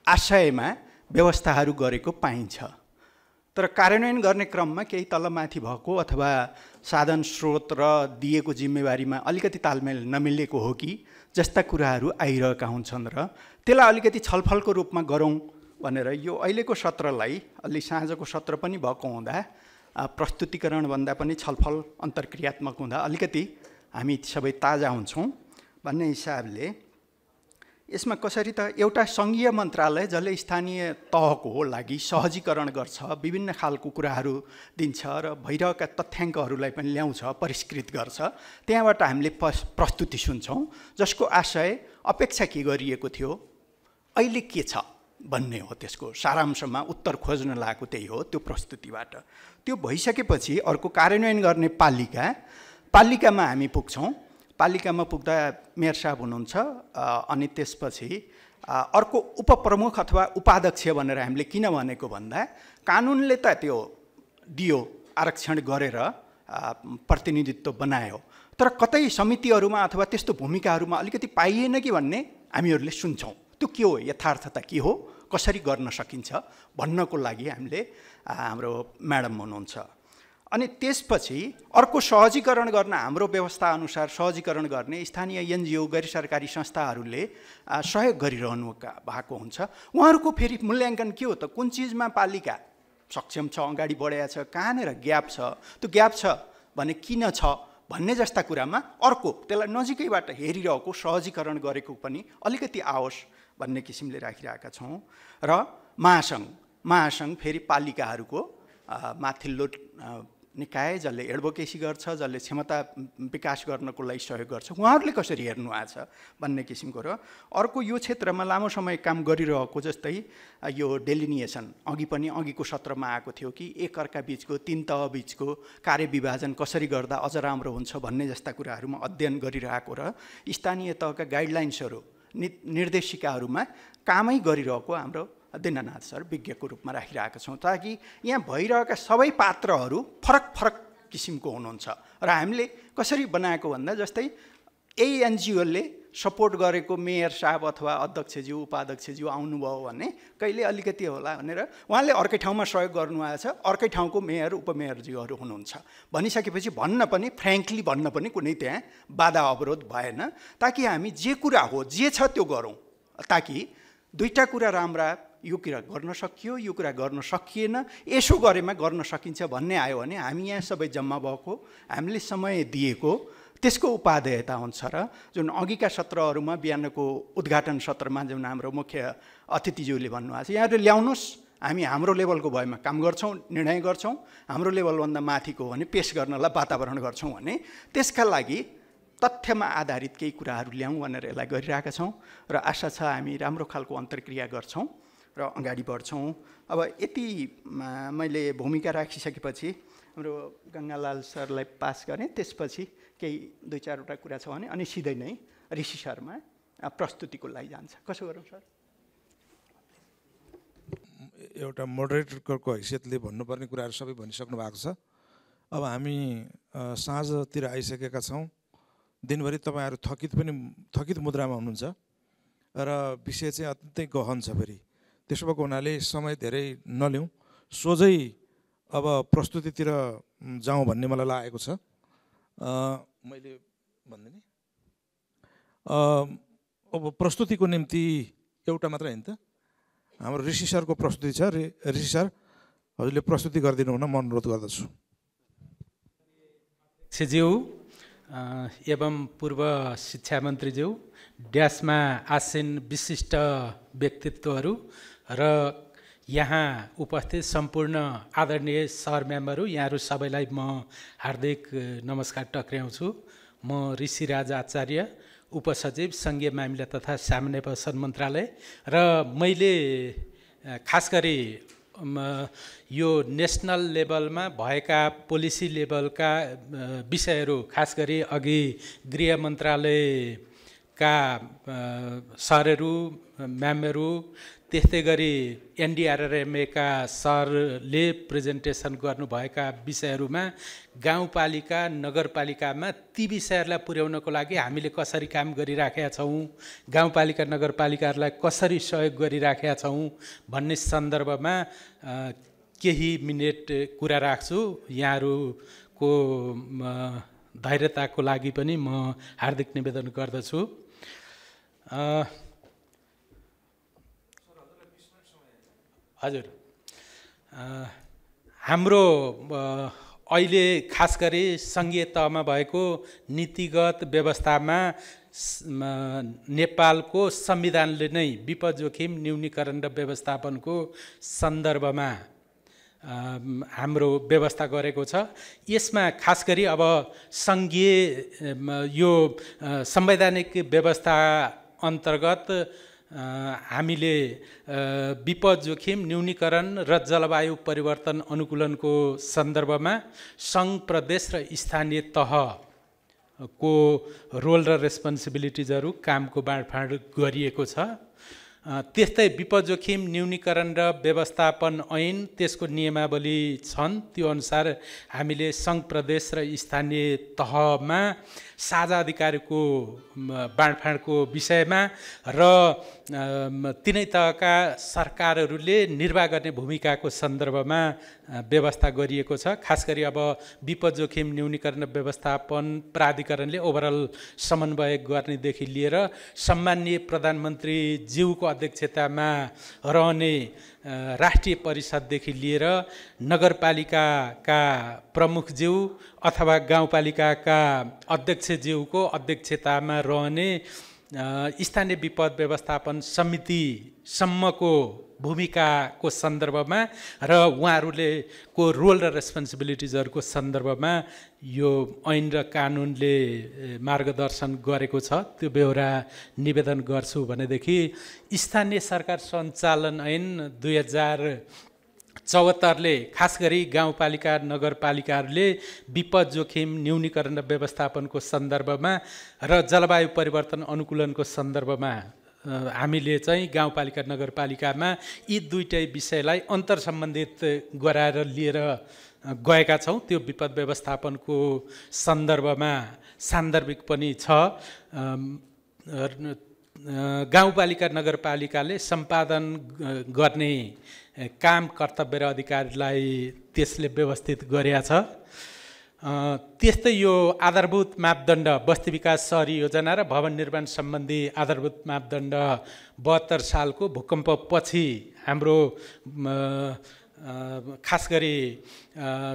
आशयमा व्यवस्थाहरू गरेको पाइन्छ, तर कार्यान्वयन गर्ने क्रममा केही तलमाथि भएको अथवा साधन स्रोत र दिएको जिम्मेवारीमा अलिकति तालमेल नमिलेको हो कि जस्ता कुराहरू आइरहेका हुन्छन् र त्यसलाई अलिकति छलफलको रूपमा गरौँ भनेर यो अहिलेको सत्रलाई अलि साँझको सत्र पनि भएको हुँदा प्रस्तुतिकरण भन्दा पनि छलफल अन्तर्क्रियात्मक हुँदा अलिकति हामी सबै ताजा हुन्छौँ भन्ने हिसाबले यसमा कसरी त एउटा सङ्घीय मन्त्रालय जसले स्थानीय तहको लागि सहजीकरण गर्छ, विभिन्न खालको कुराहरू दिन्छ र भइरहेका तथ्याङ्कहरूलाई पनि ल्याउँछ, परिष्कृत गर्छ, त्यहाँबाट हामीले प्रस्तुति सुन्छौँ जसको आशय अपेक्षा के गरिएको थियो, अहिले के छ भन्ने हो। त्यसको सारांशमा उत्तर खोज्न लागेको त्यही हो त्यो प्रस्तुतिबाट। त्यो भइसकेपछि अर्को कार्यान्वयन गर्ने पालिकामा हामी पुग्छौँ। पालिकामा पुग्दा मेयर साहब हुनुहुन्छ अनि त्यसपछि अर्को उपप्रमुख अथवा उपाध्यक्ष भनेर हामीले किन भनेको भन्दा कानुनले त त्यो दियो, आरक्षण गरेर प्रतिनिधित्व बनायो, तर कतै समितिहरूमा अथवा त्यस्तो भूमिकाहरूमा अलिकति पाइएन कि भन्ने हामीहरूले सुन्छौँ। त्यो के हो, यथार्थता के हो, कसरी गर्न सकिन्छ भन्नको लागि हामीले हाम्रो म्याडम हुनुहुन्छ। अनि त्यसपछि अर्को सहजीकरण गर्न हाम्रो व्यवस्था अनुसार सहजीकरण गर्ने स्थानीय एनजिओ गैर सरकारी संस्थाहरूले सहयोग गरिरहनु भएको हुन्छ। उहाँहरूको फेरि मूल्याङ्कन के हो त, कुन चिजमा पालिका सक्षम छ, अगाडि बढेको छ, कहाँनिर ग्याप छ, त्यो ग्याप छ भने किन छ भन्ने जस्ता कुरामा अर्को त्यसलाई नजिकैबाट हेरिरहेको सहजीकरण गरेको पनि अलिकति आओस् भन्ने किसिमले राखिरहेका छौँ। र महासङ्घ फेरि पालिकाहरूको माथिल्लो निकाय जसले एडभोकेसी गर्छ, जसले क्षमता विकास गर्नको लागि सहयोग गर्छ, उहाँहरूले कसरी हेर्नु आएको छ भन्ने किसिमको। र अर्को यो क्षेत्रमा लामो समय काम गरिरहेको जस्तै यो डेलिनिएसन अघिको सत्रमा आएको थियो कि एकअर्का बिचको तीन तह बिचको कार्यविभाजन कसरी गर्दा अझ राम्रो हुन्छ भन्ने जस्ता कुराहरूमा अध्ययन गरिरहेको र स्थानीय तहका गाइडलाइन्सहरू निर्देशिकाहरूमा कामै गरिरहेको हाम्रो दिननाथ सर विज्ञको रूपमा राखिरहेका छौँ, ताकि यहाँ भइरहेका सबै पात्रहरू फरक फरक किसिमको हुनुहुन्छ। र हामीले कसरी बनाएको भन्दा जस्तै यही एनजिओले सपोर्ट गरेको मेयर साहब अथवा अध्यक्षज्यू उपाध्यक्षज्यू आउनुभयो भने कहिले अलिकति होला भनेर उहाँले अर्कै ठाउँमा सहयोग गर्नुभएको छ, अर्कै ठाउँको मेयर उपमेयरज्यूहरू हुनुहुन्छ भनिसकेपछि भन्न पनि फ्रेङ्कली भन्न पनि कुनै त्यहाँ बाधा अवरोध भएन, ताकि हामी जे कुरा हो जे छ त्यो गरौँ, ताकि दुईटा कुरा राम्रा, यो कुरा गर्न सकियो, यो कुरा गर्न सकिएन, यसो गरेमा गर्न सकिन्छ भन्ने आयो भने हामी यहाँ सबै जम्मा भएको, हामीले समय दिएको त्यसको उपादेयता हुन्छ। र जुन अघिका सत्रहरूमा बिहानको उद्घाटन सत्रमा जुन हाम्रो मुख्य अतिथिज्यूले भन्नुभएको छ, यहाँहरू ल्याउनुहोस्, हामी हाम्रो लेभलको भएमा काम गर्छौँ, निर्णय गर्छौँ, हाम्रो लेभलभन्दा माथिको भने पेस गर्नलाई वातावरण गर्छौँ भने त्यसका लागि तथ्यमा आधारित केही कुराहरू ल्याउँ भनेर यसलाई गरिरहेका छौँ र आशा छ हामी राम्रो खालको अन्तर्क्रिया गर्छौँ र अगाडि बढ्छौँ। अब यति मैले भूमिका राखिसकेपछि हाम्रो गङ्गालाल सरलाई पास गरेँ, त्यसपछि केही दुई चारवटा कुरा छ भने अनि सिधै नै ऋषि शर्मा प्रस्तुतिको लागि जान्छ। कसो गरौँ सर? एउटा मोडरेटरको हैसियतले भन्नुपर्ने कुराहरू सबै भनिसक्नु भएको छ। अब हामी साँझतिर आइसकेका छौँ। दिनभरि तपाईँहरू थकित मुद्रामा हुनुहुन्छ र विषय चाहिँ अत्यन्तै गहन छ। फेरि त्यसो भएको हुनाले समय धेरै नलिउँ, सोझै अब प्रस्तुतितिर जाउँ भन्ने मलाई लागेको छ। मैले भन्दै नि अब प्रस्तुतिको निम्ति एउटा मात्र होइन त, हाम्रो ऋषि सरको प्रस्तुति छ। ऋषि सर, हजुरले प्रस्तुति गरिदिनु हुन म अनुरोध गर्दछु। ज्यू एवं पूर्व शिक्षा मन्त्रीज्यू, ड्यासमा आसीन विशिष्ट व्यक्तित्वहरू र यहाँ उपस्थित सम्पूर्ण आदरणीय सर मेम्बरहरू, यहाँहरू सबैलाई म हार्दिक नमस्कार टक्र्याउँछु। म ऋषिराज आचार्य, उपसचिव सङ्घीय मामिला तथा सामान्य प्रशासन मन्त्रालय, र मैले खास गरी यो नेसनल लेभलमा भएका पोलिसी लेभलका विषयहरू, खास गरी अघि गृह मन्त्रालयका सरहरू म्यामहरू त्यस्तै गरी एनडीआरएमएका सरले प्रेजेन्टेसन गर्नुभएका विषयहरूमा गाउँपालिका नगरपालिकामा ती विषयहरूलाई पुर्याउनको लागि हामीले कसरी काम गरिराखेका छौँ, गाउँपालिका नगरपालिकाहरूलाई कसरी सहयोग गरिराखेका छौँ भन्ने सन्दर्भमा केही मिनेट कुरा राख्छु। यहाँहरूको धैर्यताको लागि पनि म हार्दिक निवेदन गर्दछु। हजुर, हाम्रो अहिले खास गरी सङ्घीय तहमा भएको नीतिगत व्यवस्थामा नेपालको संविधानले नै विपद जोखिम न्यूनीकरण र व्यवस्थापनको सन्दर्भमा हाम्रो व्यवस्था गरेको छ। यसमा खास गरी अब सङ्घीय यो संवैधानिक व्यवस्था अन्तर्गत हामीले विपद जोखिम न्यूनीकरण र जलवायु परिवर्तन अनुकूलनको सन्दर्भमा सङ्घ प्रदेश र स्थानीय तहको रोल र रेस्पोन्सिबिलिटिजहरू कामको बाँडफाँड गरिएको छ। त्यस्तै विपद जोखिम न्यूनीकरण र व्यवस्थापन ऐन त्यसको नियमावली छन्, त्यो अनुसार हामीले सङ्घ प्रदेश र स्थानीय तहमा साझा अधिकारको बाँडफाँडको विषयमा र तिनै तहका सरकारहरूले निर्वाह गर्ने भूमिकाको सन्दर्भमा व्यवस्था गरिएको छ। खास गरी अब विपद जोखिम न्यूनीकरण र व्यवस्थापन प्राधिकरणले ओभरअल समन्वय गर्नेदेखि लिएर सम्माननीय प्रधानमन्त्री ज्यूको अध्यक्षतामा रहने राष्ट्रिय परिषददेखि लिएर नगरपालिकाका प्रमुखज्यू अथवा गाउँपालिकाका अध्यक्षज्यूको अध्यक्षतामा रहने स्थानीय विपद व्यवस्थापन समितिसम्मको भूमिकाको सन्दर्भमा र उहाँहरूले को रोल र रेस्पोन्सिबिलिटिजहरूको सन्दर्भमा यो ऐन र कानुनले मार्गदर्शन गरेको छ। त्यो बेहोरा निवेदन गर्छु भनेदेखि स्थानीय सरकार सञ्चालन ऐन 2074ले खास गरी गाउँपालिका नगरपालिकाहरूले विपद जोखिम न्यूनीकरण र व्यवस्थापनको सन्दर्भमा र जलवायु परिवर्तन अनुकूलनको सन्दर्भमा हामीले चाहिँ गाउँपालिका नगरपालिकामा यी दुईटै विषयलाई अन्तर सम्बन्धित गराएर लिएर गएका छौँ। त्यो विपद व्यवस्थापनको सन्दर्भमा सान्दर्भिक पनि छ। गाउँपालिका नगरपालिकाले सम्पादन गर्ने काम कर्तव्य र अधिकारलाई त्यसले व्यवस्थित गरेका छ। त्यस्तै यो आधारभूत मापदण्ड बस्ती विकास शहरी योजना र भवन निर्माण सम्बन्धी आधारभूत मापदण्ड 72 सालको भूकम्पपछि हाम्रो खास गरी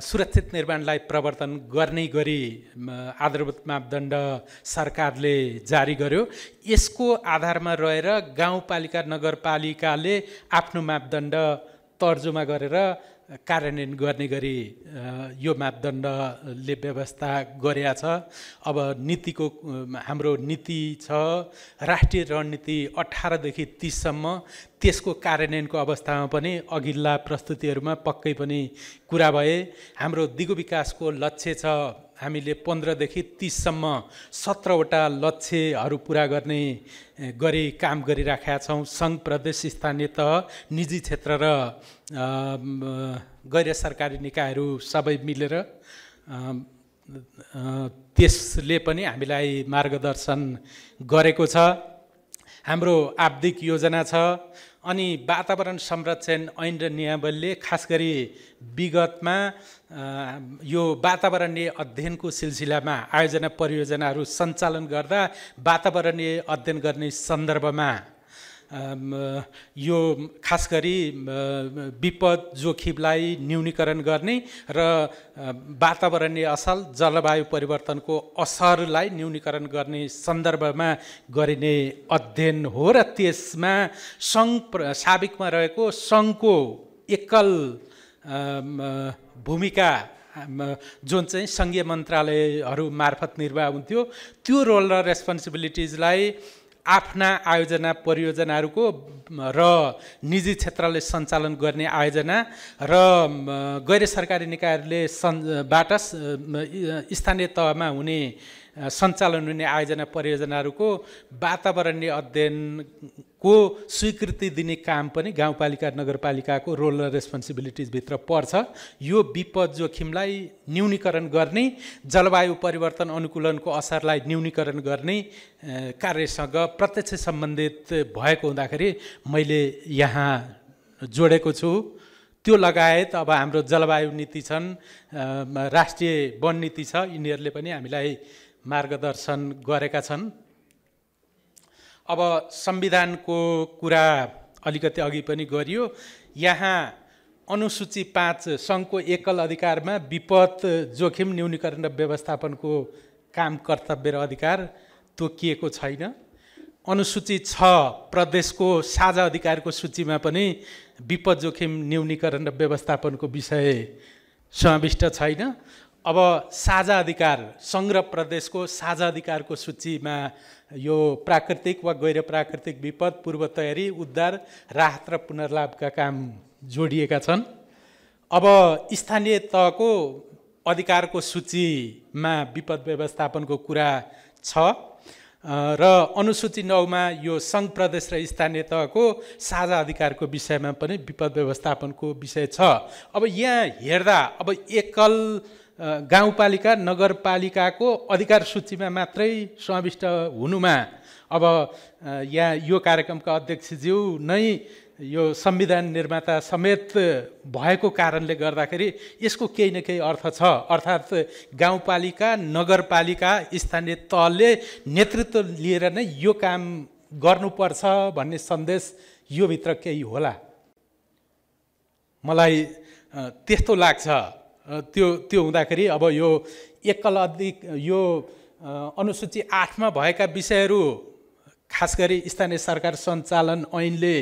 सुरक्षित निर्माणलाई प्रवर्तन गर्ने गरी आधारभूत मापदण्ड सरकारले जारी गर्यो। यसको आधारमा रहेर गाउँपालिका नगरपालिकाले आफ्नो मापदण्ड तर्जुमा गरेर कार्यान्वयन गर्ने गरी यो मापदण्डले व्यवस्था गरेका छ। अब नीतिको हाम्रो नीति छ राष्ट्रिय रणनीति 18 देखि 30 सम्म, त्यसको कार्यान्वयनको अवस्थामा पनि अघिल्ला प्रस्तुतिहरूमा पक्कै पनि कुरा भए। हाम्रो दिगो विकासको लक्ष्य छ हामीले 15 देखि 30 सम्म 17 वटा लक्ष्यहरू पुरा गर्ने गरी काम गरिराखेका छौँ। सङ्घ प्रदेश स्थानीय तह निजी क्षेत्र र गैर सरकारी निकायहरू सबै मिलेर त्यसले पनि हामीलाई मार्गदर्शन गरेको छ। हाम्रो आवधिक योजना छ। अनि वातावरण संरक्षण ऐन र नियमावलीले खास गरी विगतमा यो वातावरणीय अध्ययनको सिलसिलामा आयोजना परियोजनाहरू सञ्चालन गर्दा वातावरणीय अध्ययन गर्ने सन्दर्भमा यो खास गरी विपद जोखिमलाई न्यूनीकरण गर्ने र वातावरणीय असर जलवायु परिवर्तनको असरलाई न्यूनीकरण गर्ने सन्दर्भमा गरिने अध्ययन हो र त्यसमा साबिकमा रहेको सङ्घको एकल भूमिका जुन चाहिँ सङ्घीय मन्त्रालयहरू मार्फत निर्वाह हुन्थ्यो त्यो रोल र रेस्पोन्सिबिलिटिजलाई आफ्ना आयोजना परियोजनाहरूको र निजी क्षेत्रले सञ्चालन गर्ने आयोजना र गैर सरकारी निकायहरूले बाट स्थानीय तहमा हुने सञ्चालन हुने आयोजना परियोजनाहरूको वातावरणीय अध्ययनको स्वीकृति दिने काम पनि गाउँपालिका नगरपालिकाको रोल र रेस्पोन्सिबिलिटिजभित्र पर्छ। यो विपद जोखिमलाई न्यूनीकरण गर्ने, जलवायु परिवर्तन अनुकूलनको असरलाई न्यूनीकरण गर्ने कार्यसँग प्रत्यक्ष सम्बन्धित भएको हुँदाखेरि मैले यहाँ जोडेको छु। त्यो लगायत अब हाम्रो जलवायु नीति छन्, राष्ट्रिय वन नीति छ, यिनीहरूले पनि हामीलाई मार्गदर्शन गरेका छन्। अब संविधानको कुरा अलिकति अघि पनि गरियो। यहाँ अनुसूची 5 सङ्घको एकल अधिकारमा विपद जोखिम न्यूनीकरण र व्यवस्थापनको काम, कर्तव्य र अधिकार तोकिएको छैन। अनुसूची 6 प्रदेशको साझा अधिकारको सूचीमा पनि विपद जोखिम न्यूनीकरण र व्यवस्थापनको विषय समाविष्ट छैन। अब साझा अधिकार, सङ्घ र प्रदेशको साझा अधिकारको सूचीमा यो प्राकृतिक वा गैर प्राकृतिक विपद, पूर्व तयारी, उद्धार, राहत र पुनर्लाभका काम जोडिएका छन्। अब स्थानीय तहको अधिकारको सूचीमा विपद व्यवस्थापनको कुरा छ र अनुसूची 9 मा यो सङ्घ, प्रदेश र स्थानीय तहको साझा अधिकारको विषयमा पनि विपद व्यवस्थापनको विषय छ। अब यहाँ हेर्दा अब एकल गाउँपालिका नगरपालिकाको अधिकार सूचीमा मात्रै समाविष्ट हुनुमा अब यहाँ यो कार्यक्रमका अध्यक्षज्यू नै यो संविधान निर्माता समेत भएको कारणले गर्दाखेरि यसको केही न केही अर्थ छ। अर्थात् गाउँपालिका नगरपालिका स्थानीय तहले नेतृत्व लिएर नै यो काम गर्नुपर्छ भन्ने सन्देश यो भित्र केही होला, मलाई त्यस्तो लाग्छ। त्यो हुँदाखेरि अब यो एकल यो अनुसूची 8 मा भएका विषयहरू, खास गरी स्थानीय सरकार सञ्चालन ऐनले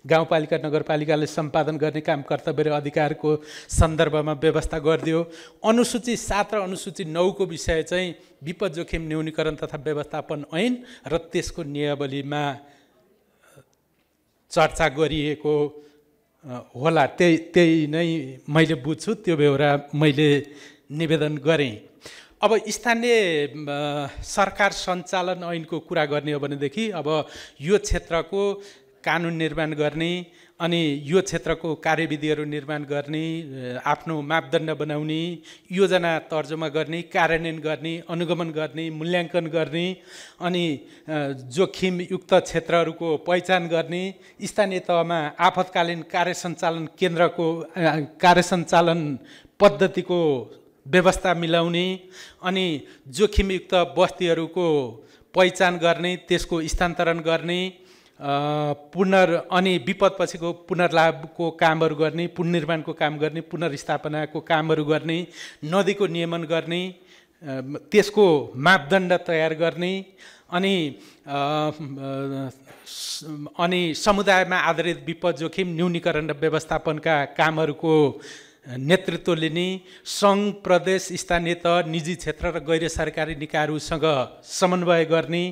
गाउँपालिका नगरपालिकाले सम्पादन गर्ने काम, कर्तव्य र अधिकारको सन्दर्भमा व्यवस्था गरिदियो। अनुसूची 7 र अनुसूची 9 को विषय चाहिँ विपद जोखिम न्यूनीकरण तथा व्यवस्थापन ऐन र त्यसको नियमावलीमा चर्चा गरिएको होला। त्यही नै मैले बुझ्छु, त्यो बेहोरा मैले निवेदन गरेँ। अब स्थानीय सरकार सञ्चालन ऐनको कुरा गर्ने हो भनेदेखि अब यो क्षेत्रको कानुन निर्माण गर्ने, अनि यो क्षेत्रको कार्यविधिहरू निर्माण गर्ने, आफ्नो मापदण्ड बनाउने, योजना तर्जुमा गर्ने, कार्यान्वयन गर्ने, अनुगमन गर्ने, मूल्याङ्कन गर्ने, अनि जोखिमयुक्त क्षेत्रहरूको पहिचान गर्ने, स्थानीय तहमा आपतकालीन कार्य सञ्चालन केन्द्रको कार्य सञ्चालन पद्धतिको व्यवस्था मिलाउने, अनि जोखिमयुक्त बस्तीहरूको पहिचान गर्ने, त्यसको स्थानान्तरण गर्ने, अनि विपदपछिको पुनर्लाभको कामहरू गर्ने, पुनर्निर्माणको काम गर्ने, पुनर्स्थापनाको कामहरू गर्ने, नदीको नियमन गर्ने, त्यसको मापदण्ड तयार गर्ने, अनि समुदायमा आधारित विपद जोखिम न्यूनीकरण र व्यवस्थापनका कामहरूको नेतृत्व लिने, सङ्घ, प्रदेश, स्थानीय तह, निजी क्षेत्र र गैर सरकारी निकायहरूसँग समन्वय गर्ने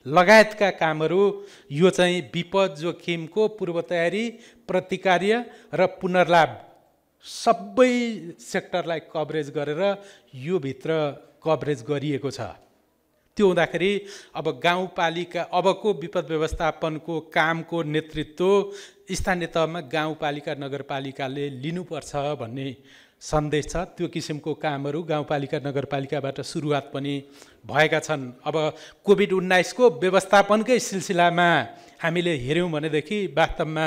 लगायतका कामहरू यो चाहिँ विपद जोखिमको पूर्व तयारी, प्रतिकार्य र पुनर्लाभ सबै सेक्टरलाई कभरेज गरेर यो भित्र कभरेज गरिएको छ। त्यो हुँदाखेरि अब गाउँपालिका अबको विपद व्यवस्थापनको कामको नेतृत्व स्थानीय तहमा गाउँपालिका नगरपालिकाले लिनुपर्छ भन्ने सन्देश छ। त्यो किसिमको कामहरू गाउँपालिका नगरपालिकाबाट सुरुवात पनि भएका छन्। अब कोभिड-19 को व्यवस्थापनकै सिलसिलामा हामीले हेऱ्यौँ भनेदेखि वास्तवमा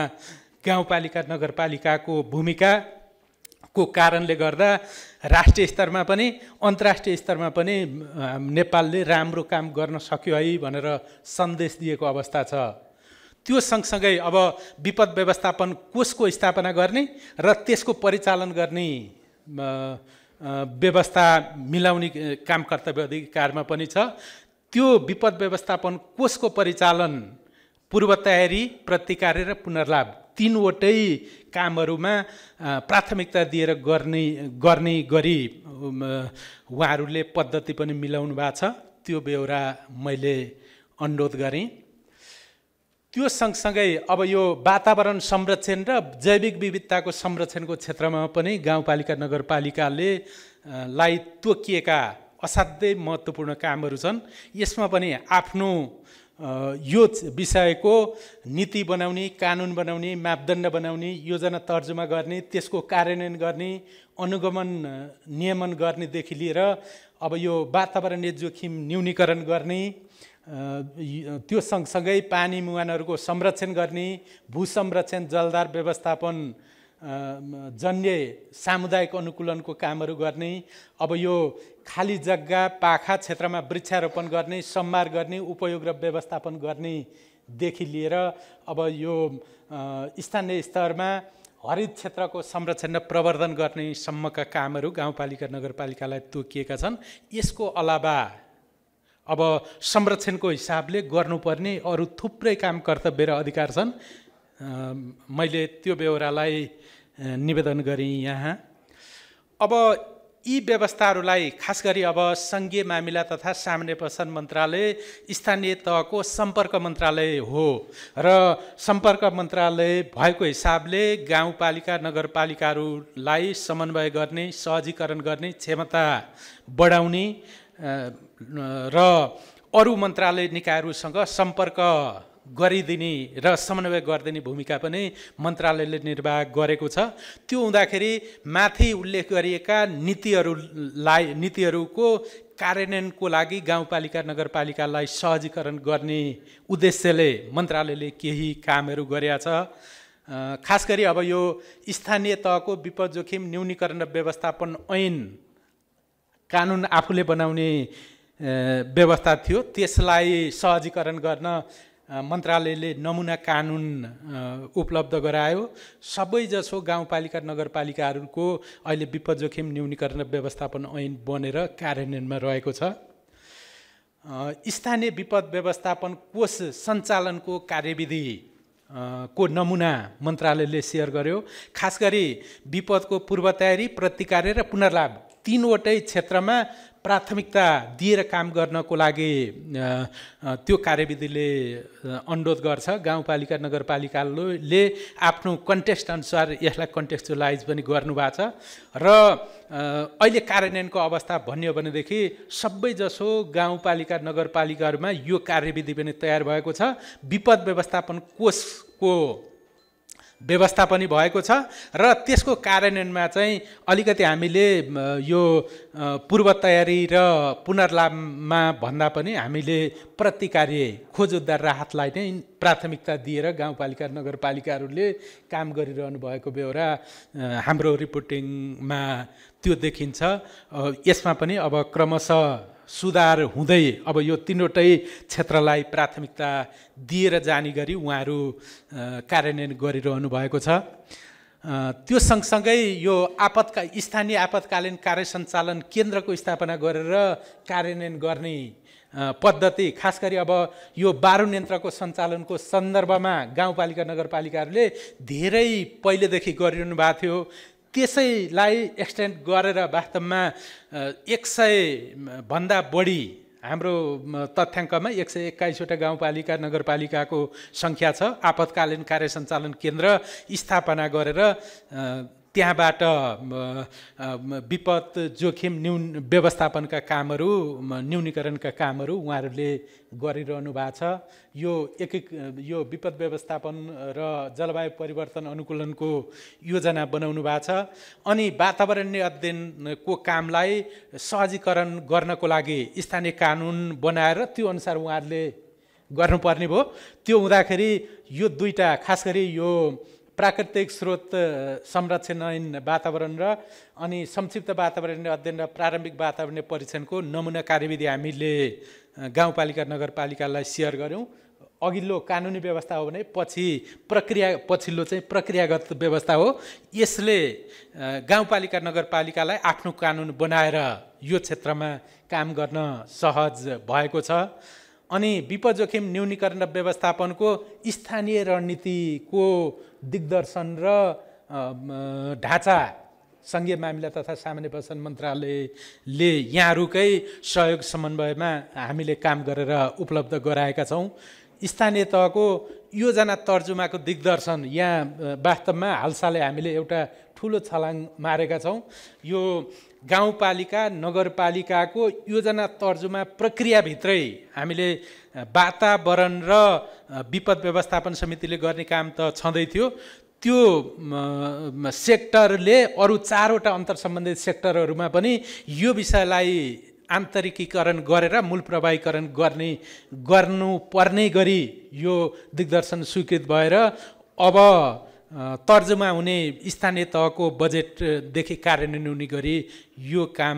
गाउँपालिका नगरपालिकाको भूमिकाको कारणले गर्दा राष्ट्रिय स्तरमा पनि अन्तर्राष्ट्रिय स्तरमा पनि नेपालले राम्रो काम गर्न सक्यो है भनेर सन्देश दिएको अवस्था छ। त्यो सँगसँगै अब विपद व्यवस्थापन कोषको स्थापना गर्ने र त्यसको परिचालन गर्ने व्यवस्था मिलाउने काम, कर्तव्य अधिकारमा पनि छ। त्यो विपद व्यवस्थापन कोषको परिचालन, पूर्व तयारी, प्रतिकार्य र पुनर्लाभ तीनवटै कामहरूमा प्राथमिकता दिएर गर्ने गरी उहाँहरूले पद्धति पनि मिलाउनु भएको छ। त्यो बेहोरा मैले अनुरोध गरेँ। त्यो सँगसँगै अब यो वातावरण संरक्षण र जैविक विविधताको संरक्षणको क्षेत्रमा पनि गाउँपालिका नगरपालिकाले तोकिएका असाध्यै महत्त्वपूर्ण कामहरू छन्। यसमा पनि आफ्नो यो विषयको नीति बनाउने, कानुन बनाउने, मापदण्ड बनाउने, योजना तर्जुमा गर्ने, त्यसको कार्यान्वयन गर्ने, अनुगमन नियमन गर्नेदेखि लिएर अब यो वातावरणीय जोखिम न्यूनीकरण गर्ने, त्यो सँगसँगै पानी मुहानहरूको संरक्षण गर्ने, भू संरक्षण, जलधार व्यवस्थापन जन्य सामुदायिक अनुकूलनको कामहरू गर्ने, अब यो खाली जग्गा पाखा क्षेत्रमा वृक्षारोपण गर्ने, सम्मार गर्ने, उपयोग र व्यवस्थापन गर्नेदेखि लिएर अब यो स्थानीय स्तरमा हरित क्षेत्रको संरक्षण र प्रवर्धन गर्ने सम्मका कामहरू गाउँपालिका नगरपालिकालाई तोकिएका छन्। यसको अलावा अब संरक्षणको हिसाबले गर्नुपर्ने अरू थुप्रै काम, कर्तव्य र अधिकार छन्। मैले त्यो बेहोरालाई निवेदन गरेँ यहाँ। अब यी व्यवस्थाहरूलाई खास गरी अब सङ्घीय मामिला तथा सामान्य प्रशासन मन्त्रालय स्थानीय तहको सम्पर्क मन्त्रालय हो र सम्पर्क मन्त्रालय भएको हिसाबले गाउँपालिका नगरपालिकाहरूलाई समन्वय गर्ने, सहजीकरण गर्ने, क्षमता बढाउने र अरू मन्त्रालय निकायहरूसँग सम्पर्क गरिदिने र समन्वय गरिदिने भूमिका पनि मन्त्रालयले निर्वाह गरेको छ। त्यो हुँदाखेरि माथि उल्लेख गरिएका नीतिहरूको कार्यान्वयनको लागि गाउँपालिका नगरपालिकालाई सहजीकरण गर्ने उद्देश्यले मन्त्रालयले केही कामहरू गरेका छ। खास गरी अब यो स्थानीय तहको विपद जोखिम न्यूनीकरण र व्यवस्थापन ऐन कानुन आफूले बनाउने व्यवस्था थियो, त्यसलाई सहजीकरण गर्न मन्त्रालयले नमुना कानुन उपलब्ध गरायो। सबैजसो गाउँपालिका नगरपालिकाहरूको अहिले विपद जोखिम न्यूनीकरण र व्यवस्थापन ऐन बनेर कार्यान्वयनमा रहेको छ। स्थानीय विपद व्यवस्थापन कोष सञ्चालनको कार्यविधि को नमुना मन्त्रालयले सेयर गर्यो। खास गरी विपदको पूर्व तयारी, प्रतिकार र पुनर्लाभ तीनवटै क्षेत्रमा प्राथमिकता दिएर काम गर्नको लागि त्यो कार्यविधिले अनुरोध गर्छ। गाउँपालिका नगरपालिकाले आफ्नो कन्टेक्स्ट अनुसार यसलाई कन्टेक्चुअलाइज पनि गर्नुभएको छ र अहिले कार्यान्वयनको अवस्था भन्यो भनेदेखि सबैजसो गाउँपालिका नगरपालिकाहरूमा यो कार्यविधि पनि तयार भएको छ। विपद व्यवस्थापन कोषको व्यवस्था पनि भएको छ र त्यसको कार्यान्वयनमा चाहिँ अलिकति हामीले यो पूर्व तयारी र पुनर्लाभमा भन्दा पनि हामीले प्रतिकार्य खोज उद्धार राहतलाई नै प्राथमिकता दिएर गाउँपालिका नगरपालिकाहरूले काम गरिरहनु भएको बेहोरा हाम्रो रिपोर्टिङमा त्यो देखिन्छ। यसमा पनि अब क्रमशः सुधार हुँदै अब यो तीनवटै क्षेत्रलाई प्राथमिकता दिएर जाने गरी उहाँहरू कार्यान्वयन गरिरहनु भएको छ। त्यो सँगसँगै यो स्थानीय आपतकालीन कार्य सञ्चालन केन्द्रको स्थापना गरेर कार्यान्वयन गर्ने पद्धति, खास गरी अब यो बारुद यन्त्रको सञ्चालनको सन्दर्भमा गाउँपालिका नगरपालिकाहरूले धेरै पहिलेदेखि गरिरहनु भएको थियो। त्यसैलाई एक्सटेन्ड गरेर वास्तवमा 100 भन्दा बढी हाम्रो तथ्याङ्कमा 121वटा गाउँपालिका नगरपालिकाको सङ्ख्या छ। आपतकालीन कार्य सञ्चालन केन्द्र स्थापना गरेर त्यहाँबाट विपद जोखिम व्यवस्थापनका कामहरू, न्यूनीकरणका कामहरू उहाँहरूले गरिरहनु भएको छ। यो विपद व्यवस्थापन र जलवायु परिवर्तन अनुकूलनको योजना बनाउनु भएको छ। अनि वातावरणीय अध्ययनको कामलाई सहजीकरण गर्नको लागि स्थानीय कानुन बनाएर त्यो अनुसार उहाँहरूले गर्नुपर्ने भयो। त्यो हुँदाखेरि यो दुईटा, खास गरी यो प्राकृतिक स्रोत संरक्षण ऐन वातावरण र अनि संक्षिप्त वातावरणीय अध्ययन र प्रारम्भिक वातावरणीय परीक्षणको नमुना कार्यविधि हामीले गाउँपालिका नगरपालिकालाई सेयर गऱ्यौँ। अघिल्लो कानुनी व्यवस्था हो भने पछिल्लो चाहिँ प्रक्रियागत व्यवस्था हो। यसले गाउँपालिका नगरपालिकालाई आफ्नो कानुन बनाएर यो क्षेत्रमा काम गर्न सहज भएको छ। अनि विपद जोखिम न्यूनीकरण र व्यवस्थापनको स्थानीय रणनीतिको दिग्दर्शन र ढाँचा सङ्घीय मामिला तथा सामान्य प्रशासन मन्त्रालयले यहाँहरूकै सहयोग समन्वयमा हामीले काम गरेर उपलब्ध गराएका छौँ। स्थानीय तहको योजना तर्जुमाको दिग्दर्शन यहाँ वास्तवमा हालसालै हामीले एउटा ठुलो छलाङ मारेका छौँ। यो गाउँपालिका नगरपालिकाको योजना तर्जुमा प्रक्रियाभित्रै हामीले वातावरण र विपद व्यवस्थापन समितिले गर्ने काम त छँदै थियो। त्यो सेक्टरले अरू 4वटा अन्तर सम्बन्धित सेक्टरहरूमा पनि यो विषयलाई आन्तरिकीकरण गरेर मूल प्रभावीकरण गर्नुपर्ने गरी यो दिग्दर्शन स्वीकृत भएर अब तर्जुमा हुने स्थानीय तहको बजेटदेखि कार्यान्वयन हुने गरी यो काम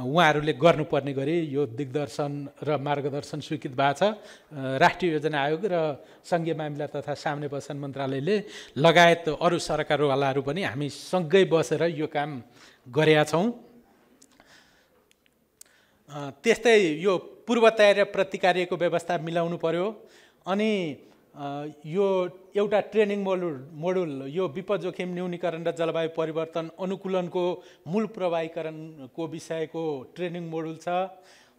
उहाँहरूले गर्नुपर्ने गरी यो दिग्दर्शन र मार्गदर्शन स्वीकृत भएको छ। राष्ट्रिय योजना आयोग र सङ्घीय मामिला तथा सामान्य प्रशासन मन्त्रालयले लगायत अरू सरकारवालाहरू पनि हामी सँगै बसेर यो काम गरेका छौँ। त्यस्तै यो पूर्व तयारी र प्रतिकार्यको व्यवस्था मिलाउनु पर्यो। अनि यो एउटा ट्रेनिङ मोडुल यो विपद जोखिम न्यूनीकरण र जलवायु परिवर्तन अनुकूलनको मूल प्रभावीकरणको विषयको ट्रेनिङ मोडुल छ।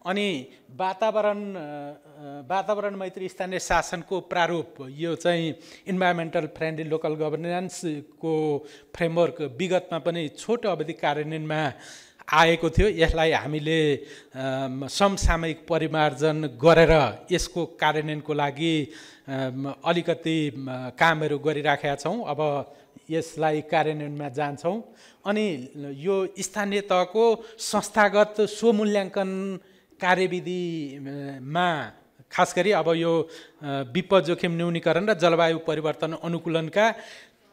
अनि वातावरण मैत्री स्थानीय शासनको प्रारूप यो चाहिँ इन्भाइरोमेन्टल फ्रेन्डली लोकल गभर्नेन्सको फ्रेमवर्क विगतमा पनि छोटो अवधि कार्यान्वयनमा आएको थियो। यसलाई हामीले समसामयिक परिमार्जन गरेर यसको कार्यान्वयनको लागि अलिकति कामहरू गरिराखेका छौँ। अब यसलाई कार्यान्वयनमा जान्छौँ। अनि यो स्थानीय तहको संस्थागत स्वमूल्याङ्कन कार्यविधिमा खास गरी अब यो विपद जोखिम न्यूनीकरण र जलवायु परिवर्तन अनुकूलनका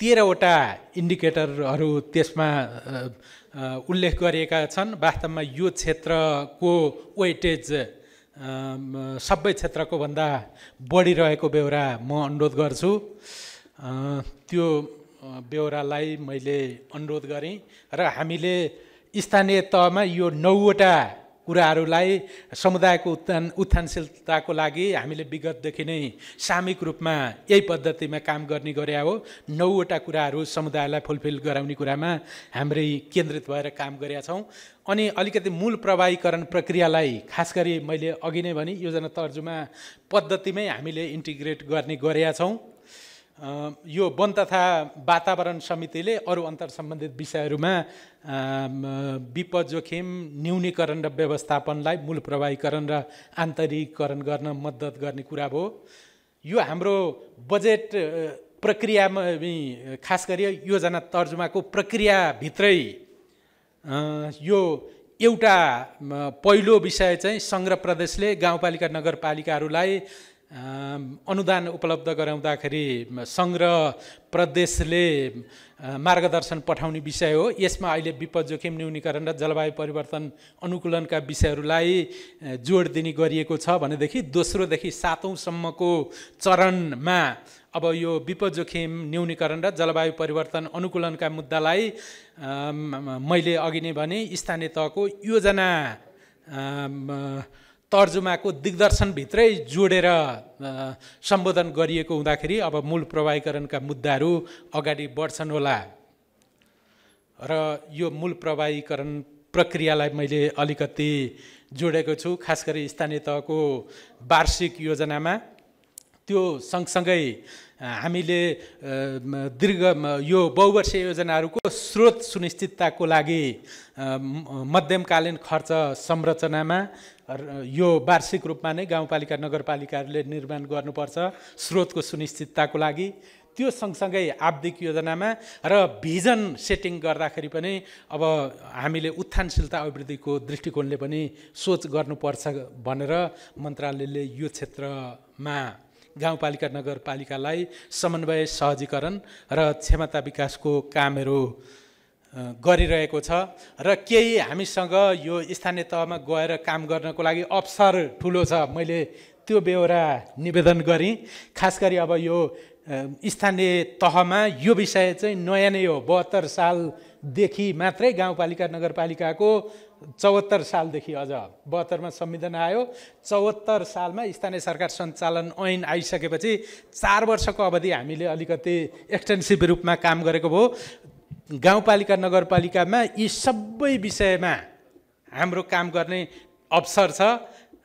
13वटा इन्डिकेटरहरू त्यसमा उल्लेख गरिएका छन्। वास्तवमा यो क्षेत्रको वेटेज सबै क्षेत्रको भन्दा बढी रहेको बेहोरा म अनुरोध गर्छु। त्यो बेहोरालाई मैले अनुरोध गरेँ र हामीले स्थानीय तहमा यो 9वटा कुराहरूलाई समुदायको उत्थानशीलताको लागि हामीले विगतदेखि नै सामूहिक रूपमा यही पद्धतिमा काम गर्ने गरे हो। 9वटा कुराहरू समुदायलाई फुलफिल गराउने कुरामा हाम्रै केन्द्रित भएर काम गरेका छौँ। अनि अलिकति मूल प्रभावीकरण प्रक्रियालाई खास गरी मैले अघि नै भने योजना तर्जुमा पद्धतिमै हामीले इन्टिग्रेट गर्ने गरेका छौँ। यो वन तथा वातावरण समितिले अरू अन्तर सम्बन्धित विषयहरूमा विपद जोखिम न्यूनीकरण र व्यवस्थापनलाई मूल प्रभावीकरण र आन्तरिकीकरण गर्न मद्दत गर्ने कुरा भयो। यो हाम्रो बजेट प्रक्रियामा खास गरी योजना तर्जुमाको प्रक्रियाभित्रै यो एउटा पहिलो विषय चाहिँ सङ्घ र प्रदेशले गाउँपालिका नगरपालिकाहरूलाई अनुदान उपलब्ध गराउँदाखेरि सङ्घ र प्रदेशले मार्गदर्शन पठाउने विषय हो। यसमा अहिले विपद जोखिम न्यूनीकरण र जलवायु परिवर्तन अनुकूलनका विषयहरूलाई जोड दिने गरिएको छ भनेदेखि दोस्रोदेखि 7औं सम्मको चरणमा अब यो विपद जोखिम न्यूनीकरण र जलवायु परिवर्तन अनुकूलनका मुद्दालाई मैले अघि नै भने स्थानीय तहको योजना तर्जुमाको दिग्दर्शनभित्रै जोडेर सम्बोधन गरिएको हुँदाखेरि अब मूल प्रभावीकरणका मुद्दाहरू अगाडि बढ्छन् होला र यो मूल प्रभावीकरण प्रक्रियालाई मैले अलिकति जोडेको छु। खास गरी स्थानीय तहको वार्षिक योजनामा त्यो सँगसँगै हामीले यो बहुवर्षीय योजनाहरूको स्रोत सुनिश्चितताको लागि मध्यमकालीन खर्च संरचनामा यो वार्षिक रूपमा नै गाउँपालिका नगरपालिकाहरूले निर्माण गर्नुपर्छ स्रोतको सुनिश्चितताको लागि। त्यो सँगसँगै आवधिक योजनामा र भिजन सेटिङ गर्दाखेरि पनि अब हामीले उत्थानशीलता अभिवृद्धिको दृष्टिकोणले पनि सोच गर्नुपर्छ भनेर मन्त्रालयले यो क्षेत्रमा गाउँपालिका नगरपालिकालाई समन्वय सहजीकरण र क्षमता विकासको कामहरू गरिरहेको छ र केही हामीसँग यो स्थानीय तहमा गएर काम गर्नको लागि अवसर ठुलो छ। मैले त्यो बेहोरा निवेदन गरेँ। खास गरी अब यो स्थानीय तहमा यो विषय चाहिँ नयाँ नै हो। 72 सालदेखि मात्रै गाउँपालिका नगरपालिकाको 74 सालदेखि अझ 72 मा संविधान आयो। 74 सालमा स्थानीय सरकार सञ्चालन ऐन आइसकेपछि 4 वर्षको अवधि हामीले अलिकति एक्सटेन्सिभ रूपमा काम गरेको भयो। गाउँपालिका नगरपालिकामा यी सबै विषयमा हाम्रो काम गर्ने अवसर छ।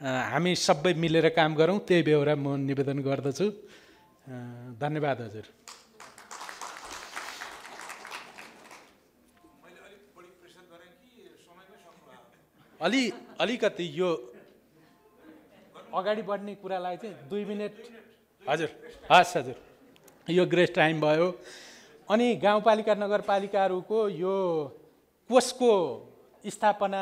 हामी सबै मिलेर काम गरौँ, त्यही बेहोरा म निवेदन गर्दछु। धन्यवाद हजुर। अलिकति यो अगाडि बढ्ने कुरालाई चाहिँ 2 मिनेट हजुर। हस् हजुर, यो ग्रेस टाइम भयो। अनि गाउँपालिका नगरपालिकाहरूको यो कोषको स्थापना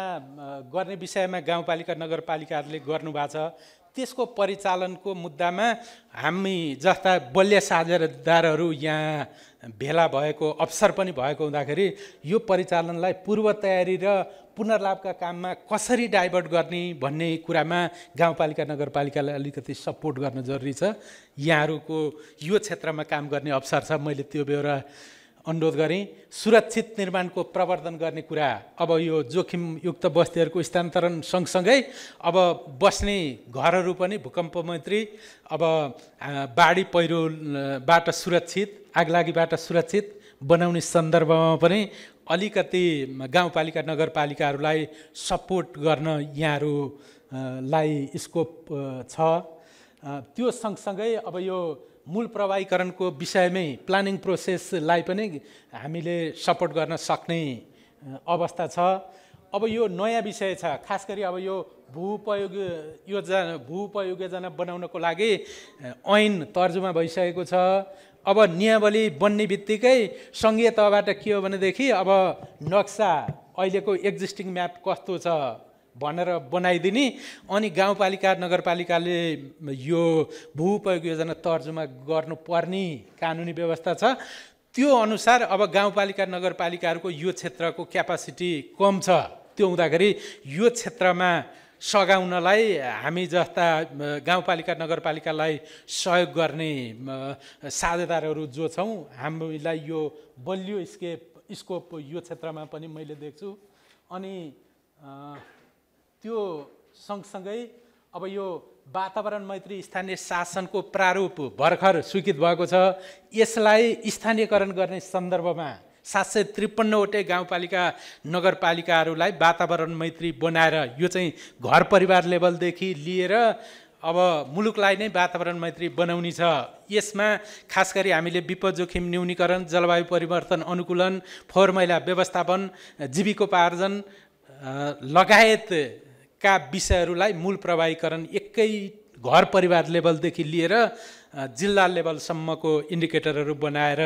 गर्ने विषयमा गाउँपालिका नगरपालिकाहरूले गर्नुभएको छ, त्यसको परिचालनको मुद्दामा हामी जस्ता बलिया साझेदारहरू यहाँ भेला भएको अवसर पनि भएको हुँदाखेरि यो परिचालनलाई पूर्व तयारी र पुनर्लाभका काममा कसरी डाइभर्ट गर्ने भन्ने कुरामा गाउँपालिका नगरपालिकालाई अलिकति सपोर्ट गर्न जरुरी छ। यहाँहरूको यो क्षेत्रमा काम गर्ने अवसर छ, मैले त्यो बेहोरा अनुरोध गरेँ। सुरक्षित निर्माणको प्रवर्धन गर्ने कुरा, अब यो जोखिमयुक्त बस्तीहरूको स्थानान्तरण सँगसँगै अब बस्ने घरहरू पनि भूकम्प मैत्री, अब बाढी पहिरोबाट सुरक्षित, आगलागीबाट सुरक्षित बनाउने सन्दर्भमा पनि अलिकति गाउँपालिका नगरपालिकाहरूलाई सपोर्ट गर्न यहाँहरूलाई स्कोप छ। त्यो सँगसँगै अब यो मूल प्रवाहीकरणको विषयमै प्लानिङ प्रोसेसलाई पनि हामीले सपोर्ट गर्न सक्ने अवस्था छ। अब यो नयाँ विषय छ, खास गरी अब यो भूउपयोग योजना बनाउनको लागि ऐन तर्जुमा भइसकेको छ। अब नियमावली बन्ने बित्तिकै सङ्घीय तहबाट के हो भनेदेखि अब नक्सा अहिलेको एक्जिस्टिङ म्याप कस्तो छ भनेर बनाइदिने, अनि गाउँपालिका नगरपालिकाले यो भूउपयोग योजना तर्जुमा गर्नुपर्ने कानुनी व्यवस्था छ। त्यो अनुसार अब गाउँपालिका नगरपालिकाहरूको यो क्षेत्रको क्यापासिटी कम छ, त्यो हुँदाखेरि यो क्षेत्रमा सघाउनलाई हामी जस्ता गाउँपालिका नगरपालिकालाई सहयोग गर्ने साझेदारहरू जो छौँ, हामीलाई यो बलियो स्कोप यो क्षेत्रमा पनि मैले देख्छु। अनि त्यो सँगसँगै अब यो वातावरण मैत्री स्थानीय शासनको प्रारूप भर्खर स्वीकृत भएको छ, यसलाई स्थानीयकरण गर्ने सन्दर्भमा 753वटै गाउँपालिका नगरपालिकाहरूलाई वातावरण मैत्री बनाएर यो चाहिँ घर परिवार लेभलदेखि लिएर अब मुलुकलाई नै वातावरण मैत्री बनाउने छ। यसमा खास गरी हामीले विपद जोखिम न्यूनीकरण, जलवायु परिवर्तन अनुकूलन, फोहोर मैला व्यवस्थापन, जीविकोपार्जन लगायतका विषयहरूलाई मूल प्रवाहीकरण एकै घर परिवार लेभलदेखि लिएर जिल्ला लेभलसम्मको इन्डिकेटरहरू बनाएर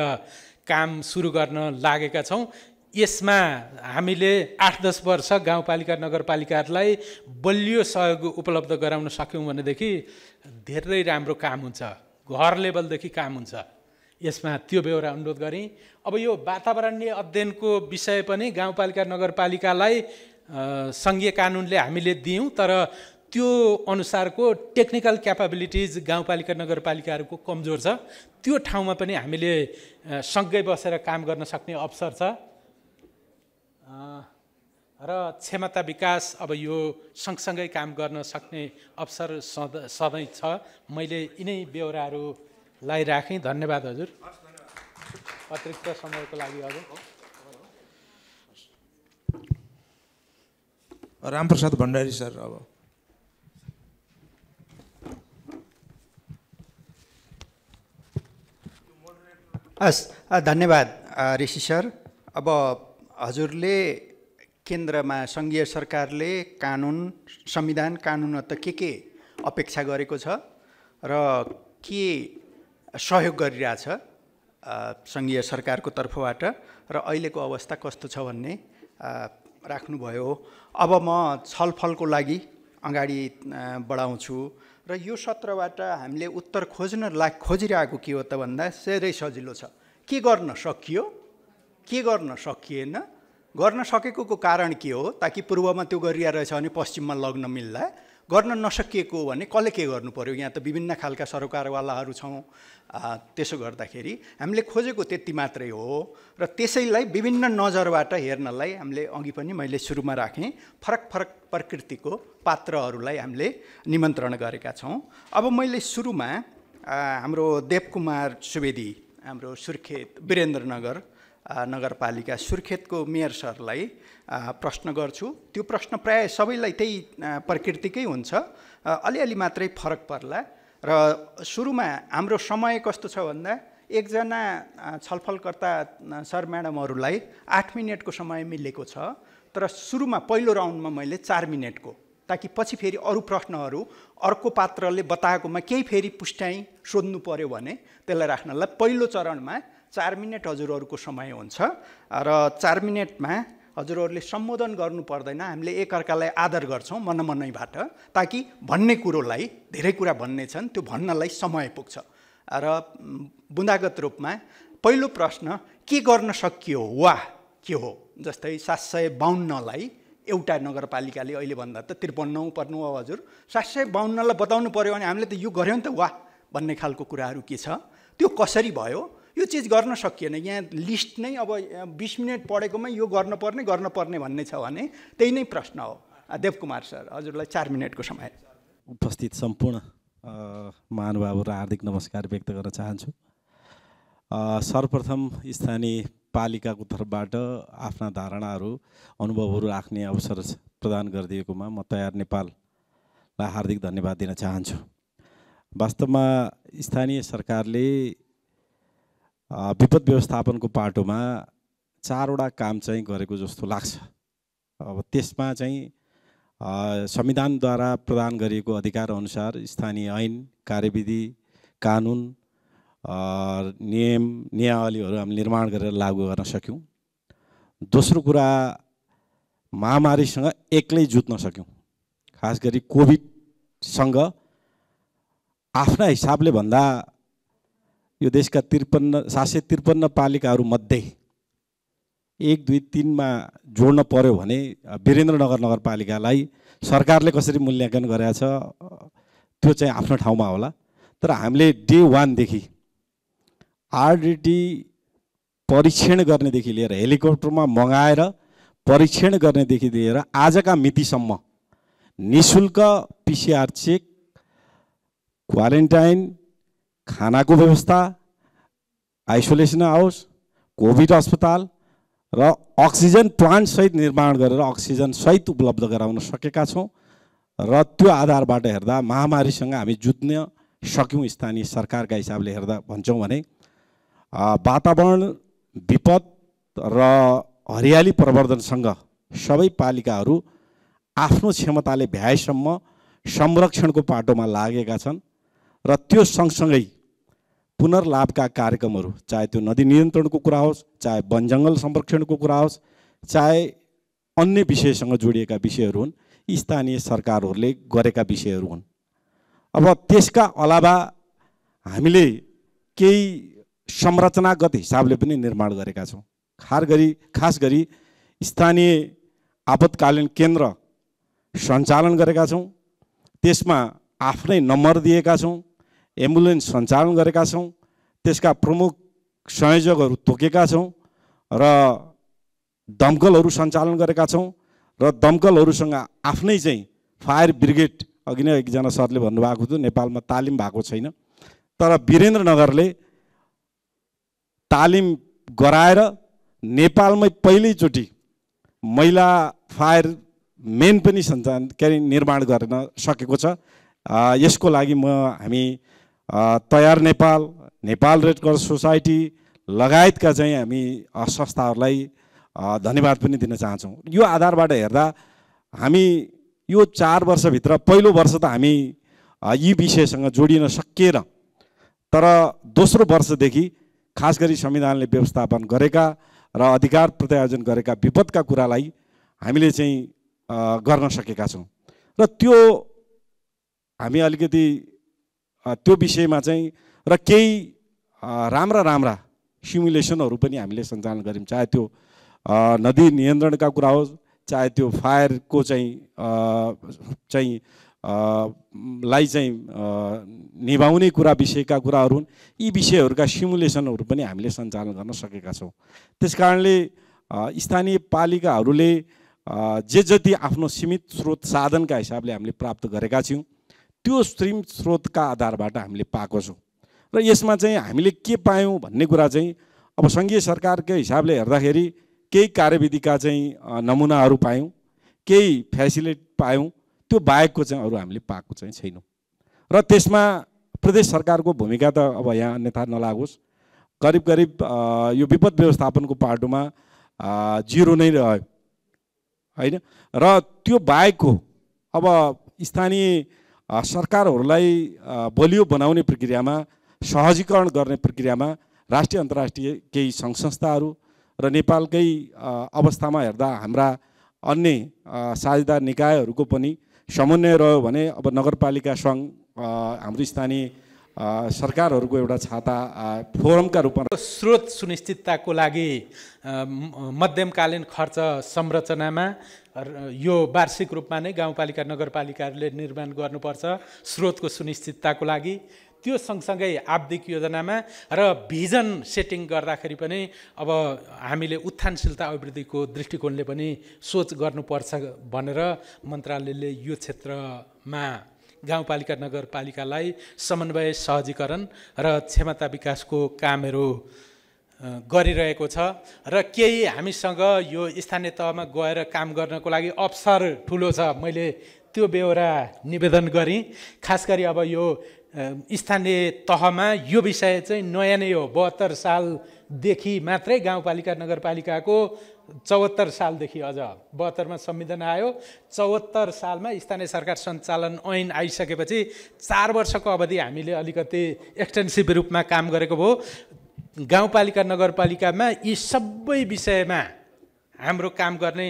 काम सुरु गर्न लागेका छौँ। यसमा हामीले 8-10 वर्ष गाउँपालिका नगरपालिकाहरूलाई बलियो सहयोग उपलब्ध गराउन सक्यौँ भनेदेखि धेरै राम्रो काम हुन्छ, घर लेभलदेखि काम हुन्छ। यसमा त्यो बेहोरा अनुरोध गरेँ। अब यो वातावरणीय अध्ययनको विषय पनि गाउँपालिका नगरपालिकालाई सङ्घीय कानुनले हामीले दियौँ, तर त्यो अनुसारको टेक्निकल क्यापाबिलिटिज गाउँपालिका नगरपालिकाहरूको कमजोर छ। त्यो ठाउँमा पनि हामीले सँगै बसेर काम गर्न सक्ने अवसर छ र क्षमता विकास अब यो सँगसँगै काम गर्न सक्ने अवसर सधैँ छ। मैले यिनै बेहोराहरूलाई राखेँ। धन्यवाद हजुर, अतिरिक्त समयको लागि। हजुर रामप्रसाद भण्डारी सर। अब हस्, धन्यवाद ऋषि सर। अब हजुरले केन्द्रमा सङ्घीय सरकारले कानुन, संविधान कानुन त के अपेक्षा गरेको छ र के सहयोग गरिरहेछ सङ्घीय सरकारको तर्फबाट र अहिलेको अवस्था कस्तो छ भन्ने राख्नुभयो। अब म छलफलको लागि अगाडि बढाउँछु र यो सत्रबाट हामीले उत्तर खोजिरहेको के हो त भन्दा सेरै सजिलो छ। के गर्न सकियो, के गर्न सकिएन, गर्न सकेको कारण के हो, ताकि पूर्वमा त्यो गरिरहेको रहेछ भने पश्चिममा लग्न मिल्ला, गर्न नसकिएको हो भने कसले के गर्नु पर्यो। यहाँ त विभिन्न खालका सरोकारवालाहरू छौँ। त्यसो गर्दाखेरि हामीले खोजेको त्यति मात्रै हो र त्यसैलाई विभिन्न नजरबाट हेर्नलाई हामीले अघि पनि मैले सुरुमा राखेँ फरक फरक प्रकृतिको पात्रहरूलाई हामीले निमन्त्रण गरेका छौँ। अब मैले सुरुमा हाम्रो देवकुमार सुवेदी, हाम्रो सुर्खेत वीरेन्द्रनगर नगरपालिका सुर्खेतको मेयर सरलाई प्रश्न गर्छु। त्यो प्रश्न प्राय सबैलाई त्यही प्रकृतिकै हुन्छ, अलिअलि मात्रै फरक पर्ला। र सुरुमा हाम्रो समय कस्तो छ भन्दा एकजना छलफलकर्ता सर म्याडमहरूलाई 8 मिनटको समय मिलेको छ, तर सुरुमा पहिलो राउन्डमा मैले 4 मिनटको, ताकि पछि फेरि अरू प्रश्नहरू अर्को पात्रले बताएकोमा केही फेरि पुष्टाइ सोध्नु पर्यो भने त्यसलाई राख्नलाई पहिलो चरणमा 4 मिनट हजुरहरूको समय हुन्छ। र 4 मिनटमा हजुरहरूले सम्बोधन गर्नु पर्दैन, हामीले एकअर्कालाई आदर गर्छौँ मनमनैबाट, ताकि भन्ने कुरोलाई धेरै कुरा भन्ने छन् त्यो भन्नलाई समय पुग्छ। र बुँदागत रूपमा पहिलो प्रश्न के गर्न सकियो वा के हो, जस्तै 752लाई एउटा नगरपालिकाले अहिले भन्दा त 53 पर्नु हो हजुर, 752लाई बताउनु पर्यो भने हामीले त यो गऱ्यौँ नि त वा भन्ने खालको कुराहरू के छ, त्यो कसरी भयो, यो चिज गर्न सकिएन। यहाँ लिस्ट नै अब 20 मिनट पढेकोमा यो गर्नुपर्ने भन्ने छ भने त्यही नै प्रश्न हो। देवकुमार सर, हजुरलाई 4 मिनटको समय। उपस्थित सम्पूर्ण महानुभावहरू हार्दिक नमस्कार व्यक्त गर्न चाहन्छु। सर्वप्रथम स्थानीय पालिकाको तर्फबाट आफ्ना धारणाहरू अनुभवहरू राख्ने अवसर प्रदान गरिदिएकोमा म तयार नेपाललाई हार्दिक धन्यवाद दिन चाहन्छु। वास्तवमा स्थानीय सरकारले विपद व्यवस्थापनको पाटोमा 4वटा काम चाहिँ गरेको जस्तो लाग्छ। अब त्यसमा चाहिँ संविधानद्वारा प्रदान गरिएको अधिकार अनुसार स्थानीय ऐन, कार्यविधि, कानुन, नियम नियमावलीहरू हामी निर्माण गरेर लागू गर्न सक्यौँ। दोस्रो कुरा, महामारीसँग एक्लै जुत्न सक्यौँ। खास गरी कोभिडसँग आफ्ना हिसाबले भन्दा यो देशका 753 पालिकाहरू मध्ये 1, 2, 3मा जोड्न पर्यो भने वीरेन्द्रनगर नगरपालिकालाई सरकारले कसरी मूल्याङ्कन गरेको छ त्यो चाहिँ आफ्नो ठाउँमा होला। तर हामीले डे 1 देखि आरडिटी परीक्षण गर्नेदेखि लिएर हेलिकप्टरमा मगाएर परीक्षण गर्नेदेखि लिएर आजका मितिसम्म निःशुल्क PCR चेक, क्वारेन्टाइन, खानाको व्यवस्था, आइसोलेसन हाउस, कोभिड अस्पताल र अक्सिजन प्लान्ट सहित निर्माण गरेर अक्सिजन सहित उपलब्ध गराउन सकेका छौँ। र त्यो आधारबाट हेर्दा महामारीसँग हामी जुझ्न सक्यौँ। स्थानीय सरकारका हिसाबले हेर्दा भन्छौँ भने वातावरण विपद र हरियाली प्रवर्धनसँग सबै पालिकाहरू आफ्नो क्षमताले भ्याएसम्म संरक्षणको पाटोमा लागेका छन्। र त्यो सँगसँगै पुनर्लाभका कार्यक्रमहरू, चाहे त्यो नदी नियन्त्रणको कुरा होस्, चाहे वन जङ्गल संरक्षणको कुरा होस्, चाहे अन्य विषयसँग जोडिएका विषयहरू हुन्, स्थानीय सरकारहरूले गरेका विषयहरू हुन्। अब त्यसका अलावा हामीले केही संरचनागत हिसाबले पनि निर्माण गरेका छौँ। खास गरी स्थानीय आपतकालीन केन्द्र सञ्चालन गरेका छौँ। त्यसमा आफ्नै नम्बर दिएका छौँ। एम्बुलेन्स सञ्चालन गरेका छौँ। त्यसका प्रमुख संयोजकहरू तोकेका छौँ र दमकलहरू सञ्चालन गरेका छौँ। र दमकलहरूसँग आफ्नै चाहिँ फायर ब्रिगेड, अघि नै एकजना सरले भन्नुभएको थियो नेपालमा तालिम भएको छैन, तर वीरेन्द्रनगरले तालिम गराएर नेपालमै पहिलोचोटि महिला फायर मेन पनि निर्माण गर्न सकेको छ। यसको लागि हामी तयार Nepal, Nepal red cross society लगायतका चाहिँ हामी संस्थाहरूलाई धन्यवाद पनि दिन चाहन्छौँ। यो आधारबाट हेर्दा हामी यो 4 वर्षभित्र पहिलो वर्ष त हामी यी विषयसँग जोडिन सकिएन, तर दोस्रो वर्षदेखि खास गरी संविधानले व्यवस्थापन गरेका र अधिकार प्रत्यायोजन गरेका विपदका कुरालाई हामीले चाहिँ गर्न सकेका छौँ। र त्यो हामी अलिकति त्यो विषयमा चाहिँ र केही राम्रा सिमुलेसनहरू पनि हामीले सञ्चालन गऱ्यौँ। चाहे त्यो नदी नियन्त्रणका कुरा होस्, चाहे त्यो फायरको लाई चाहिँ निभाउने कुरा विषयका कुराहरू हुन्, यी विषयहरूका सिमुलेसनहरू पनि हामीले सञ्चालन गर्न सकेका छौँ। त्यसकारणले स्थानीय पालिकाहरूले जे जति आफ्नो सीमित स्रोत साधनका हिसाबले हामीले प्राप्त गरेका छौँ त्यो सीमित स्रोतका आधारबाट हामीले पाएको छौँ। र यसमा चाहिँ हामीले के पायौँ भन्ने कुरा चाहिँ अब सङ्घीय सरकारकै हिसाबले हेर्दाखेरि केही कार्यविधिका चाहिँ नमुनाहरू पायौँ, केही फेसिलिटी पायौँ, त्यो बाहेकको चाहिँ अरू हामीले पाएको चाहिँ छैनौँ। र त्यसमा प्रदेश सरकारको भूमिका त अब यहाँ अन्यथा नलागोस्, करिब करिब यो विपद व्यवस्थापनको पाटोमा 0 नै रह्यो होइन। र त्यो बाहेकको अब स्थानीय सरकारहरूलाई बलियो बनाउने प्रक्रियामा, सहजीकरण गर्ने प्रक्रियामा राष्ट्रिय अन्तर्राष्ट्रिय केही सङ्घ संस्थाहरू र नेपालकै अवस्थामा हेर्दा हाम्रा अन्य साझेदार निकायहरूको पनि समन्वय रह्यो भने अब नगरपालिका सङ्घ हाम्रो स्थानीय सरकारहरूको एउटा छाता फोरमका रूपमा स्रोत सुनिश्चितताको लागि मध्यमकालीन खर्च संरचनामा यो वार्षिक रूपमा नै गाउँपालिका नगरपालिकाहरूले निर्माण गर्नुपर्छ स्रोतको सुनिश्चितताको लागि। त्यो सँगसँगै आवधिक योजनामा र भिजन सेटिङ गर्दाखेरि पनि अब हामीले उत्थानशीलता अभिवृद्धिको दृष्टिकोणले पनि सोच गर्नुपर्छ भनेर मन्त्रालयले यो क्षेत्रमा गाउँपालिका नगरपालिकालाई समन्वय सहजीकरण र क्षमता विकासको कामहरू गरिरहेको छ। र केही हामीसँग यो स्थानीय तहमा गएर काम गर्नको लागि अवसर ठुलो छ, मैले त्यो बेहोरा निवेदन गरेँ। खास गरी अब यो स्थानीय तहमा यो विषय चाहिँ नयाँ नै हो, 72 सालदेखि मात्रै गाउँपालिका नगरपालिकाको 74 सालदेखि अझ 72 मा संविधान आयो, 74 सालमा स्थानीय सरकार सञ्चालन ऐन आइसकेपछि 4 वर्षको अवधि हामीले अलिकति एक्सटेन्सिभ रूपमा काम गरेको भयो। गाउँपालिका नगरपालिकामा यी सबै विषयमा हाम्रो काम गर्ने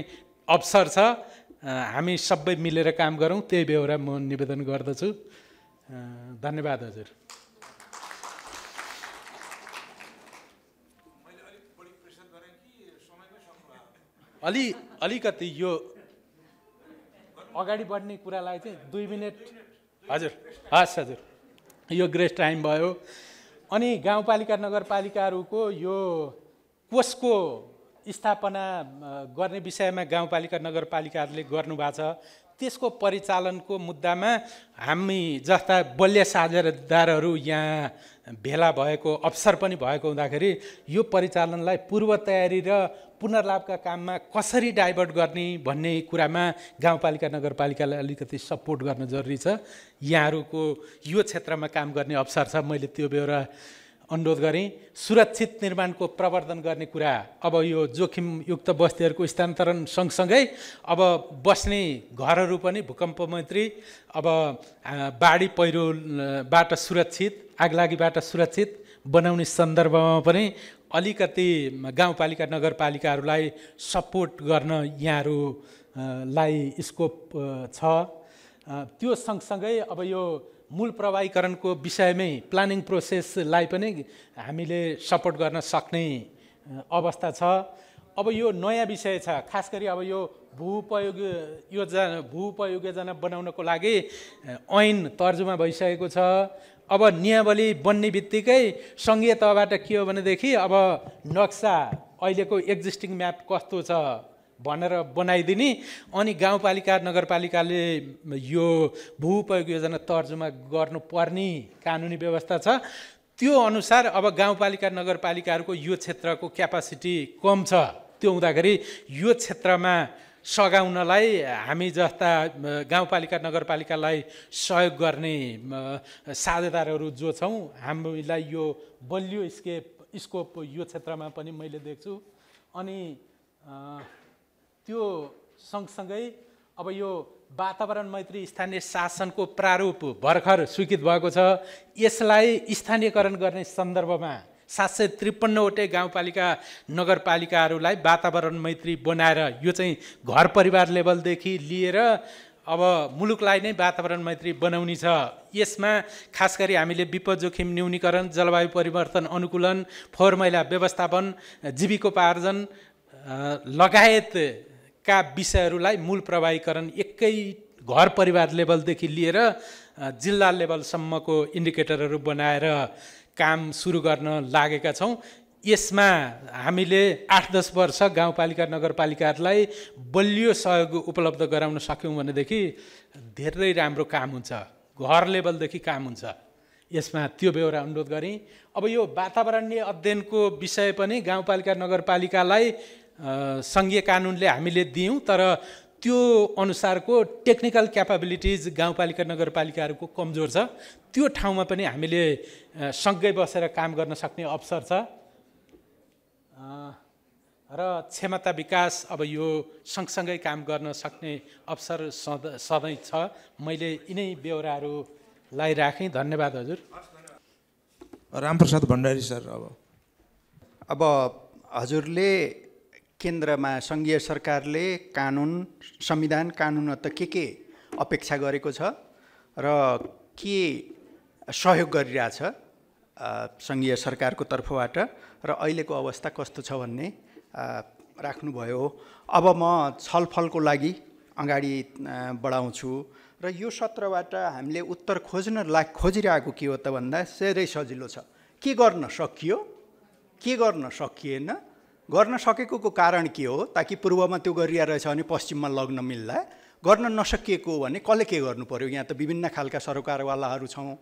अवसर छ, हामी सबै मिलेर काम गरौँ, त्यही बेहोरा म निवेदन गर्दछु। धन्यवाद हजुर। अलिकति यो अगाडि बढ्ने कुरालाई चाहिँ 2 मिनट हजुर। हस् हजुर, यो ग्रेस टाइम भयो। अनि गाउँपालिका नगरपालिकाहरूको यो कोषको स्थापना गर्ने विषयमा गाउँपालिका नगरपालिकाहरूले गर्नुभएको छ, त्यसको परिचालनको मुद्दामा हामी जस्ता बलिया साझेदारहरू यहाँ भेला भएको अवसर पनि भएको हुँदाखेरि यो परिचालनलाई पूर्व तयारी र पुनर्लाभका काममा कसरी डाइभर्ट गर्ने भन्ने कुरामा गाउँपालिका नगरपालिकालाई अलिकति सपोर्ट गर्न जरुरी छ। यहाँहरूको यो क्षेत्रमा काम गर्ने अवसर छ, मैले त्यो बेहोरा अनुरोध गरेँ। सुरक्षित निर्माणको प्रवर्धन गर्ने कुरा, अब यो जोखिमयुक्त बस्तीहरूको स्थानान्तरण सँगसँगै अब बस्ने घरहरू पनि भूकम्प मैत्री, अब बाढी पहिरोबाट सुरक्षित, आगलागीबाट सुरक्षित बनाउने सन्दर्भमा पनि अलिकति गाउँपालिका नगरपालिकाहरूलाई सपोर्ट गर्न यहाँहरूलाई स्कोप छ। त्यो सँगसँगै अब यो मूल प्रवाहीकरणको विषयमै प्लानिङ प्रोसेसलाई पनि हामीले सपोर्ट गर्न सक्ने अवस्था छ। अब यो नयाँ विषय छ, खास गरी अब यो भूउपयोग योजना बनाउनको लागि ऐन तर्जुमा भइसकेको छ। अब नियमावली बन्ने बित्तिकै सङ्घीय तहबाट के हो भनेदेखि अब नक्सा अहिलेको एक्जिस्टिङ म्याप कस्तो छ भनेर बनाइदिने, अनि गाउँपालिका नगरपालिकाले यो भूउपयोग योजना तर्जुमा गर्नुपर्ने कानुनी व्यवस्था छ। त्यो अनुसार अब गाउँपालिका नगरपालिकाहरूको यो क्षेत्रको क्यापासिटी कम छ, त्यो हुँदाखेरि यो क्षेत्रमा सघाउनलाई हामी जस्ता गाउँपालिका नगरपालिकालाई सहयोग गर्ने साझेदारहरू जो छौँ, हामीलाई यो बलियो स्कोप यो क्षेत्रमा पनि मैले देख्छु। अनि त्यो सँगसँगै अब यो वातावरण मैत्री स्थानीय शासनको प्रारूप भर्खर स्वीकृत भएको छ, यसलाई स्थानीयकरण गर्ने सन्दर्भमा 753 वटै गाउँपालिका नगरपालिकाहरूलाई वातावरण मैत्री बनाएर यो चाहिँ घर परिवार लेभलदेखि लिएर अब मुलुकलाई नै वातावरण मैत्री बनाउने छ। यसमा खास गरी हामीले विपद जोखिम न्यूनीकरण, जलवायु परिवर्तन अनुकूलन, फोहोर मैला व्यवस्थापन, जीविकोपार्जन लगायतका विषयहरूलाई मूल प्रवाहीकरण एकै घर परिवार लेभलदेखि लिएर जिल्ला लेभलसम्मको इन्डिकेटरहरू बनाएर काम सुरु गर्न लागेका छौँ। यसमा हामीले 8-10 वर्ष गाउँपालिका नगरपालिकाहरूलाई बलियो सहयोग उपलब्ध गराउन सक्यौँ भनेदेखि धेरै राम्रो काम हुन्छ, घर लेभलदेखि काम हुन्छ। यसमा त्यो बेहोरा अनुरोध गरेँ। अब यो वातावरणीय अध्ययनको विषय पनि गाउँपालिका नगरपालिकालाई सङ्घीय कानुनले हामीले दियौँ, तर त्यो अनुसारको टेक्निकल क्यापाबिलिटिज गाउँपालिका नगरपालिकाहरूको कमजोर छ। त्यो ठाउँमा पनि हामीले सँगै बसेर काम गर्न सक्ने अवसर छ र क्षमता विकास अब यो सँगसँगै काम गर्न सक्ने अवसर सधैँ छ। मैले यिनै बेहोराहरूलाई राखेँ। धन्यवाद हजुर। रामप्रसाद भण्डारी सर। अब हजुरले केन्द्रमा सङ्घीय सरकारले कानुन, संविधान कानुन त के अपेक्षा गरेको छ र के सहयोग गरिरहेछ सङ्घीय सरकारको तर्फबाट र अहिलेको अवस्था कस्तो छ भन्ने राख्नुभयो। अब म छलफलको लागि अगाडि बढाउँछु र यो सत्रबाट हामीले उत्तर खोजिरहेको के हो त भन्दा सेरै सजिलो छ। के गर्न सकियो, के गर्न सकिएन, गर्न सकेको कारण के हो, ताकि पूर्वमा त्यो गरिरहेको रहेछ भने पश्चिममा लग्न मिल्ला, गर्न नसकिएको हो भने कसले के गर्नु पर्यो। यहाँ त विभिन्न खालका सरोकारवालाहरू छौँ।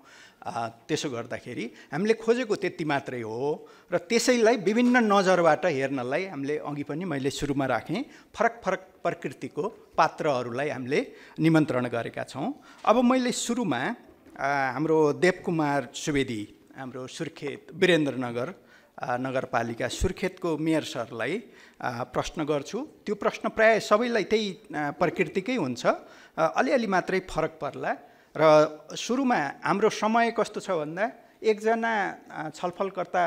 त्यसो गर्दाखेरि हामीले खोजेको त्यति मात्रै हो र त्यसैलाई विभिन्न नजरबाट हेर्नलाई हामीले अघि पनि मैले सुरुमा राखेँ फरक फरक प्रकृतिको पात्रहरूलाई हामीले निमन्त्रण गरेका छौँ। अब मैले सुरुमा हाम्रो देवकुमार सुवेदी, हाम्रो सुर्खेत वीरेन्द्रनगर नगरपालिका सुर्खेतको मेयर सरलाई प्रश्न गर्छु। त्यो प्रश्न प्रायः सबैलाई त्यही प्रकृतिकै हुन्छ, अलिअलि मात्रै फरक पर्ला। र सुरुमा हाम्रो समय कस्तो छ भन्दा एकजना छलफलकर्ता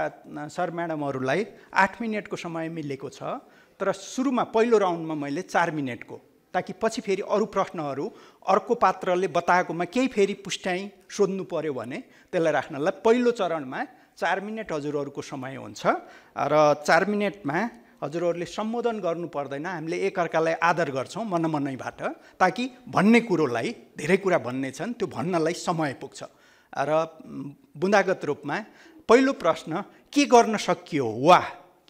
सर म्याडमहरूलाई 8 मिनटको समय मिलेको छ, तर सुरुमा पहिलो राउन्डमा मैले 4 मिनटको, ताकि पछि फेरि अरू प्रश्नहरू अर्को पात्रले बताएकोमा केही फेरि पुष्टाइ सोध्नु पर्यो भने त्यसलाई राख्नलाई पहिलो चरणमा 4 मिनट हजुरहरूको समय हुन्छ र 4 मिनटमा हजुरहरूले सम्बोधन गर्नु पर्दैन। हामीले एकअर्कालाई आदर गर्छौँ मनमनैबाट, ताकि भन्ने कुरोलाई धेरै कुरा भन्ने छन् त्यो भन्नलाई समय पुग्छ। र बुँदागत रूपमा पहिलो प्रश्न के गर्न सकियो वा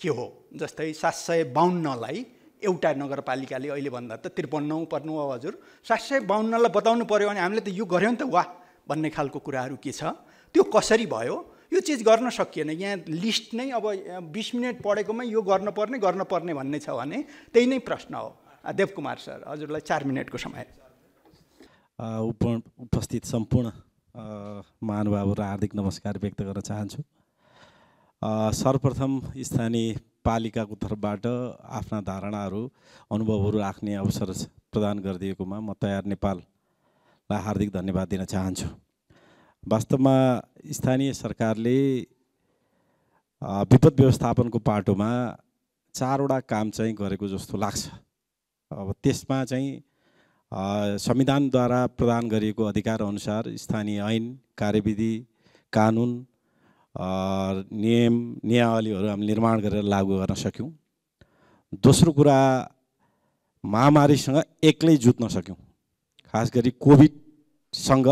के हो, जस्तै 752लाई एउटा नगरपालिकाले अहिले भन्दा त 53 पर्नु हो हजुर, 752लाई बताउनु पर्यो भने हामीले त यो गऱ्यौँ नि त वाह भन्ने खालको कुराहरू के छ, त्यो कसरी भयो, यो चिज गर्न सकिएन। यहाँ लिस्ट नै अब 20 मिनट पढेकोमा यो गर्नुपर्ने भन्ने छ भने त्यही नै प्रश्न हो। देवकुमार सर, हजुरलाई 4 मिनटको समय। उपस्थित सम्पूर्ण महानुभावहरू हार्दिक नमस्कार व्यक्त गर्न चाहन्छु। सर्वप्रथम स्थानीय पालिकाको तर्फबाट आफ्ना धारणाहरू, अनुभवहरू राख्ने अवसर प्रदान गरिदिएकोमा म तयार नेपाललाई हार्दिक धन्यवाद दिन चाहन्छु। वास्तवमा स्थानीय सरकारले विपद व्यवस्थापनको पाटोमा 4वटा काम चाहिँ गरेको जस्तो लाग्छ। अब त्यसमा चाहिँ संविधानद्वारा प्रदान गरिएको अधिकार अनुसार स्थानीय ऐन, कार्यविधि, कानुन, नियम नियमावलीहरू हामी निर्माण गरेर लागू गर्न सक्यौँ। दोस्रो कुरा, महामारीसँग एक्लै जुत्न सक्यौँ। खास गरी कोभिडसँग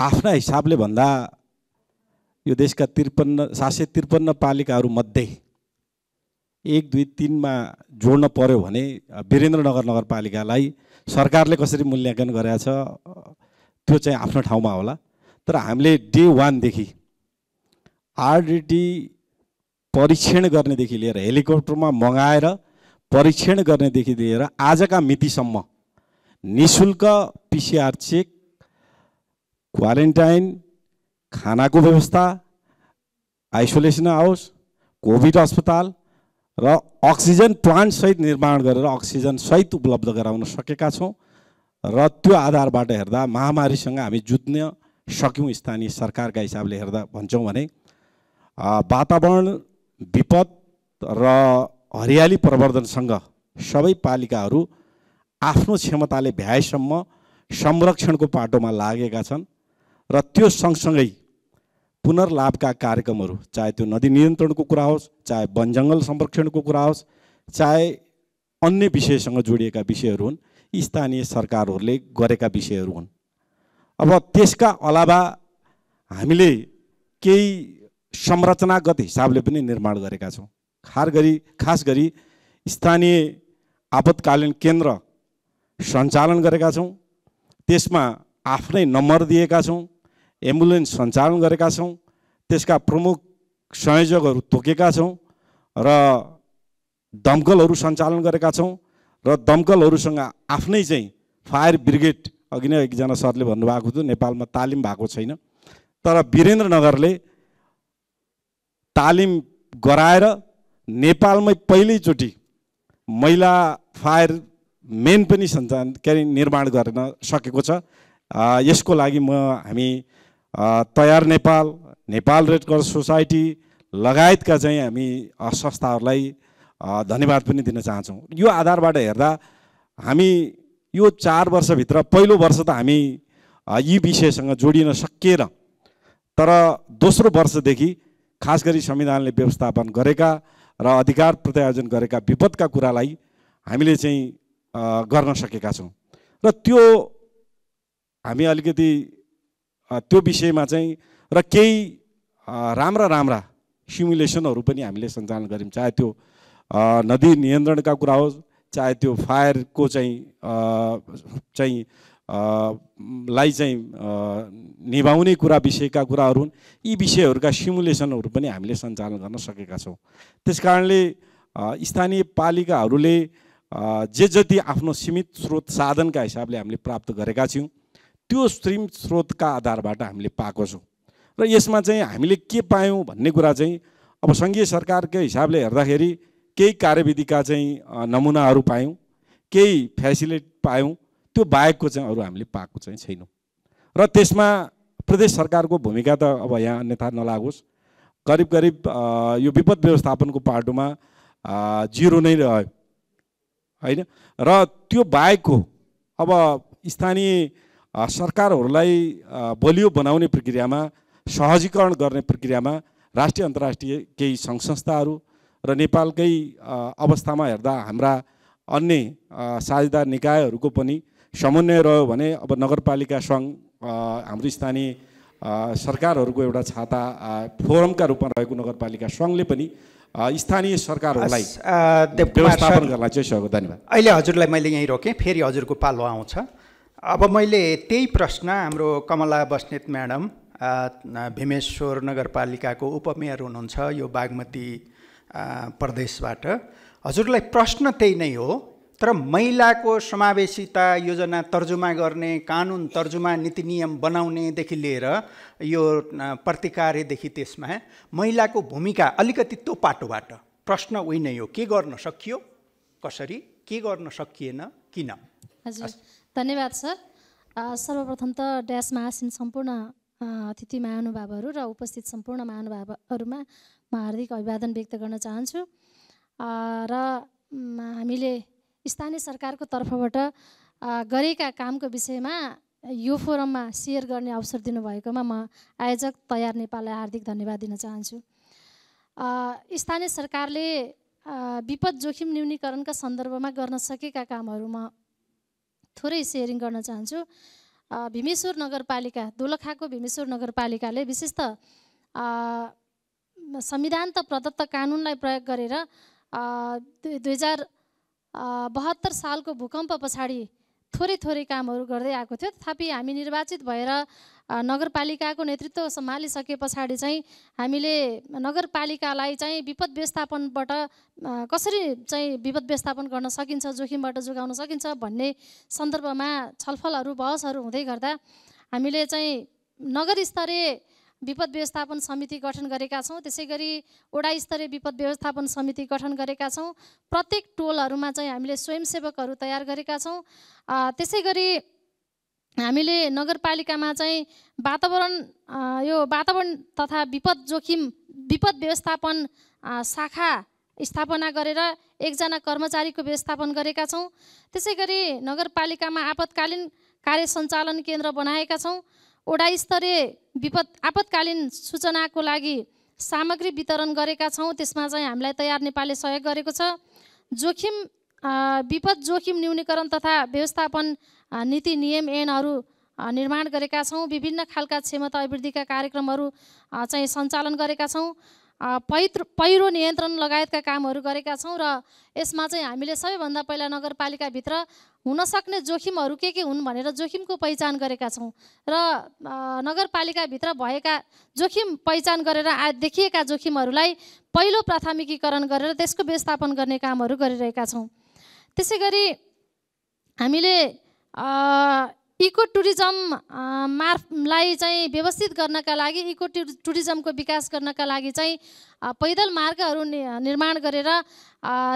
आफ्ना हिसाबले भन्दा यो देशका 753 पालिकाहरू मध्ये 1, 2, 3मा जोड्न पर्यो भने वीरेन्द्रनगर नगरपालिकालाई सरकारले कसरी मूल्याङ्कन गरेको छ त्यो चाहिँ आफ्नो ठाउँमा होला। तर हामीले डे 1 देखि आरडिटी परीक्षण गर्नेदेखि लिएर हेलिकप्टरमा मगाएर परीक्षण गर्नेदेखि लिएर आजका मितिसम्म निःशुल्क PCR चेक, क्वारेन्टाइन, खानाको व्यवस्था, आइसोलेसन हाउस, कोभिड अस्पताल र अक्सिजन प्लान्ट सहित निर्माण गरेर अक्सिजन सहित उपलब्ध गराउन सकेका छौँ। र त्यो आधारबाट हेर्दा महामारीसँग हामी जुझ्न सक्यौँ। स्थानीय सरकारका हिसाबले हेर्दा भन्छौँ भने वातावरण विपद र हरियाली प्रवर्धनसँग सबै पालिकाहरू आफ्नो क्षमताले भ्याएसम्म संरक्षणको पाटोमा लागेका छन्। र त्यो सँगसँगै पुनर्लाभका कार्यक्रमहरू, चाहे त्यो नदी नियन्त्रणको कुरा होस्, चाहे वन जङ्गल संरक्षणको कुरा होस्, चाहे अन्य विषयसँग जोडिएका विषयहरू हुन्, स्थानीय सरकारहरूले गरेका विषयहरू हुन्। अब त्यसका अलावा हामीले केही संरचनागत हिसाबले पनि निर्माण गरेका छौँ। खास गरी स्थानीय आपतकालीन केन्द्र सञ्चालन गरेका छौँ। त्यसमा आफ्नै नम्बर दिएका छौँ। एम्बुलेन्स सञ्चालन गरेका छौँ, त्यसका प्रमुख संयोजकहरू तोकेका छौँ र दमकलहरू सञ्चालन गरेका छौँ र दमकलहरूसँग आफ्नै चाहिँ फायर ब्रिगेड, अघि नै एकजना सरले भन्नुभएको थियो नेपालमा तालिम भएको छैन, तर वीरेन्द्रनगरले तालिम गराएर नेपालमै पहिलोचोटि महिला फायर मेन पनि सञ्चालन निर्माण गर्न सकेको छ। यसको लागि हामी तयार Nepal, Nepal red cross society लगायतका चाहिँ हामी संस्थाहरूलाई धन्यवाद पनि दिन चाहन्छौँ। यो आधारबाट हेर्दा हामी यो 4 वर्षभित्र पहिलो वर्ष त हामी यी विषयसँग जोडिन सकिएन, तर दोस्रो वर्षदेखि खास गरी संविधानले व्यवस्थापन गरेका र अधिकार प्रत्यायोजन गरेका विपदका कुरालाई हामीले चाहिँ गर्न सकेका छौँ र त्यो हामी अलिकति त्यो विषयमा चाहिँ र केही राम्रा सिमुलेसनहरू पनि हामीले सञ्चालन गऱ्यौँ, चाहे त्यो नदी नियन्त्रणका कुरा होस्, चाहे त्यो फायरको चाहिँ निभाउने कुरा विषयका कुराहरू हुन्, यी विषयहरूका सिमुलेसनहरू पनि हामीले सञ्चालन गर्न सकेका छौँ। त्यसकारणले स्थानीय पालिकाहरूले जे जति आफ्नो सीमित स्रोत साधनका हिसाबले हामीले प्राप्त गरेका छौँ त्यो सीमित स्रोतका आधारबाट हामीले पाएको छौँ र यसमा चाहिँ हामीले के पायौँ भन्ने कुरा चाहिँ अब सङ्घीय सरकारकै हिसाबले हेर्दाखेरि केही कार्यविधिका चाहिँ नमुनाहरू पायौँ, केही फेसिलिटी पायौँ, त्यो बाहेकको चाहिँ अरू हामीले पाएको चाहिँ छैनौँ र त्यसमा प्रदेश सरकारको भूमिका त अब यहाँ अन्यथा नलागोस्, करिब यो विपद व्यवस्थापनको पाटोमा 0 नै रह्यो होइन र त्यो बाहेकको अब स्थानीय सरकारहरूलाई बलियो बनाउने प्रक्रियामा, सहजीकरण गर्ने प्रक्रियामा राष्ट्रिय अन्तर्राष्ट्रिय केही सङ्घ संस्थाहरू र नेपालकै अवस्थामा हेर्दा हाम्रा अन्य साझेदार निकायहरूको पनि समन्वय रह्यो भने अब नगरपालिका सङ्घ हाम्रो स्थानीय सरकारहरूको एउटा छाता फोरमका रूपमा रहेको नगरपालिका सङ्घले पनि स्थानीय सरकारहरूलाई व्यवस्थापन गर्न चाहिँ सहयोग। धन्यवाद। अहिले हजुरलाई मैले यहीँ रोकेँ, फेरि हजुरको पालो आउँछ। अब मैले त्यही प्रश्न हाम्रो कमला बस्नेत म्याडम भीमेश्वर नगरपालिकाको उपमेयर हुनुहुन्छ यो बागमती प्रदेशबाट, हजुरलाई प्रश्न त्यही नै हो, तर महिलाको समावेशिता योजना तर्जुमा गर्ने, कानुन तर्जुमा नीति नियम बनाउनेदेखि लिएर यो प्रतिकार्यदेखि त्यसमा महिलाको भूमिका अलिकति त्यो पाटोबाट प्रश्न उही नै हो, के गर्न सकियो, कसरी, के गर्न सकिएन, किन? हजुर धन्यवाद सर। सर्वप्रथम त ड्यासमा आसीन सम्पूर्ण अतिथि महानुभावहरू र उपस्थित सम्पूर्ण महानुभावहरूमा म हार्दिक अभिवादन व्यक्त गर्न चाहन्छु र हामीले स्थानीय सरकारको तर्फबाट गरेका कामको विषयमा यो फोरममा सेयर गर्ने अवसर दिनुभएकोमा म आयोजक तयार नेपाललाई हार्दिक धन्यवाद दिन चाहन्छु। स्थानीय सरकारले विपद जोखिम न्यूनीकरणका सन्दर्भमा गर्न सकेका कामहरू म थोरै सेयरिङ गर्न चाहन्छु। भीमेश्वर नगरपालिका, दोलखाको भीमेश्वर नगरपालिकाले विशेष त संविधान त प्रदत्त कानुनलाई प्रयोग गरेर 2072 सालको भूकम्प पछाडि थोरै कामहरू गर्दै आएको थियो। तथापि हामी निर्वाचित भएर नगरपालिकाको नेतृत्व सम्हालिसके पछाडि चाहिँ हामीले नगरपालिकालाई चाहिँ विपद व्यवस्थापनबाट कसरी चाहिँ विपद व्यवस्थापन गर्न सकिन्छ, जोखिमबाट जोगाउन सकिन्छ भन्ने सन्दर्भमा छलफलहरू बहसहरू हुँदै गर्दा हामीले चाहिँ नगर स्तरीय विपद व्यवस्थापन समिति गठन गरेका छौँ। त्यसै गरी वडा स्तरीय विपद व्यवस्थापन समिति गठन गरेका छौँ। प्रत्येक टोलहरूमा चाहिँ हामीले स्वयंसेवकहरू तयार गरेका छौँ। त्यसै गरी हामीले नगरपालिकामा चाहिँ वातावरण तथा विपद व्यवस्थापन शाखा स्थापना गरेर 1 जना कर्मचारीको व्यवस्थापन गरेका छौँ। त्यसै गरी नगरपालिकामा आपतकालीन कार्य सञ्चालन केन्द्र बनाएका छौँ। वडा स्तरीय आपतकालीन सूचनाको लागि सामग्री वितरण गरेका छौँ। त्यसमा चाहिँ हामीलाई तयार नेपालले सहयोग गरेको छ। विपद जोखिम न्यूनीकरण तथा व्यवस्थापन नीति नियम ऐनहरू निर्माण गरेका छौँ। विभिन्न खालका क्षमता अभिवृद्धिका कार्यक्रमहरू चाहिँ सञ्चालन गरेका छौँ। पहिरो नियन्त्रण लगायतका कामहरू गरेका छौँ र यसमा चाहिँ हामीले सबैभन्दा पहिला नगरपालिकाभित्र हुनसक्ने जोखिमहरू के हुन् भनेर जोखिमको पहिचान गरेका छौँ र नगरपालिकाभित्र भएका जोखिम पहिचान गरेर देखिएका जोखिमहरूलाई पहिलो प्राथमिकीकरण गरेर त्यसको व्यवस्थापन गर्ने कामहरू गरिरहेका छौँ। त्यसै गरी हामीले इको टुरिज्मलाई चाहिँ व्यवस्थित गर्नका लागि इको टुरिज्मको विकास गर्नका लागि चाहिँ पैदल मार्गहरू निर्माण गरेर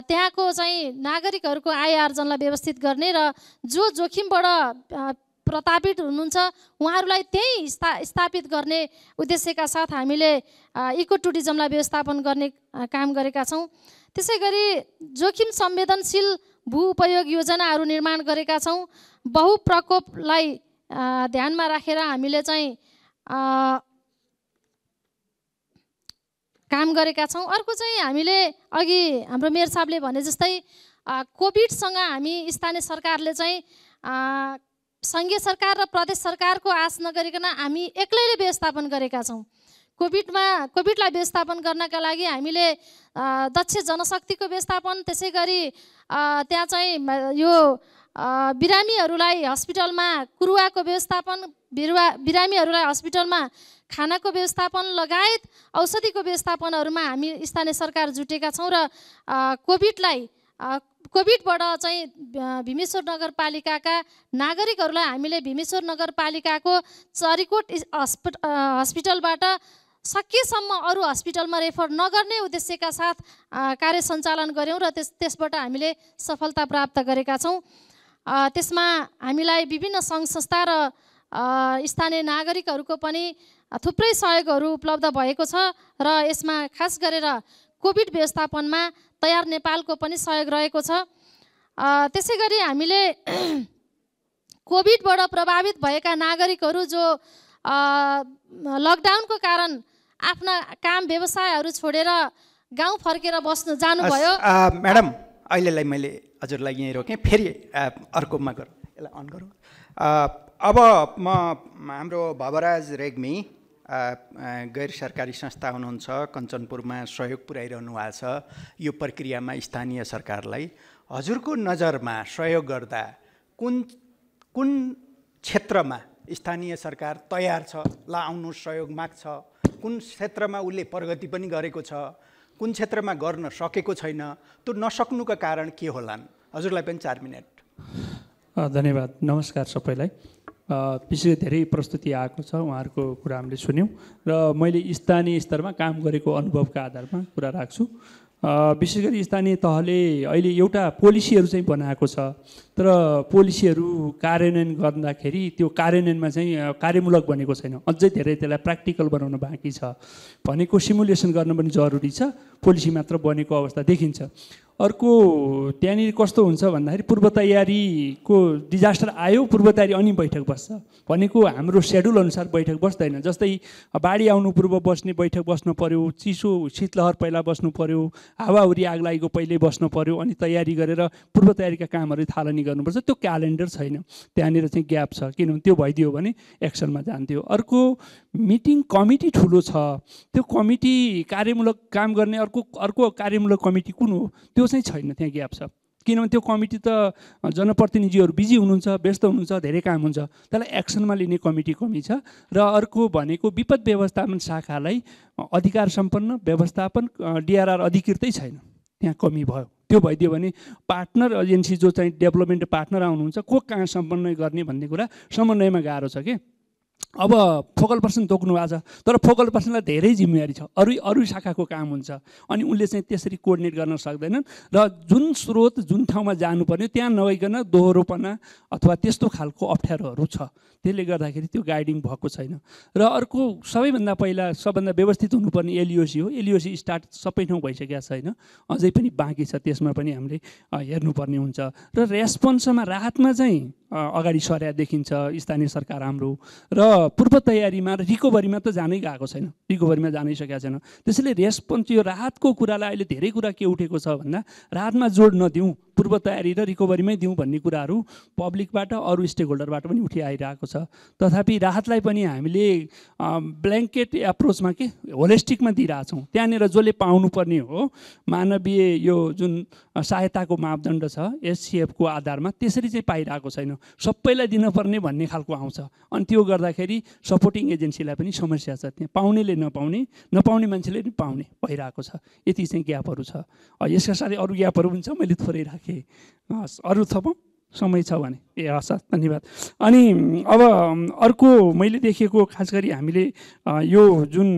त्यहाँको चाहिँ नागरिकहरूको आय आर्जनलाई व्यवस्थित गर्ने र जो जोखिमबाट प्रतापित हुनुहुन्छ उहाँहरूलाई त्यही स्थापित गर्ने उद्देश्यका साथ हामीले इको टुरिज्मलाई व्यवस्थापन गर्ने काम गरेका छौँ। त्यसै गरी जोखिम संवेदनशील भू उपयोग योजनाहरू निर्माण गरेका छौँ। बहुप्रकोपलाई ध्यानमा राखेर हामीले चाहिँ काम गरेका छौँ। अर्को चाहिँ हामीले अघि हाम्रो मेयर साहबले भने जस्तै कोभिडसँग हामी स्थानीय सरकारले चाहिँ सङ्घीय सरकार र प्रदेश सरकारको आश नगरिकन हामी एक्लैले व्यवस्थापन गरेका छौँ। कोभिडलाई व्यवस्थापन गर्नका लागि हामीले दक्ष जनशक्तिको व्यवस्थापन, त्यसै गरी त्यहाँ चाहिँ यो बिरामीहरूलाई हस्पिटलमा कुरुवाको व्यवस्थापन, बिरामीहरूलाई हस्पिटलमा खानाको व्यवस्थापन लगायत औषधिको व्यवस्थापनहरूमा हामी स्थानीय सरकार जुटेका छौँ र कोभिडबाट चाहिँ भीमेश्वर नगरपालिकाका नागरिकहरूलाई हामीले भीमेश्वर नगरपालिकाको चरीकोट हस्पिटलबाट सकेसम्म अरू हस्पिटलमा रेफर नगर्ने उद्देश्यका साथ कार्य सञ्चालन गऱ्यौँ र त्यसबाट हामीले सफलता प्राप्त गरेका छौँ। त्यसमा हामीलाई विभिन्न सङ्घ संस्था र स्थानीय नागरिकहरूको पनि थुप्रै सहयोगहरू उपलब्ध भएको छ र यसमा खास गरेर कोभिड व्यवस्थापनमा तयार नेपालको पनि सहयोग रहेको छ। त्यसै गरी हामीले कोभिडबाट प्रभावित भएका नागरिकहरू जो लकडाउनको कारण आफ्ना काम व्यवसायहरू छोडेर गाउँ फर्केर बस्नु जानुभयो। म्याडम अहिलेलाई मैले हजुरलाई यहीँ रोकेँ, फेरि अर्कोमा गरौँ, यसलाई अन गरौँ। अब म हाम्रो भवराज रेग्मी गैर सरकारी संस्था हुनुहुन्छ, कञ्चनपुरमा सहयोग पुर्याइरहनु भएको छ यो प्रक्रियामा स्थानीय सरकारलाई। हजुरको नजरमा सहयोग गर्दा कुन क्षेत्रमा स्थानीय सरकार तयार छ, ल आउनु सहयोग माग्छ, कुन क्षेत्रमा उसले प्रगति पनि गरेको छ, कुन क्षेत्रमा गर्न सकेको छैन, त्यो नसक्नुका कारण के होलान्? हजुरलाई पनि 4 मिनट। धन्यवाद। नमस्कार सबैलाई। विशेष धेरै प्रस्तुति आएको छ, उहाँहरूको कुरा हामीले सुन्यौँ र मैले स्थानीय स्तरमा काम गरेको अनुभवका आधारमा कुरा राख्छु। विशेष गरी स्थानीय तहले अहिले एउटा पोलिसीहरू चाहिँ बनाएको छ, तर पोलिसीहरू कार्यान्वयन गर्दाखेरि त्यो कार्यान्वयनमा चाहिँ कार्यमूलक बनेको छैन, अझै धेरै त्यसलाई प्र्याक्टिकल बनाउन बाँकी छ। भनेको सिमुलेसन गर्न पनि जरुरी छ, पोलिसी मात्र बनेको अवस्था देखिन्छ। अर्को त्यहाँनिर कस्तो हुन्छ भन्दाखेरि पूर्व तयारीको डिजास्टर आयो, पूर्व तयारी अनि बैठक बस्छ भनेको हाम्रो सेड्युल अनुसार बैठक बस्दैन। जस्तै बाढी आउनु पूर्व बस्ने बैठक बस्नु पर्यो, चिसो शीतलहर पहिला बस्नु पर्यो, हावाहुरी आग लागेको पहिल्यै बस्नु पर्यो, अनि तयारी गरेर पूर्व तयारीका कामहरू थालनी गर्नुपर्छ। त्यो क्यालेन्डर छैन, त्यहाँनिर चाहिँ ग्याप छ। किनभने त्यो भइदियो भने एक्सनमा जान्थ्यो। अर्को मिटिङ कमिटी ठुलो छ, त्यो कमिटी कार्यमूलक काम गर्ने अर्को कार्यमूलक कमिटी कुन हो त्यो चाहिँ छैन, त्यहाँ ग्याप छ। किनभने त्यो कमिटी त जनप्रतिनिधिहरू बिजी हुनुहुन्छ, व्यस्त हुनुहुन्छ, धेरै काम हुन्छ, त्यसलाई एक्सनमा लिने कमिटी कमी छ। र अर्को भनेको विपद व्यवस्थापन शाखालाई अधिकार सम्पन्न व्यवस्थापन DRR अधिकृतै छैन, त्यहाँ कमी भयो। त्यो भइदियो भने पार्टनर एजेन्सी जो चाहिँ डेभलपमेन्ट पार्टनर आउनुहुन्छ को कहाँ समन्वय गर्ने भन्ने कुरा समन्वयमा गाह्रो छ कि। अब फोकल पर्सन तोक्नु भएको छ, तर फोकल पर्सनलाई धेरै जिम्मेवारी छ, अरू शाखाको काम हुन्छ, अनि उनले चाहिँ त्यसरी कोअर्डिनेट गर्न सक्दैनन्। र जुन स्रोत जुन ठाउँमा जानुपर्ने त्यहाँ नगइकन दोहोरोपना अथवा त्यस्तो खालको अप्ठ्यारोहरू छ, त्यसले गर्दाखेरि त्यो गाइडिङ भएको छैन। र अर्को सबैभन्दा पहिला सबभन्दा व्यवस्थित हुनुपर्ने LEOC हो। LEOC स्टार्ट सबै ठाउँ भइसकेको छैन, अझै पनि बाँकी छ, त्यसमा पनि हामीले हेर्नुपर्ने हुन्छ। र रेस्पोन्समा राहतमा चाहिँ अगाडि सर्या देखिन्छ स्थानीय सरकार हाम्रो र पूर्व तयारीमा र रिकभरीमा त जानै गएको छैन, रिकभरीमा जानै सकेको छैन। त्यसैले रेस्पोन्स यो राहतको कुरालाई अहिले धेरै कुरा के उठेको छ भन्दा राहतमा जोड नदिउँ, पूर्व तयारी र रिकभरीमै दिउँ भन्ने कुराहरू पब्लिकबाट अरू स्टेक होल्डरबाट पनि उठिआइरहेको छ। तथापि राहतलाई पनि हामीले ब्ल्याङ्केट एप्रोचमा के होलिस्टिकमा दिइरहेछौँ। त्यहाँनिर जसले पाउनुपर्ने हो मानवीय यो जुन सहायताको मापदण्ड छ एससिएफको आधारमा त्यसरी चाहिँ पाइरहेको छैन, सबैलाई दिनुपर्ने भन्ने खालको आउँछ। अनि त्यो गर्दाखेरि सपोर्टिङ एजेन्सीलाई पनि समस्या छ, त्यहाँ पाउनेले नपाउने, नपाउने मान्छेले पनि पाउने भइरहेको छ। यति चाहिँ ग्यापहरू छ। यसका साथै अरू ग्यापहरू पनि छ, मैले थोरै राखेँ। हस्, अरू थपौँ समय छ भने? ए हस्, धन्यवाद। अनि अब अर्को मैले देखेको खास गरी हामीले यो जुन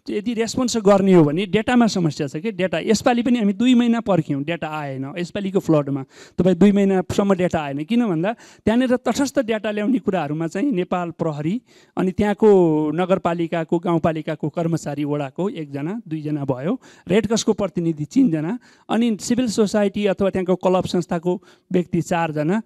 यदि रेस्पोन्स गर्ने हो भने डेटामा समस्या छ कि डेटा यसपालि पनि हामी 2 महिना पर्ख्यौँ, डेटा आएन। यसपालिको फ्लडमा तपाईँ 2 महिनासम्म डेटा आएन। किन भन्दा त्यहाँनिर तटस्थ डेटा ल्याउने कुराहरूमा चाहिँ नेपाल प्रहरी अनि त्यहाँको नगरपालिकाको गाउँपालिकाको कर्मचारी वडाको 1 जना 2 जना भयो, रेड क्रसको प्रतिनिधि 3 जना, अनि सिभिल सोसाइटी अथवा त्यहाँको क्लब संस्थाको व्यक्ति 4 जना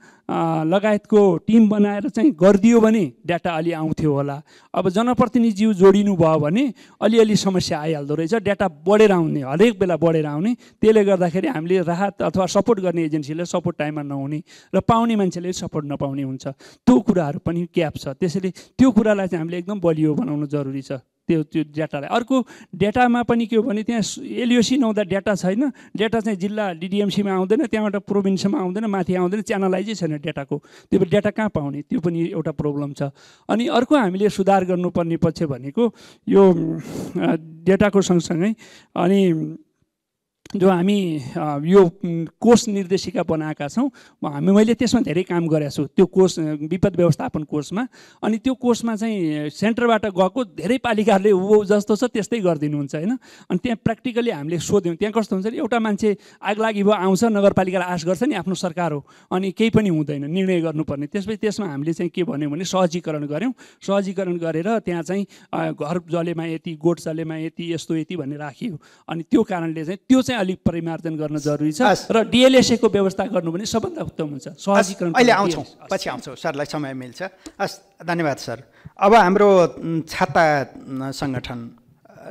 लगायतको टिम बनाएर चाहिँ गरिदियो भने डेटा अलि आउँथ्यो होला। अब जनप्रतिनिधिज्यू जोडिनु भयो भने अलिअलि समस्या आइहाल्दो रहेछ, डेटा बढेर आउने, हरेक बेला बढेर आउने। त्यसले गर्दाखेरि हामीले राहत अथवा सपोर्ट गर्ने एजेन्सीले सपोर्ट टाइममा नहुने र पाउने मान्छेले सपोर्ट नपाउने हुन्छ। त्यो कुराहरू पनि ग्याप छ। त्यसैले त्यो कुरालाई चाहिँ हामीले एकदम बलियो बनाउनु जरुरी छ, त्यो डेटालाई। अर्को डेटामा पनि के हो भने त्यहाँ एलओसी नहुँदा डेटा छैन, डेटा चाहिँ जिल्ला डिडिएमसीमा आउँदैन, त्यहाँबाट प्रोभिन्समा आउँदैन, माथि आउँदैन, च्यानलाइजै छैन डेटाको। त्यो डेटा कहाँ पाउने, त्यो पनि एउटा प्रब्लम छ। अनि अर्को हामीले सुधार गर्नुपर्ने पक्ष भनेको यो डेटाको सँगसँगै अनि जो हामी यो कोष निर्देशिका बनाएका छौँ, मैले त्यसमा धेरै काम गरेको छु। त्यो कोष विपद व्यवस्थापन कोषमा, अनि त्यो कोषमा चाहिँ सेन्टरबाट गएको धेरै पालिकाहरूले ऊ जस्तो छ त्यस्तै गरिदिनुहुन्छ होइन। अनि त्यहाँ प्र्याक्टिकली हामीले सोध्यौँ, त्यहाँ कस्तो हुन्छ नि, एउटा मान्छे आगलागी भयो आउँछ, नगरपालिकालाई आश गर्छ नि आफ्नो सरकार हो, अनि केही पनि हुँदैन, निर्णय गर्नुपर्ने। त्यसपछि त्यसमा हामीले चाहिँ के भन्यौँ भने सहजीकरण गऱ्यौँ। सहजीकरण गरेर त्यहाँ चाहिँ घर जलेमा यति, गोठ जलेमा यति, यस्तो यति भन्ने राखियो। अनि त्यो कारणले चाहिँ त्यो चाहिँ अलिक परिमार्जन गर्न जरुरी छ र डिएलएसएको व्यवस्था गर्नु पनि सबभन्दा उत्तम हुन्छ। सहजीकरण अहिले आउँछौँ, पछि आउँछौँ, सरलाई समय मिल्छ। हस्, धन्यवाद सर। अब हाम्रो छाता सङ्गठन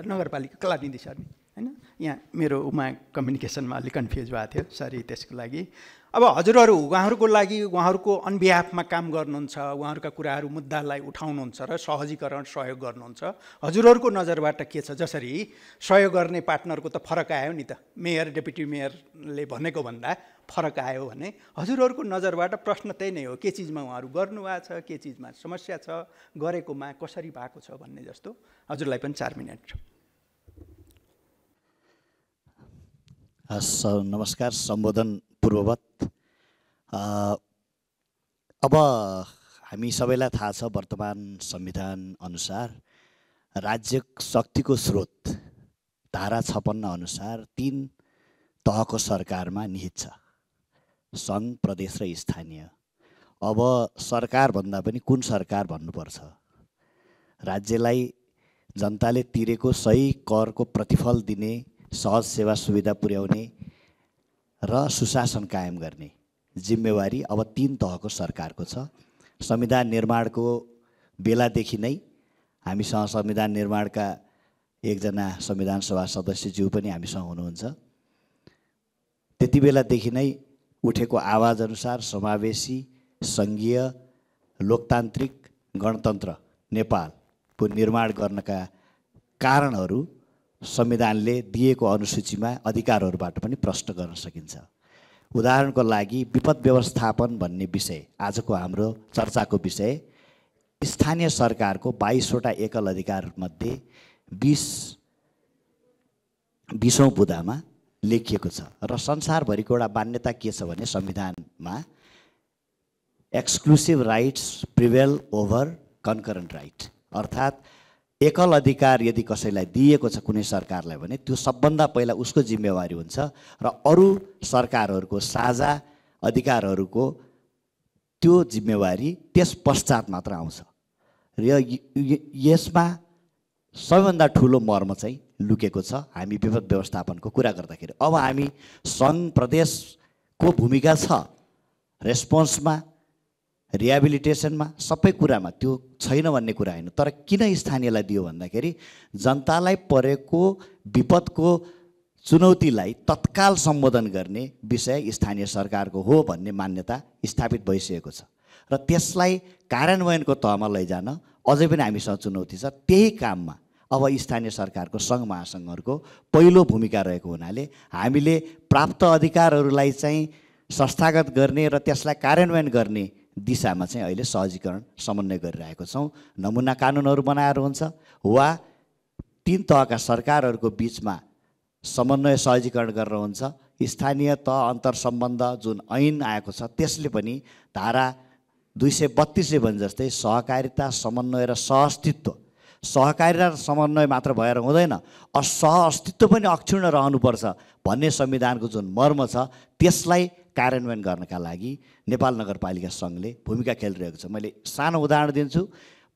नगरपालिका कलानिधि सर होइन, यहाँ मेरो कम्युनिकेसनमा अलिक कन्फ्युज भएको थियो, सरी त्यसको लागि। अब हजुरहरू उहाँहरूको लागि उहाँहरूको अनबिहाफमा काम गर्नुहुन्छ, उहाँहरूका कुराहरू मुद्दालाई उठाउनुहुन्छ र सहजीकरण सहयोग गर्नुहुन्छ। हजुरहरूको नजरबाट के छ? जसरी सहयोग गर्ने पार्टनरको त फरक आयो नि त, मेयर डेपुटी मेयरले भनेको भन्दा फरक आयो भने हजुरहरूको नजरबाट प्रश्न त्यही नै हो, के चिजमा उहाँहरू गर्नुभएको छ, के चिजमा समस्या छ, गरेकोमा कसरी भएको छ भन्ने जस्तो। हजुरलाई पनि 4 मिनट। हस्, नमस्कार। सम्बोधन पूर्ववत अब हामी सबैलाई थाहा छ वर्तमान संविधान अनुसार राज्य शक्तिको स्रोत धारा 56 अनुसार 3 तहको सरकारमा निहित छ, सङ्घ, प्रदेश र स्थानीय। अब सरकार भन्दा पनि कुन सरकार भन्नुपर्छ? राज्यलाई जनताले तिरेको सही करको प्रतिफल दिने, सहज सेवा सुविधा पुर्याउने र सुशासन कायम गर्ने जिम्मेवारी अब 3 तहको सरकारको छ। संविधान निर्माणको बेलादेखि नै हामीसँग संविधान निर्माणका 1 जना संविधान सभा सदस्यज्यू पनि हामीसँग हुनुहुन्छ। त्यति बेलादेखि नै उठेको आवाज अनुसार समावेशी, सङ्घीय, लोकतान्त्रिक गणतन्त्र नेपालको निर्माण गर्नका कारणहरू संविधानले दिएको अनुसूचीमा अधिकारहरूबाट पनि प्रष्ट गर्न सकिन्छ। उदाहरणको लागि विपद व्यवस्थापन भन्ने विषय आजको हाम्रो चर्चाको विषय स्थानीय सरकारको 22वटा एकल अधिकारमध्ये 20औं बुँदामा लेखिएको छ र संसारभरिको एउटा मान्यता के छ भने संविधानमा exclusive rights prevail over concurrent right, अर्थात् एकल अधिकार यदि कसैलाई दिएको छ कुनै सरकारलाई भने त्यो सबभन्दा पहिला उसको जिम्मेवारी हुन्छ र अरू सरकारहरूको साझा अधिकारहरूको त्यो जिम्मेवारी त्यस पश्चात मात्र आउँछ। र यसमा सबैभन्दा ठुलो मर्म चाहिँ लुकेको छ हामी विपद व्यवस्थापनको कुरा गर्दाखेरि। अब हामी सङ्घ प्रदेशको भूमिका छ रेस्पोन्समा, रिहेबिलिटेसनमा, सबै कुरामा त्यो छैन भन्ने कुरा होइन। तर किन स्थानीयलाई दियो भन्दाखेरि जनतालाई परेको विपदको चुनौतीलाई तत्काल सम्बोधन गर्ने विषय स्थानीय सरकारको हो भन्ने मान्यता स्थापित भइसकेको छ र त्यसलाई कार्यान्वयनको तहमा लैजान अझै पनि हामीसँग चुनौती छ। त्यही काममा अब स्थानीय सरकारको सङ्घ महासङ्घहरूको पहिलो भूमिका रहेको हुनाले हामीले प्राप्त अधिकारहरूलाई चाहिँ संस्थागत गर्ने र त्यसलाई कार्यान्वयन गर्ने दिशामा चाहिँ अहिले सहजीकरण समन्वय गरिरहेको छौँ। नमुना कानुनहरू बनाएर हुन्छ वा 3 तहका सरकारहरूको बिचमा समन्वय सहजीकरण गरेर हुन्छ। स्थानीय तह अन्तर सम्बन्ध जुन ऐन आएको छ त्यसले पनि धारा 232 भने जस्तै सहकारिता, समन्वय र सहअस्तित्व, सहकारिता र समन्वय मात्र भएर हुँदैन, सहअस्तित्व पनि अक्षुण्ण रहनुपर्छ भन्ने संविधानको जुन मर्म छ त्यसलाई कार्यान्वयन गर्नका लागि नेपाल नगरपालिका सङ्घले भूमिका खेलिरहेको छ। मैले सानो उदाहरण दिन्छु।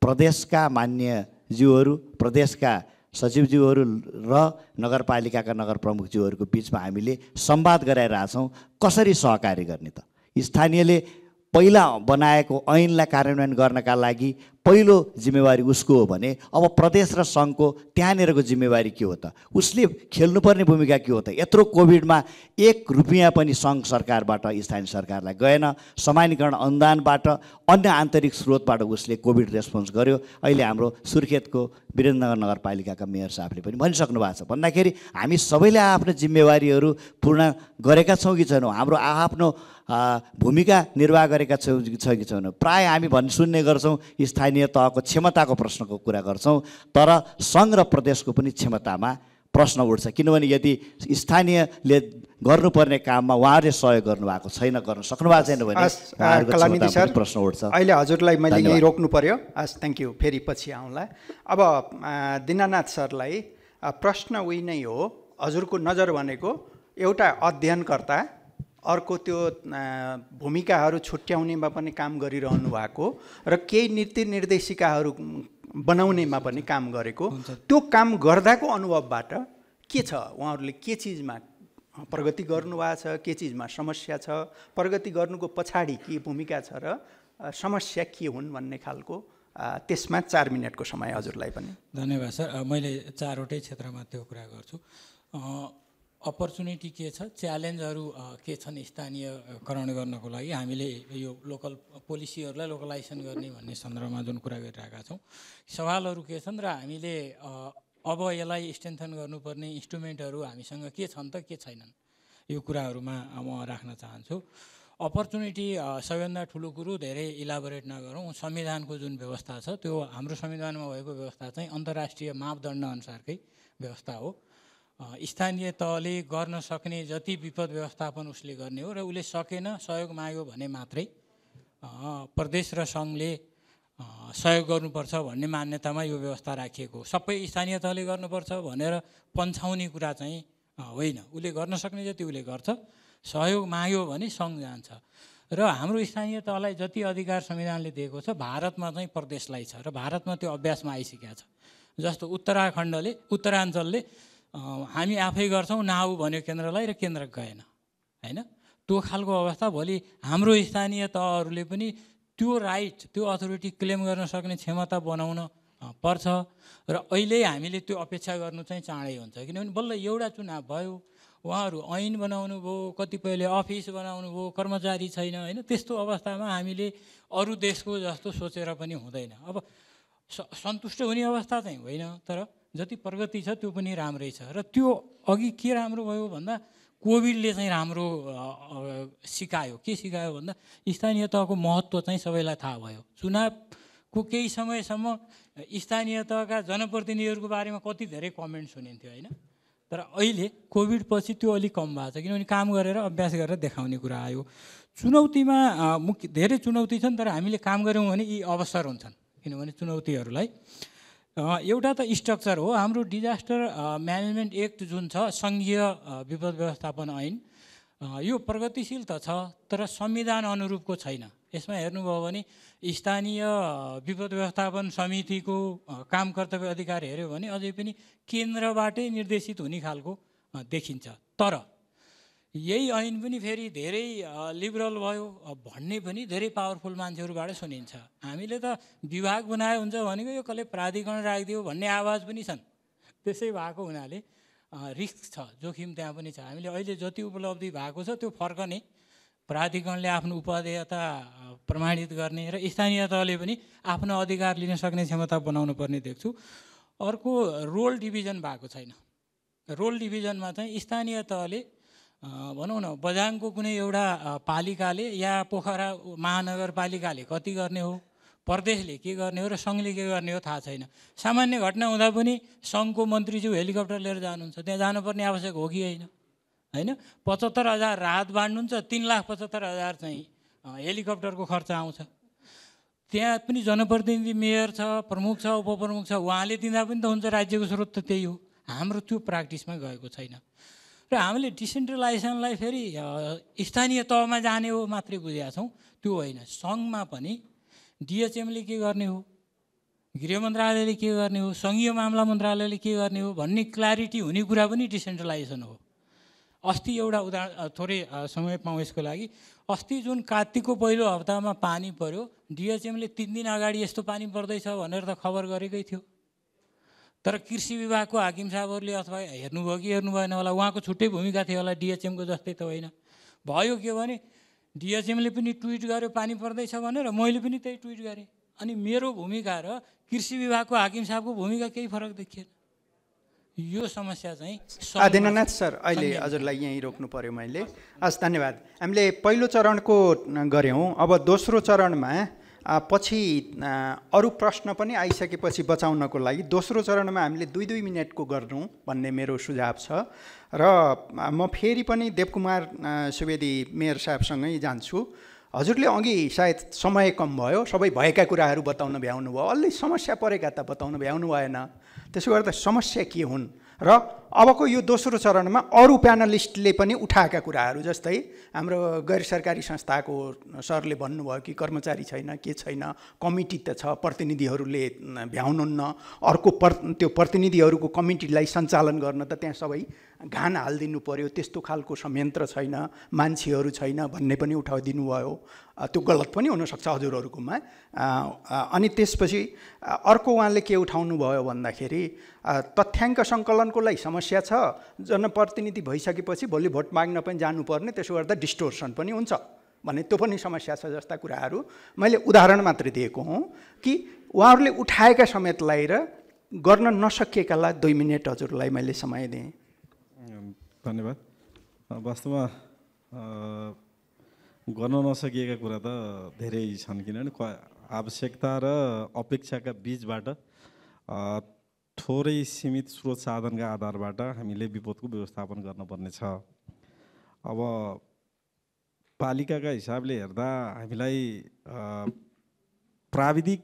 प्रदेशका मान्यज्यूहरू, प्रदेशका सचिवज्यूहरू र नगरपालिकाका नगर प्रमुखज्यूहरूको बिचमा हामीले संवाद गराइरहेछौँ कसरी सहकारी गर्ने त। स्थानीयले पहिला बनाएको ऐनलाई कार्यान्वयन गर्नका लागि पहिलो जिम्मेवारी उसको हो भने अब प्रदेश र सङ्घको त्यहाँनिरको जिम्मेवारी के हो त? उसले खेल्नुपर्ने भूमिका के हो त? यत्रो कोभिडमा 1 रुपियाँ पनि सङ्घ सरकारबाट स्थानीय सरकारलाई गएन। समानीकरण अनुदानबाट, अन्य आन्तरिक स्रोतबाट उसले कोभिड रेस्पोन्स गर्यो। अहिले हाम्रो सुर्खेतको वीरेन्द्रनगर नगरपालिकाका मेयर साहबले पनि भनिसक्नु भएको छ भन्दाखेरि हामी सबैले आफ्नो जिम्मेवारीहरू पूर्ण गरेका छौँ कि छैनौँ, हाम्रो आफ्नो भूमिका निर्वाह गरेका छौँ कि छैनौँ। प्रायः हामी सुन्ने गर्छौँ स्थानीय तहको क्षमताको प्रश्नको कुरा गर्छौँ, तर सङ्घ र प्रदेशको पनि क्षमतामा प्रश्न उठ्छ। किनभने यदि स्थानीयले गर्नुपर्ने काममा उहाँहरूले सहयोग गर्नुभएको छैन, गर्न सक्नु भएको छैन भने कलानिधि सर प्रश्न उठ्छ। अहिले हजुरलाई मैले यहीँ रोक्नु पर्यो। थ्याङ्क यू, फेरि पछि आउँला। अब दिनानाथ सरलाई प्रश्न उही नै हो, हजुरको नजर भनेको एउटा अध्ययनकर्ता, अर्को त्यो भूमिकाहरू छुट्याउनेमा पनि काम गरिरहनु भएको र केही नीति निर्देशिकाहरू बनाउनेमा पनि काम गरेको, त्यो काम गर्दाको अनुभवबाट के छ? उहाँहरूले के चिजमा प्रगति गर्नुभएको छ, के चिजमा समस्या छ, प्रगति गर्नुको पछाडि के भूमिका छ र समस्या के हुन् भन्ने खालको, त्यसमा 4 मिनटको समय हजुरलाई पनि। धन्यवाद सर। मैले 4वटै क्षेत्रमा त्यो कुरा गर्छु। अपर्च्युनिटी के छ, च्यालेन्जहरू के छन् स्थानीयकरण गर्नको लागि, हामीले यो लोकल पोलिसीहरूलाई लोकलाइजेसन गर्ने भन्ने सन्दर्भमा जुन कुरा गरिरहेका छौँ, सवालहरू के छन् र हामीले अब यसलाई स्ट्रेन्थन गर्नुपर्ने इन्स्ट्रुमेन्टहरू हामीसँग के छन् त के छैनन्, यो कुराहरूमा म राख्न चाहन्छु। अपर्च्युनिटी सबैभन्दा ठुलो कुरो, धेरै इलाबोरेट नगरौँ, संविधानको जुन व्यवस्था छ त्यो हाम्रो संविधानमा भएको व्यवस्था चाहिँ अन्तर्राष्ट्रिय मापदण्ड अनुसारकै व्यवस्था हो। स्थानीय तहले गर्न सक्ने जति विपद व्यवस्थापन उसले गर्ने हो र उसले सकेन, सहयोग माग्यो भने मात्रै प्रदेश र सङ्घले सहयोग गर्नुपर्छ भन्ने मान्यतामा यो व्यवस्था राखिएको हो। सबै स्थानीय तहले गर्नुपर्छ भनेर पन्छाउने कुरा चाहिँ होइन। उसले गर्न सक्ने जति उसले गर्छ, सहयोग माग्यो भने सङ्घ जान्छ। र हाम्रो स्थानीय तहलाई जति अधिकार संविधानले दिएको छ, भारतमा चाहिँ प्रदेशलाई छ र भारतमा त्यो अभ्यासमा आइसकेको छ। जस्तो उत्तराञ्चलले हामी आफै गर्छौँ नआऊ भन्यो केन्द्रलाई र केन्द्र गएन, होइन? त्यो खालको अवस्था भोलि हाम्रो स्थानीय तहहरूले पनि त्यो राइट, त्यो अथोरिटी क्लेम गर्न सक्ने क्षमता बनाउन पर्छ। र अहिले हामीले त्यो अपेक्षा गर्नु चाहिँ चाँडै हुन्छ, किनभने बल्ल एउटा चुनाव भयो, उहाँहरू ऐन बनाउनु भयो, कतिपयले अफिस बनाउनु भयो, कर्मचारी छैन, होइन? त्यस्तो अवस्थामा हामीले अरू देशको जस्तो सोचेर पनि हुँदैन। अब सन्तुष्ट हुने अवस्था चाहिँ होइन, तर जति प्रगति छ त्यो पनि राम्रै छ। र त्यो अघि के राम्रो भयो भन्दा कोभिडले चाहिँ राम्रो सिकायो। के सिकायो भन्दा स्थानीय तहको महत्त्व चाहिँ सबैलाई थाहा भयो। चुनावको केही समयसम्म स्थानीय तहका जनप्रतिनिधिहरूको बारेमा कति धेरै कमेन्ट सुनिन्थ्यो, होइन? तर अहिले कोभिड पछि त्यो अलिक कम भएको छ, किनभने काम गरेर अभ्यास गरेर देखाउने कुरा आयो। चुनौतीमा मुख्य धेरै चुनौती छन्, तर हामीले काम गऱ्यौँ भने यी अवसर हुन्छन्। किनभने चुनौतीहरूलाई एउटा त स्ट्रक्चर हो। हाम्रो डिजास्टर म्यानेजमेन्ट एक्ट जुन छ, सङ्घीय विपद व्यवस्थापन ऐन, यो प्रगतिशील त छ तर संविधान अनुरूपको छैन। यसमा हेर्नुभयो भने स्थानीय विपद व्यवस्थापन समितिको काम कर्तव्य अधिकार हेऱ्यो भने अझै पनि केन्द्रबाटै निर्देशित हुने खालको देखिन्छ। तर यही ऐन पनि फेरि धेरै लिबरल भयो भन्ने पनि धेरै पावरफुल मान्छेहरूबाट सुनिन्छ। हामीले त विभाग बनाए हुन्छ भनेको यो कसले प्राधिकरण राखिदियो भन्ने आवाज पनि छन्। त्यसै भएको हुनाले रिस्क छ, जोखिम त्यहाँ पनि छ। हामीले अहिले जति उपलब्धि भएको छ त्यो फर्कने, प्राधिकरणले आफ्नो उपादेयता प्रमाणित गर्ने र स्थानीय तहले पनि आफ्नो अधिकार लिन सक्ने क्षमता बनाउनु पर्ने देख्छु। अर्को, रोल डिभिजन भएको छैन। रोल डिभिजनमा चाहिँ स्थानीय तहले भनौँ न बझाङको कुनै एउटा पालिकाले या पोखरा महानगरपालिकाले कति गर्ने हो, प्रदेशले के गर्ने हो र सङ्घले के गर्ने हो थाहा छैन। सामान्य घटना हुँदा पनि सङ्घको मन्त्रीज्यू हेलिकप्टर लिएर जानुहुन्छ, त्यहाँ जानुपर्ने आवश्यक हो कि होइन? होइन, 75,000 राहत बाँड्नुहुन्छ, 3,75,000 चाहिँ हेलिकप्टरको खर्च आउँछ। त्यहाँ पनि जनप्रतिनिधि, मेयर छ, प्रमुख छ, उपप्रमुख छ, उहाँले दिँदा पनि त हुन्छ, राज्यको स्रोत त त्यही हो। हाम्रो त्यो प्र्याक्टिसमा गएको छैन र हामीले डिसेन्ट्रलाइजेसनलाई फेरि स्थानीय तहमा जाने हो मात्रै बुझेका छौँ, त्यो होइन। सङ्घमा पनि डिएचएमले के गर्ने हो, गृह मन्त्रालयले के गर्ने हो, सङ्घीय मामला मन्त्रालयले के गर्ने हो भन्ने क्ल्यारिटी हुने कुरा पनि डिसेन्ट्रलाइजेसन हो। अस्ति एउटा उदाहरण, थोरै समय पाउँ यसको लागि, अस्ति जुन कार्तिकको पहिलो हप्तामा पानी पर्यो, डिएचएमले 3 दिन अगाडि यस्तो पानी पर्दैछ भनेर त खबर गरेकै थियो। तर कृषि विभागको हाकिम साहबहरूले अथवा हेर्नुभयो कि हेर्नु भएन होला, उहाँको छुट्टै भूमिका थियो होला, डिएचएमको जस्तै त होइन। भयो के भने डिएचएमले पनि ट्विट गर्यो पानी पर्दैछ भनेर, मैले पनि त्यही ट्विट गरेँ। अनि मेरो भूमिका र कृषि विभागको हाकिम साहबको भूमिका केही फरक देखिएन। यो समस्या चाहिँ आदिनाथ सर, अहिले हजुरलाई यहीँ रोक्नु पर्यो मैले। हस्, धन्यवाद। हामीले पहिलो चरणको गऱ्यौँ। अब दोस्रो चरणमा पछि अरू प्रश्न पनि आइसकेपछि बचाउनको लागि दोस्रो चरणमा हामीले 2-2 मिनटको गर्नु भन्ने मेरो सुझाव छ। र म फेरि पनि देवकुमार सुवेदी मेयर साहबसँगै जान्छु। हजुरले अघि सायद समय कम भयो, सबै भएका कुराहरू बताउन भ्याउनु भयो, अलि समस्या परेका त बताउन भ्याउनु भएन। त्यसो गर्दा समस्या के हुन् र अबको यो दोस्रो चरणमा अरू प्यानलिस्टले पनि उठाएका कुराहरू, जस्तै हाम्रो गैर सरकारी संस्थाको सरले भन्नुभयो कि कर्मचारी छैन, के छैन, कमिटी त छ, प्रतिनिधिहरूले भ्याउनुहुन्न, अर्को त्यो प्रतिनिधिहरूको कमिटीलाई सञ्चालन गर्न त त्यहाँ सबै घान हालिदिनु पर्यो, त्यस्तो खालको संयन्त्र छैन, मान्छेहरू छैन भन्ने पनि उठाइदिनु भयो। त्यो गलत पनि हुनसक्छ हजुरहरूकोमा। अनि त्यसपछि अर्को उहाँले के उठाउनु भयो भन्दाखेरि तथ्याङ्क सङ्कलनको लागि समस्या छ, जनप्रतिनिधि भइसकेपछि भोलि भोट माग्न पनि जानुपर्ने, त्यसो गर्दा डिस्टोर्सन पनि हुन्छ भन्ने त्यो पनि समस्या छ जस्ता कुराहरू मैले उदाहरण मात्रै दिएको हुँ कि उहाँहरूले उठाएका समेतलाई र गर्न नसकिएकालाई 2 मिनट हजुरलाई मैले समय दिएँ। धन्यवाद। वास्तवमा गर्न नसकिएका कुरा त धेरै छन्, किनभने आवश्यकता र अपेक्षाका बिचबाट थोरै सीमित स्रोत साधनका आधारबाट हामीले विपदको व्यवस्थापन गर्नुपर्ने छ। अब पालिकाका हिसाबले हेर्दा हामीलाई प्राविधिक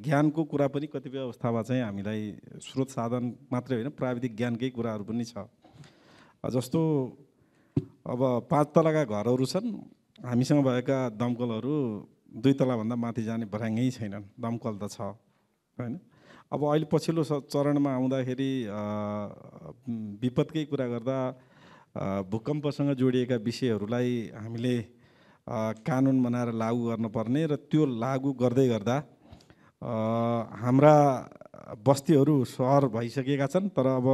ज्ञानको कुरा पनि कतिपय अवस्थामा चाहिँ हामीलाई स्रोत साधन मात्रै होइन, प्राविधिक ज्ञानकै कुराहरू पनि छ। जस्तो अब 5 तलाका घरहरू छन्, हामीसँग भएका दमकलहरू 2 तलाभन्दा माथि जाने भर्याङ्गै छैनन्, दमकल त छ होइन। अब अहिले पछिल्लो चरणमा आउँदाखेरि विपदकै कुरा गर्दा भूकम्पसँग जोडिएका विषयहरूलाई हामीले कानुन बनाएर लागू गर्नुपर्ने र त्यो लागू गर्दै गर्दा हाम्रा बस्तीहरू सहर भइसकेका छन्, तर अब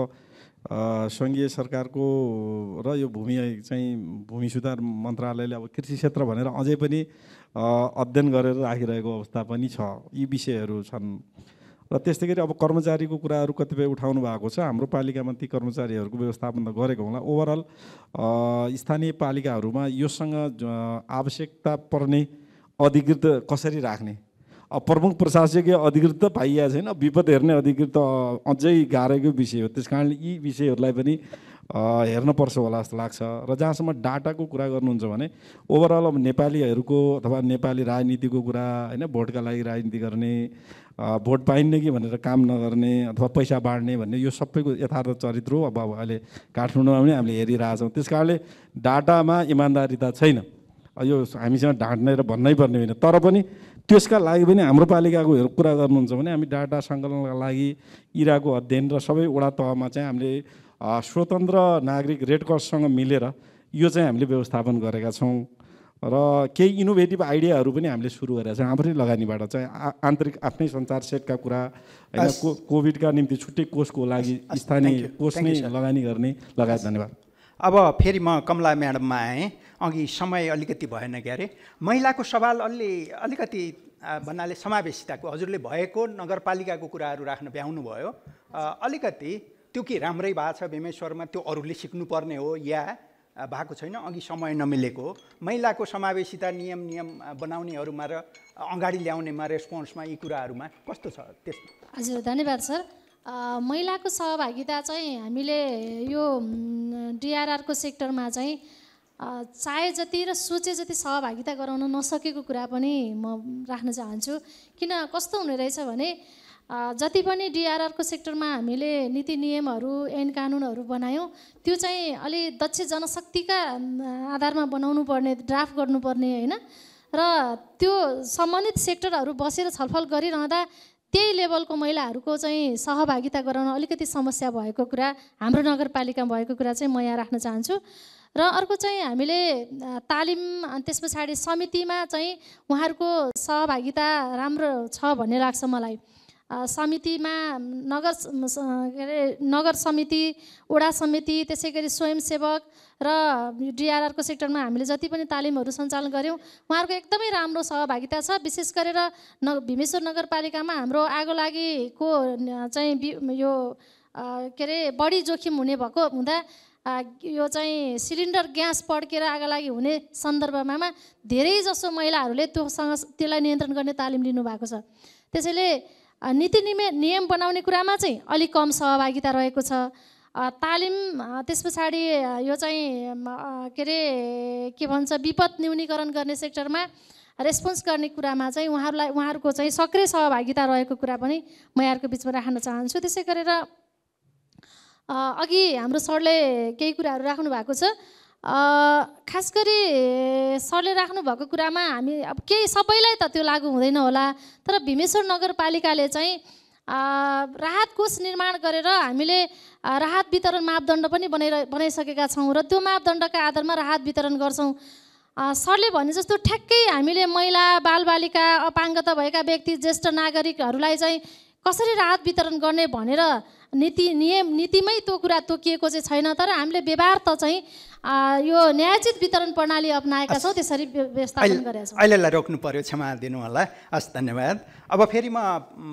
सङ्घीय सरकारको र यो भूमि सुधार मन्त्रालयले अब कृषि क्षेत्र भनेर अझै पनि अध्ययन गरेर राखिरहेको अवस्था पनि छ। यी विषयहरू छन् र त्यस्तै गरी अब कर्मचारीको कुराहरू कतिपय उठाउनु भएको छ। हाम्रो पालिकामा ती कर्मचारीहरूको व्यवस्थापन त गरेको होला। ओभरअल स्थानीय पालिकाहरूमा योसँग आवश्यकता पर्ने अधिकृत कसरी राख्ने, अब प्रमुख प्रशासकीय अधिकृत त पाइएको छैन, विपद हेर्ने अधिकृत अझै गाह्रोको विषय हो। त्यस कारणले यी विषयहरूलाई पनि हेर्नुपर्छ होला जस्तो लाग्छ। र जहाँसम्म डाटाको कुरा गर्नुहुन्छ भने ओभरअल अब नेपालीहरूको अथवा नेपाली राजनीतिको कुरा होइन, भोटका लागि राजनीति गर्ने, भोट पाइन्न कि भनेर काम नगर्ने अथवा पैसा बाँड्ने भन्ने यो सबैको यथार्थ चरित्र हो। अब अहिले काठमाडौँमा पनि हामीले हेरिरहेछौँ। त्यस कारणले डाटामा इमान्दारिता छैन। यो हामीसँग ढाँट्ने र भन्नै पर्ने होइन, तर पनि त्यसका लागि पनि हाम्रो पालिकाको कुरा गर्नुहुन्छ भने हामी डाटा सङ्कलनका लागि इराको अध्ययन र सबै वडा तहमा चाहिँ हामीले स्वतन्त्र नागरिक रेड क्रससँग मिलेर यो चाहिँ हामीले व्यवस्थापन गरेका छौँ र केही इनोभेटिभ आइडियाहरू पनि हामीले सुरु गरेका छौँ। हाम्रै लगानीबाट चाहिँ आन्तरिक आफ्नै सञ्चार सेटका कुरा होइन, कोभिडका निम्ति छुट्टै कोषको लागि स्थानीय कोष नै लगानी गर्ने लगायत। धन्यवाद। अब फेरि म कमला म्याडममा आएँ। अघि समय अलिकति भएन क्यारे, महिलाको सवाल अलिकति भन्नाले समावेशिताको हजुरले भएको नगरपालिकाको कुराहरू राख्न भ्याउनु भयो। अलिकति त्यो के राम्रै भएको छ बेमेश्वरमा, त्यो अरूले सिक्नुपर्ने हो या भएको छैन, अघि समय नमिलेको हो? महिलाको समावेशिता नियम बनाउनेहरूमा र अगाडि ल्याउनेमा, रेस्पोन्समा, यी कुराहरूमा कस्तो छ त्यसमा? हजुर धन्यवाद सर। महिलाको सहभागिता चाहिँ हामीले यो डिआरआरको सेक्टरमा चाहिँ चाहे जति र सोचे जति सहभागिता गराउन नसकेको कुरा पनि म राख्न चाहन्छु। किन कस्तो हुने रहेछ भने जति पनि डिआरआरको सेक्टरमा हामीले नीति नियमहरू ऐन कानुनहरू बनायौँ त्यो चाहिँ अलि दक्ष जनशक्तिका आधारमा बनाउनु पर्ने, ड्राफ्ट गर्नुपर्ने होइन, र त्यो सम्बन्धित सेक्टरहरू बसेर छलफल गरिरहँदा त्यही लेभलको महिलाहरूको चाहिँ सहभागिता गराउन अलिकति समस्या भएको कुरा हाम्रो नगरपालिकामा भएको कुरा चाहिँ म यहाँ राख्न चाहन्छु। र अर्को चाहिँ हामीले तालिम त्यस पछाडि समितिमा चाहिँ उहाँहरूको सहभागिता राम्रो छ भन्ने लाग्छ मलाई। समितिमा नगर समिति, वडा समिति, त्यसै गरी स्वयंसेवक र डिआरआरको सेक्टरमा हामीले जति पनि तालिमहरू सञ्चालन गऱ्यौँ उहाँहरूको एकदमै राम्रो सहभागिता छ। विशेष गरेर भीमेश्वर नगरपालिकामा हाम्रो आगो लागेको चाहिँ यो बढी जोखिम हुँदा यो चाहिँ सिलिन्डर ग्यास पड्केर आगोलागी हुने सन्दर्भमा धेरै जसो महिलाहरूले त्यसलाई नियन्त्रण गर्ने तालिम लिनुभएको छ। त्यसैले नीति नियम बनाउने कुरामा चाहिँ अलिक कम सहभागिता रहेको छ। तालिम त्यस पछाडि यो चाहिँ के भन्छ विपद न्यूनीकरण गर्ने सेक्टरमा रेस्पोन्स गर्ने कुरामा चाहिँ उहाँहरूको चाहिँ सक्रिय सहभागिता रहेको कुरा पनि म यहाँहरूको बिचमा राख्न चाहन्छु। त्यसै गरेर अघि हाम्रो सरले केही कुराहरू राख्नु भएको छ। खास गरी सरले राख्नुभएको कुरामा हामी अब केही सबैलाई त त्यो लागु हुँदैन होला, तर भीमेश्वर नगरपालिकाले चाहिँ राहत कोष निर्माण गरेर हामीले राहत वितरण मापदण्ड पनि बनाइसकेका छौँ र त्यो मापदण्डका आधारमा राहत वितरण गर्छौँ। सरले भने जस्तो ठ्याक्कै हामीले महिला, बालबालिका, अपाङ्गता भएका व्यक्ति, ज्येष्ठ नागरिकहरूलाई चाहिँ कसरी राहत वितरण गर्ने भनेर नीतिमै त्यो कुरा तोकिएको चाहिँ छैन, तर हामीले व्यवहार त चाहिँ यो न्यायोचित वितरण प्रणाली अपनाएका छौँ, त्यसरी व्यवस्थापन गरेका छौँ। अहिलेलाई रोक्नु पर्यो, क्षमा दिनु होला। हस् धन्यवाद। अब फेरि म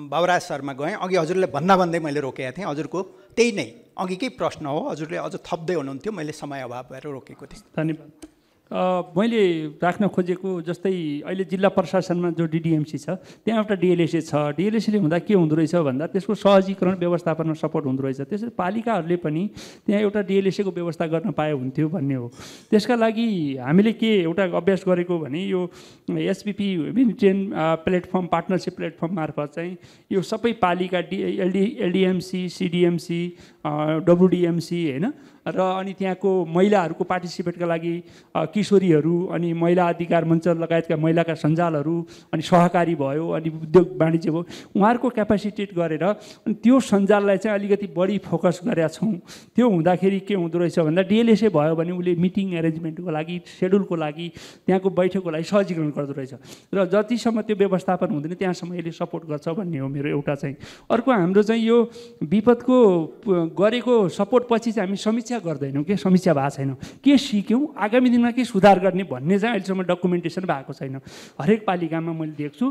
बाबुराज शर्मा गएँ। अघि हजुरले भन्दै मैले रोकेका थिएँ, हजुरको त्यही नै अघिकै प्रश्न हो, हजुरले अझ थप्दै हुनुहुन्थ्यो, मैले समय अभाव भएर रोकेको थिएँ। धन्यवाद। मैले राख्न खोजेको जस्तै अहिले जिल्ला प्रशासनमा जो डिडिएमसी छ त्यहाँ एउटा डिएलएसए छ। डिएलएसएले हुँदा के हुँदो रहेछ भन्दा त्यसको सहजीकरण व्यवस्थापनमा सपोर्ट हुँदो रहेछ। त्यसरी पालिकाहरूले पनि त्यहाँ एउटा डिएलएसएको व्यवस्था गर्न पाए हुन्थ्यो भन्ने हो। त्यसका लागि हामीले के एउटा अभ्यास गरेको भने यो SPP humanitarian platform, partnership platform मार्फत चाहिँ यो सबै पालिका एलडिएमसी, सिडिएमसी, डब्लुडिएमसी होइन, र अनि त्यहाँको महिलाहरूको पार्टिसिपेटका लागि किशोरीहरू अनि महिला अधिकार मञ्च लगायतका महिलाका सञ्जालहरू अनि सहकारी भयो अनि उद्योग वाणिज्य भयो, उहाँहरूको क्यापासिटेट गरेर अनि त्यो सञ्जाललाई चाहिँ अलिकति बढी फोकस गरेका छौँ। त्यो हुँदाखेरि के हुँदो रहेछ भन्दा डिएलएसए भयो भने उसले मिटिङ एरेन्जमेन्टको लागि, सेड्युलको लागि, त्यहाँको बैठकको लागि सहजीकरण गर्दो रहेछ र जतिसम्म त्यो व्यवस्थापन हुँदैन त्यहाँसम्म यसले सपोर्ट गर्छ भन्ने हो मेरो एउटा चाहिँ। अर्को हाम्रो चाहिँ यो विपदको गरेको सपोर्ट पछि चाहिँ हामी समीक्षा गर्दैनौँ के, समीक्षा भएको छैन, के सिक्यौँ, आगामी दिनमा के सुधार गर्ने भन्ने चाहिँ अहिलेसम्म डकुमेन्टेसन भएको छैन। हरेक पालिकामा मैले देख्छु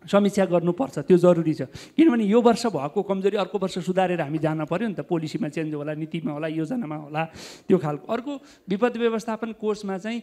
समीक्षा गर्नुपर्छ, त्यो जरुरी छ। किनभने यो वर्ष भएको कमजोरी अर्को वर्ष सुधारेर हामी जान पर्यो नि त, पोलिसीमा चेन्ज होला, नीतिमा होला, योजनामा होला, त्यो खालको। अर्को विपद व्यवस्थापन कोर्समा चाहिँ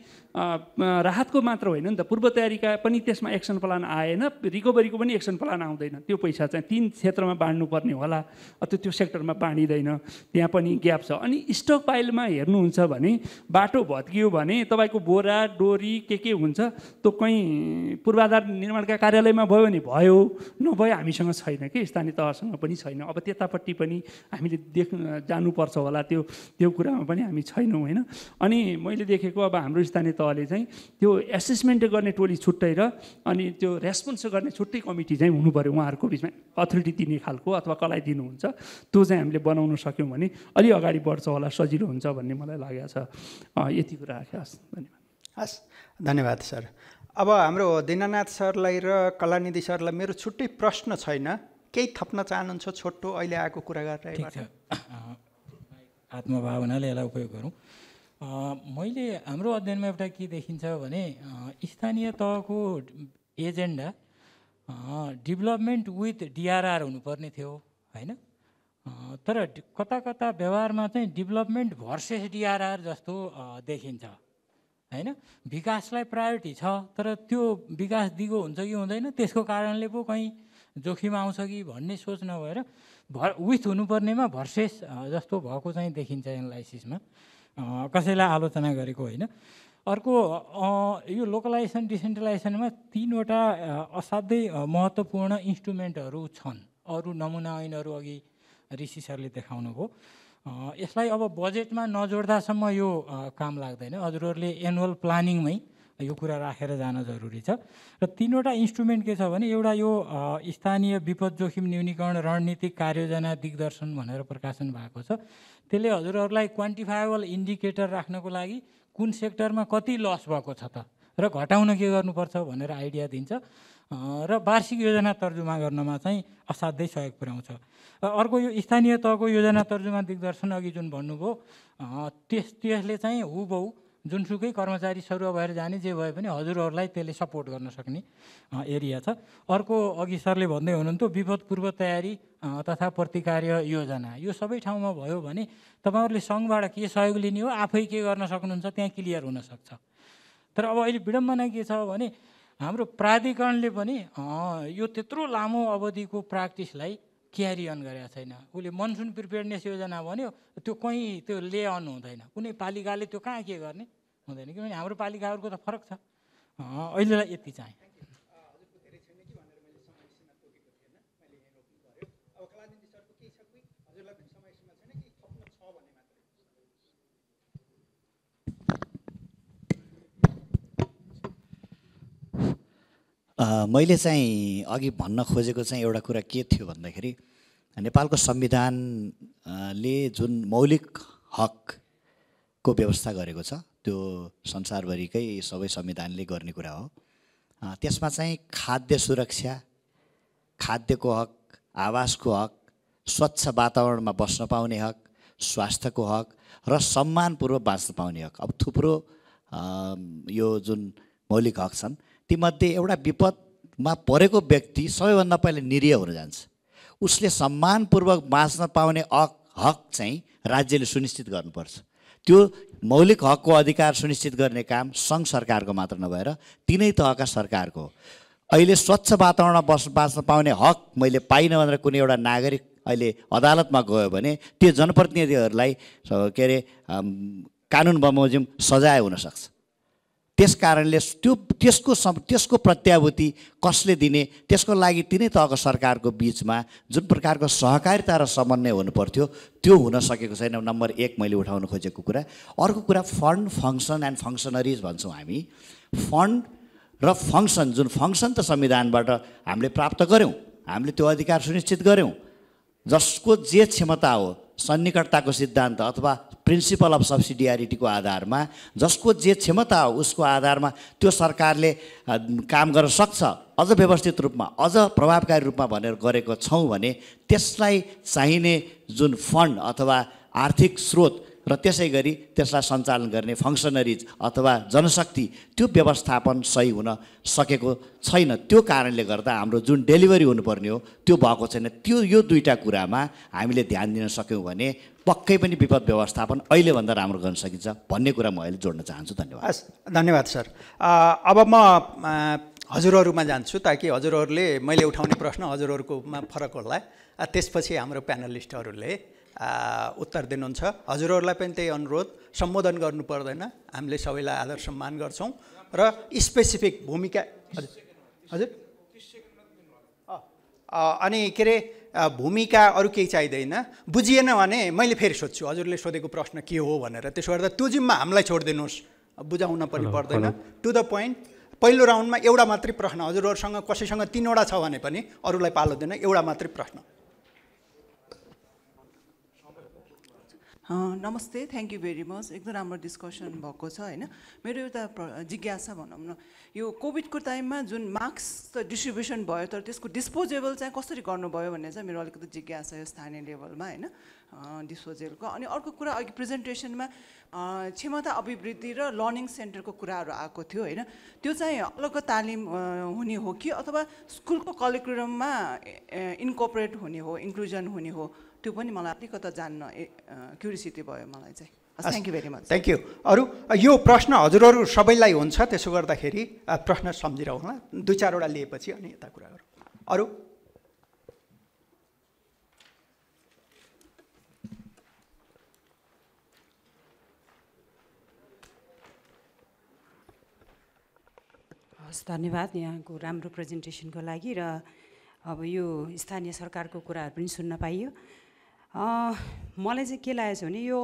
राहतको मात्र होइन नि त, पूर्व तयारीका पनि त्यसमा एक्सन प्लान आएन, रिकभरीको पनि एक्सन प्लान आउँदैन। त्यो पैसा चाहिँ 3 क्षेत्रमा बाँड्नुपर्ने होला, अथवा त्यो सेक्टरमा बाँडिँदैन, त्यहाँ पनि ग्याप छ। अनि स्टक पाइलमा हेर्नुहुन्छ भने बाटो भत्कियो भने तपाईँको बोरा डोरी के हुन्छ त्यो कहीँ पूर्वाधार निर्माणका कार्यालयमा भयो पनि भयो नभयो हामीसँग छैन कि स्थानीय तहसँग पनि छैन। अब त्यतापट्टि पनि हामीले जानुपर्छ होला, त्यो कुरामा पनि हामी छैनौँ होइन। अनि मैले देखेको अब हाम्रो स्थानीय तहले चाहिँ त्यो एसेसमेन्ट गर्ने टोली छुट्टै र अनि त्यो रेस्पोन्स गर्ने छुट्टै कमिटी चाहिँ हुनु पऱ्यो उहाँहरूको बिचमा, अथोरिटी दिने खालको अथवा कसलाई दिनुहुन्छ त्यो चाहिँ हामीले बनाउन सक्यौँ भने अलि अगाडि बढ्छ होला, सजिलो हुन्छ भन्ने मलाई लागेको छ। यति कुरा राखेँ, हस् धन्यवाद। हस् धन्यवाद सर। अब हाम्रो दीननाथ सरलाई र कलानिधि सरलाई मेरो छुट्टै प्रश्न छैन, केही थप्न चाहनुहुन्छ छोटो अहिले आएको कुरा गरेर? आत्मभावनाले यसलाई उपयोग गरौँ। मैले हाम्रो अध्ययनमा एउटा के देखिन्छ भने स्थानीय तहको एजेन्डा डेभलपमेन्ट विथ डिआरआर हुनुपर्ने थियो होइन, तर कता कता व्यवहारमा चाहिँ डेभलपमेन्ट भर्सेस डिआरआर जस्तो देखिन्छ होइन। विकासलाई प्रायोरिटी छ तर त्यो विकास दिगो हुन्छ कि हुँदैन त्यसको कारणले पो कहीँ जोखिम आउँछ कि भन्ने सोच नभएर विथ हुनुपर्नेमा भर्सेस जस्तो भएको चाहिँ देखिन्छ एनालाइसिसमा, कसैलाई आलोचना गरेको होइन। अर्को यो लोकलाइजेसन डिसेन्ट्रलाइजेसनमा 3वटा असाध्यै महत्त्वपूर्ण इन्स्ट्रुमेन्टहरू छन्। अरू नमुना ऐनहरू अघि ऋषि सरले देखाउनु भयो। यसलाई अब बजेटमा नजोड्दासम्म यो काम लाग्दैन। हजुरहरूले एनुअल प्लानिङमै यो कुरा राखेर जान जरुरी छ। र 3वटा इन्स्ट्रुमेन्ट के छ भने एउटा यो स्थानीय विपद जोखिम न्यूनीकरण रणनीतिक कार्ययोजना दिग्दर्शन भनेर प्रकाशन भएको छ। त्यसले हजुरहरूलाई क्वान्टिफाएबल इन्डिकेटर राख्नको लागि कुन सेक्टरमा कति लस भएको छ त र घटाउन के गर्नुपर्छ भनेर आइडिया दिन्छ र वार्षिक योजना तर्जुमा गर्नमा चाहिँ असाध्यै सहयोग पुर्याउँछ। अर्को यो स्थानीय तहको योजना तर्जुमा दिग्दर्शन अघि जुन भन्नुभयो त्यसले चाहिँ हुबहु जुनसुकै कर्मचारी सरुवा भएर जाने जे भए पनि हजुरहरूलाई त्यसले सपोर्ट गर्न सक्ने एरिया छ। अर्को अघि सरले भन्दै हुनुहुन्थ्यो विपद पूर्व तयारी तथा प्रतिकार्य योजना, यो सबै ठाउँमा भयो भने तपाईँहरूले सङ्घबाट के सहयोग लिने हो, आफै के गर्न सक्नुहुन्छ त्यहाँ क्लियर हुनसक्छ। तर अब अहिले विडम्बना के छ भने हाम्रो प्राधिकरणले पनि यो त्यत्रो लामो अवधिको प्र्याक्टिसलाई क्यारी अन गरेका छैन। उसले मनसुन प्रिपेयर्डनेस योजना भन्यो त्यो कहीँ त्यो ले अन हुँदैन, कुनै पालिकाले त्यो कहाँ के गर्ने हुँदैन, किनभने हाम्रो पालिकाहरूको त फरक छ। अहिलेलाई यति चाहिँ मैले चाहिँ अघि भन्न खोजेको चाहिँ एउटा कुरा के थियो भन्दाखेरि नेपालको संविधानले जुन मौलिक हकको व्यवस्था गरेको छ त्यो संसारभरिकै सबै संविधानले गर्ने कुरा हो। त्यसमा चाहिँ खाद्य सुरक्षा, खाद्यको हक, आवासको हक, स्वच्छ वातावरणमा बस्न पाउने हक, स्वास्थ्यको हक र सम्मानपूर्वक बाँच्न पाउने हक। अब थुप्रो यो जुन मौलिक हक छन् तीमध्ये एउटा विपदमा परेको व्यक्ति सबैभन्दा पहिले निरीह हुन जान्छ। उसले सम्मानपूर्वक बाँच्न पाउने हक चाहिँ राज्यले सुनिश्चित गर्नुपर्छ। त्यो मौलिक हकको अधिकार सुनिश्चित गर्ने काम सङ्घ सरकारको मात्र नभएर तिनै तहका सरकारको हो। अहिले स्वच्छ वातावरणमा बाँच्न पाउने हक मैले पाइनँ भनेर कुनै एउटा नागरिक अहिले अदालतमा गयो भने त्यो जनप्रतिनिधिहरूलाई के अरे कानुन बमोजिम सजाय हुनसक्छ। त्यस कारणले त्यसको प्रत्याभूति कसले दिने, त्यसको लागि तिनै तहको सरकारको बिचमा जुन प्रकारको सहकारिता र समन्वय हुनुपर्थ्यो त्यो हुन सकेको छैन। नम्बर 1 मैले उठाउन खोजेको कुरा। अर्को कुरा फन्ड, फङ्सन एन्ड फङ्सनरिज भन्छौँ हामी। फन्ड र फङ्सन, जुन फङ्सन त संविधानबाट हामीले प्राप्त गऱ्यौँ, हामीले त्यो अधिकार सुनिश्चित गऱ्यौँ, जसको जे क्षमता हो सन्निकटताको सिद्धान्त अथवा प्रिन्सिपल अफ सब्सिडियारिटीको आधारमा जसको जे क्षमता हो उसको आधारमा त्यो सरकारले काम गर्न सक्छ अझ व्यवस्थित रूपमा, अझ प्रभावकारी रूपमा भनेर गरेको छौँ भने त्यसलाई चाहिने जुन फन्ड अथवा आर्थिक स्रोत र त्यसै गरी त्यसलाई सञ्चालन गर्ने फङ्सनरिज अथवा जनशक्ति त्यो व्यवस्थापन सही हुन सकेको छैन। त्यो कारणले गर्दा हाम्रो जुन डेलिभरी हुनुपर्ने हो त्यो भएको छैन। यो दुईवटा कुरामा हामीले ध्यान दिन सक्यौँ भने पक्कै पनि विपद व्यवस्थापन अहिलेभन्दा राम्रो गर्न सकिन्छ भन्ने कुरा म अहिले जोड्न चाहन्छु। धन्यवाद। धन्यवाद सर। अब म हजुरहरूमा जान्छु ताकि हजुरहरूले मैले उठाउने प्रश्न हजुरहरूकोमा फरक होला, त्यसपछि हाम्रो प्यानलिस्टहरूले उत्तर दिनुहुन्छ। हजुरहरूलाई पनि त्यही अनुरोध, सम्बोधन गर्नु पर्दैन, हामीले सबैलाई आदर सम्मान गर्छौँ र स्पेसिफिक भूमिका। हजुर अनि के अरे भूमिका अरू केही चाहिँदैन। बुझिएन भने मैले फेरि सोध्छु हजुरले सोधेको प्रश्न के हो भनेर। त्यसो गर्दा त्यो जिम्मा हामीलाई छोडिदिनुहोस्, बुझाउन पनि पर्दैन। To the point. पहिलो राउन्डमा एउटा मात्रै प्रश्न, हजुरहरूसँग कसैसँग 3वटा छ भने पनि अरूलाई पालो दिन्न, एउटा मात्रै प्रश्न। नमस्ते, थ्याङ्क यू भेरी मच। एकदम राम्रो डिस्कसन भएको छ होइन। मेरो एउटा जिज्ञासा भनौँ न, यो कोभिडको टाइममा जुन मास्क डिस्ट्रिब्युसन भयो तर त्यसको डिस्पोजेबल चाहिँ कसरी गर्नुभयो भन्ने चाहिँ मेरो अलिकति जिज्ञासा यो स्थानीय लेभलमा होइन, डिस्पोजेबलको। अनि अर्को कुरा, अघि प्रेजेन्टेसनमा क्षमता अभिवृद्धि र लर्निङ सेन्टरको कुराहरू आएको थियो होइन, त्यो चाहिँ अलग तालिम हुने हो कि अथवा स्कुलको करिकुलममा इन्कर्पोरेट हुने हो, इन्क्लुजन हुने हो, त्यो पनि मलाई अलिकति जान्न क्युरियोसिटी भयो मलाई चाहिँ। Thank you very much. Thank you. अरू यो प्रश्न हजुरहरू सबैलाई हुन्छ, त्यसो गर्दाखेरि प्रश्न सम्झिरहँ होला, 2-4वटा लिएपछि अनि यता कुरा गरौँ। अरू हस्, धन्यवाद यहाँको राम्रो प्रेजेन्टेसनको लागि। र अब यो स्थानीय सरकारको कुराहरू पनि सुन्न पाइयो। मलाई चाहिँ के लागेको छ भने यो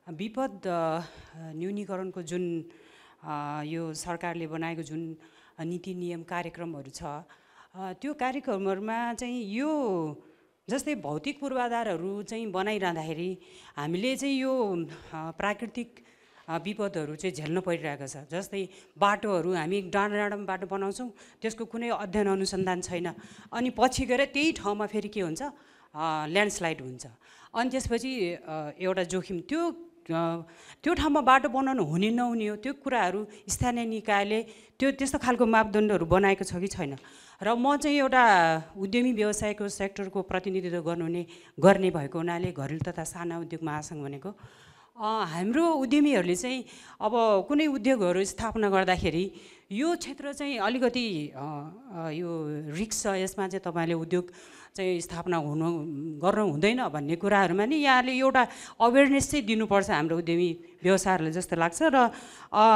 विपद न्यूनीकरणको जुन यो सरकारले बनाएको जुन नीति नियम कार्यक्रमहरू छ, त्यो कार्यक्रमहरूमा चाहिँ यो जस्तै भौतिक पूर्वाधारहरू चाहिँ बनाइरहँदाखेरि हामीले चाहिँ यो प्राकृतिक विपदहरू चाहिँ झेल्न परिरहेको छ। जस्तै बाटोहरू हामी डाँडा डाँडामा बाटो बनाउँछौँ, त्यसको कुनै अध्ययन अनुसन्धान छैन, अनि पछि गएर त्यही ठाउँमा फेरि के हुन्छ, ल्यान्डस्लाइड हुन्छ। अनि त्यसपछि एउटा जोखिम, त्यो ठाउँमा बाटो बनाउनु हुने नहुने हो, त्यो कुराहरू स्थानीय निकायले त्यस्तो खालको मापदण्डहरू बनाएको छ कि छैन। र म चाहिँ एउटा उद्यमी व्यवसायको सेक्टरको प्रतिनिधित्व गर्ने भएको हुनाले घरेलु तथा साना उद्योग महासङ्घ भनेको हाम्रो उद्यमीहरूले चाहिँ अब कुनै उद्योगहरू स्थापना गर्दाखेरि यो क्षेत्र चाहिँ अलिकति यो रिस्क छ, यसमा चाहिँ तपाईँले उद्योग चाहिँ स्थापना गर्नु हुँदैन भन्ने कुराहरूमा नि यहाँले एउटा अवेरनेस चाहिँ दिनुपर्छ हाम्रो उद्यमी व्यवसायहरूलाई जस्तो लाग्छ। र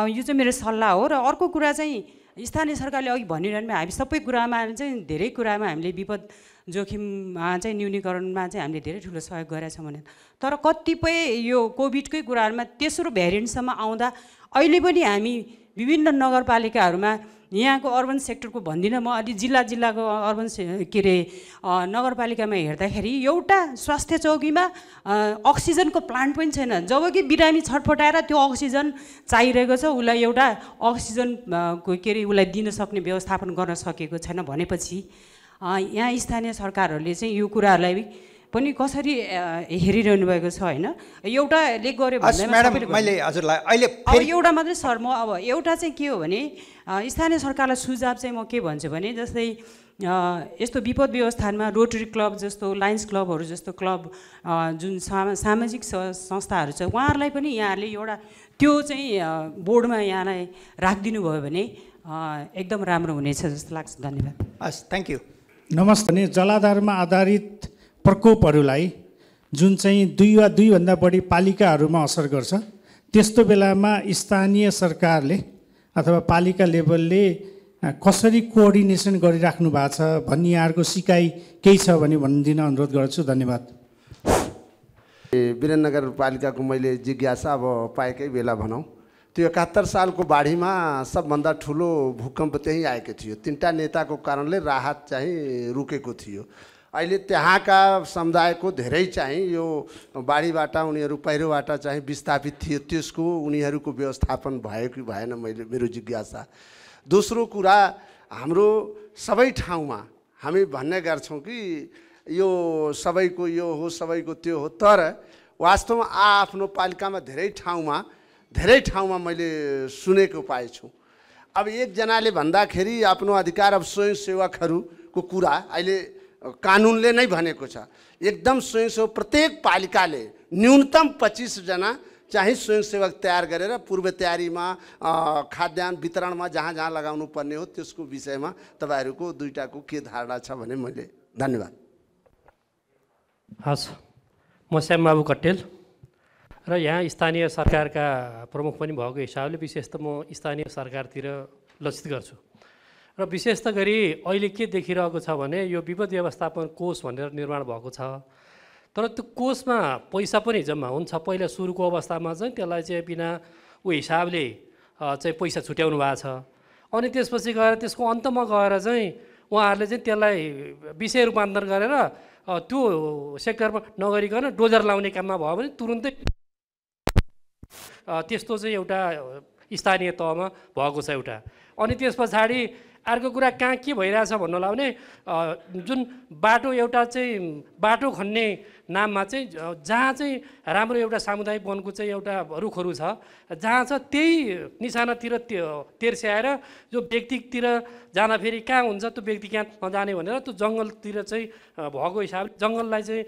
यो चाहिँ मेरो सल्लाह हो। र अर्को कुरा चाहिँ स्थानीय सरकारले अघि भनिरहनु हामी सबै कुरामा चाहिँ धेरै कुरामा हामीले विपद जोखिममा चाहिँ न्यूनीकरणमा चाहिँ हामीले धेरै ठुलो सहयोग गरेका छौँ भने, तर कतिपय यो कोभिडकै कुराहरूमा तेस्रो भ्यारिएन्टसम्म आउँदा अहिले पनि हामी विभिन्न नगरपालिकाहरूमा यहाँको अर्बन सेक्टरको भन्दिनँ म, अलि जिल्लाको अर्बन के अरे नगरपालिकामा हेर्दाखेरि एउटा स्वास्थ्य चौकीमा अक्सिजनको प्लान्ट पनि छैन। जबकि बिरामी छटपटाएर त्यो अक्सिजन चाहिरहेको छ, उसलाई एउटा अक्सिजन के अरे उसलाई दिन सक्ने व्यवस्थापन गर्न सकेको छैन भनेपछि यहाँ स्थानीय सरकारहरूले चाहिँ यो कुराहरूलाई पनि कसरी हेरिरहनु भएको छ होइन। एउटाले गर्यो भने मैले हजुरलाई अहिले अब एउटा मात्रै सर, म अब एउटा चाहिँ के हो भने स्थानीय सरकारलाई सुझाव चाहिँ म के भन्छु भने जस्तै यस्तो विपद व्यवस्थापनमा रोटरी क्लब जस्तो, लायन्स क्लबहरू जस्तो क्लब जुन सामाजिक संस्थाहरू छ, उहाँहरूलाई पनि यहाँहरूले एउटा त्यो चाहिँ बोर्डमा यहाँलाई राखिदिनु भयो भने एकदम राम्रो हुनेछ जस्तो लाग्छ। धन्यवाद। हस्, थ्याङ्क यू। नमस्ते। जलाधारमा आधारित प्रकोपहरूलाई जुन चाहिँ 2 वा 2 भन्दा बढी पालिकाहरूमा असर गर्छ, त्यस्तो बेलामा स्थानीय सरकारले अथवा पालिका लेभलले कसरी कोअर्डिनेसन गरिराख्नु भएको छ भन्ने यहाँहरूको सिकाइ केही छ भने भनिदिन अनुरोध गर्छु। धन्यवाद। वीरेन्द्रनगर पालिकाको मैले जिज्ञासा अब पाएकै बेला भनौँ, त्यो 71 सालको बाढीमा सबभन्दा ठुलो भूकम्प त्यहीँ आएको थियो। 3टा नेताको कारणले राहत चाहिँ रुकेको थियो। अहिले त्यहाँका समुदायको धेरै चाहिँ यो बाढीबाट उनीहरू पहिरोबाट चाहिँ विस्थापित थियो, त्यसको उनीहरूको व्यवस्थापन भयो कि भएन मेरो जिज्ञासा। दोस्रो कुरा, हाम्रो सबै ठाउँमा हामी भन्ने गर्छौँ कि यो सबैको यो हो, सबैको त्यो हो, तर वास्तवमा आफ्नो पालिकामा धेरै ठाउँमा मैले सुनेको पाएछु। अब एकजनाले भन्दाखेरि आफ्नो अधिकार, अब स्वयंसेवकहरूको कुरा अहिले कानुनले नै भनेको छ, एकदम स्वयंसेवक प्रत्येक पालिकाले न्यूनतम 25 जना चाहिँ स्वयंसेवक तयार गरेर पूर्व तयारीमा खाद्यान्न वितरणमा जहाँ जहाँ लगाउनु पर्ने हो त्यसको विषयमा तपाईँहरूको दुईटाको के धारणा छ भने मैले। धन्यवाद। हस्, म श्यामबाबु कट्टेल र यहाँ स्थानीय सरकारका प्रमुख पनि भएको हिसाबले विशेष त म स्थानीय सरकारतिर लक्षित गर्छु। र विशेष गरी अहिले के देखिरहेको छ भने यो विपद व्यवस्थापन कोष भनेर निर्माण भएको छ, तर त्यो कोषमा पैसा पनि जम्मा हुन्छ। पहिला सुरुको अवस्थामा चाहिँ त्यसलाई चाहिँ बिना हिसाबले चाहिँ पैसा छुट्याउनु भएको छ, अनि त्यसपछि गएर त्यसको अन्तमा गएर चाहिँ उहाँहरूले चाहिँ त्यसलाई विषय रूपान्तरण गरेर त्यो सेक्टरमा नगरिकन डोजर लाउने काममा भयो भने तुरुन्तै त्यस्तो चाहिँ एउटा स्थानीय तहमा भएको छ एउटा। अनि त्यस पछाडि अर्को कुरा कहाँ के भइरहेछ भन्नुलाई भने जुन बाटो एउटा चाहिँ बाटो खन्ने नाममा चाहिँ जहाँ चाहिँ राम्रो एउटा सामुदायिक वनको चाहिँ एउटा रुखहरू छ, जहाँ छ त्यही निशानातिर तेर्स्याएर जो व्यक्तितिर जाँदाखेरि कहाँ हुन्छ त्यो व्यक्ति कहाँ नजाने भनेर त्यो जङ्गलतिर चाहिँ भएको हिसाबले जङ्गललाई चाहिँ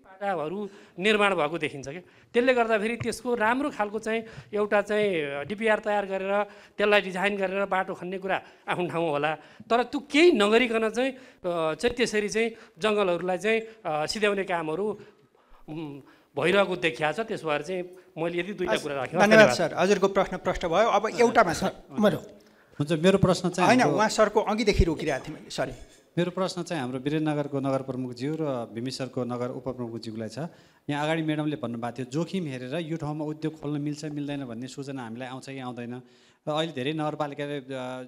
बाटाहरू निर्माण भएको देखिन्छ क्या। त्यसले गर्दाखेरि त्यसको राम्रो खालको चाहिँ एउटा चाहिँ डिपिआर तयार गरेर त्यसलाई डिजाइन गरेर बाटो खन्ने कुरा आफ्नो ठाउँमा होला, तर त्यो केही नगरिकन चाहिँ त्यसरी चाहिँ जङ्गलहरूलाई चाहिँ सिध्याउने कामहरू भइरहेको देखिया छ। त्यस भएर चाहिँ मैले यदि दुईवटा कुरा राखेँ। धन्यवाद सर, हजुरको प्रश्न प्रष्ट भयो। अब एउटामा सर हुन्छ, मेरो प्रश्न चाहिँ होइन, उहाँ सरको अघिदेखि रोकिरहेको थिएँ मैले, सरी। मेरो प्रश्न चाहिँ हाम्रो वीरेन्द्रनगरको नगर प्रमुखज्यू र भीमेश्वरको नगर उपप्रमुखज्यूलाई छ। यहाँ अगाडि म्याडमले भन्नुभएको थियो जोखिम हेरेर यो ठाउँमा उद्योग खोल्न मिल्छ मिल्दैन भन्ने सूचना हामीलाई आउँछ कि आउँदैन, र अहिले धेरै नगरपालिकाले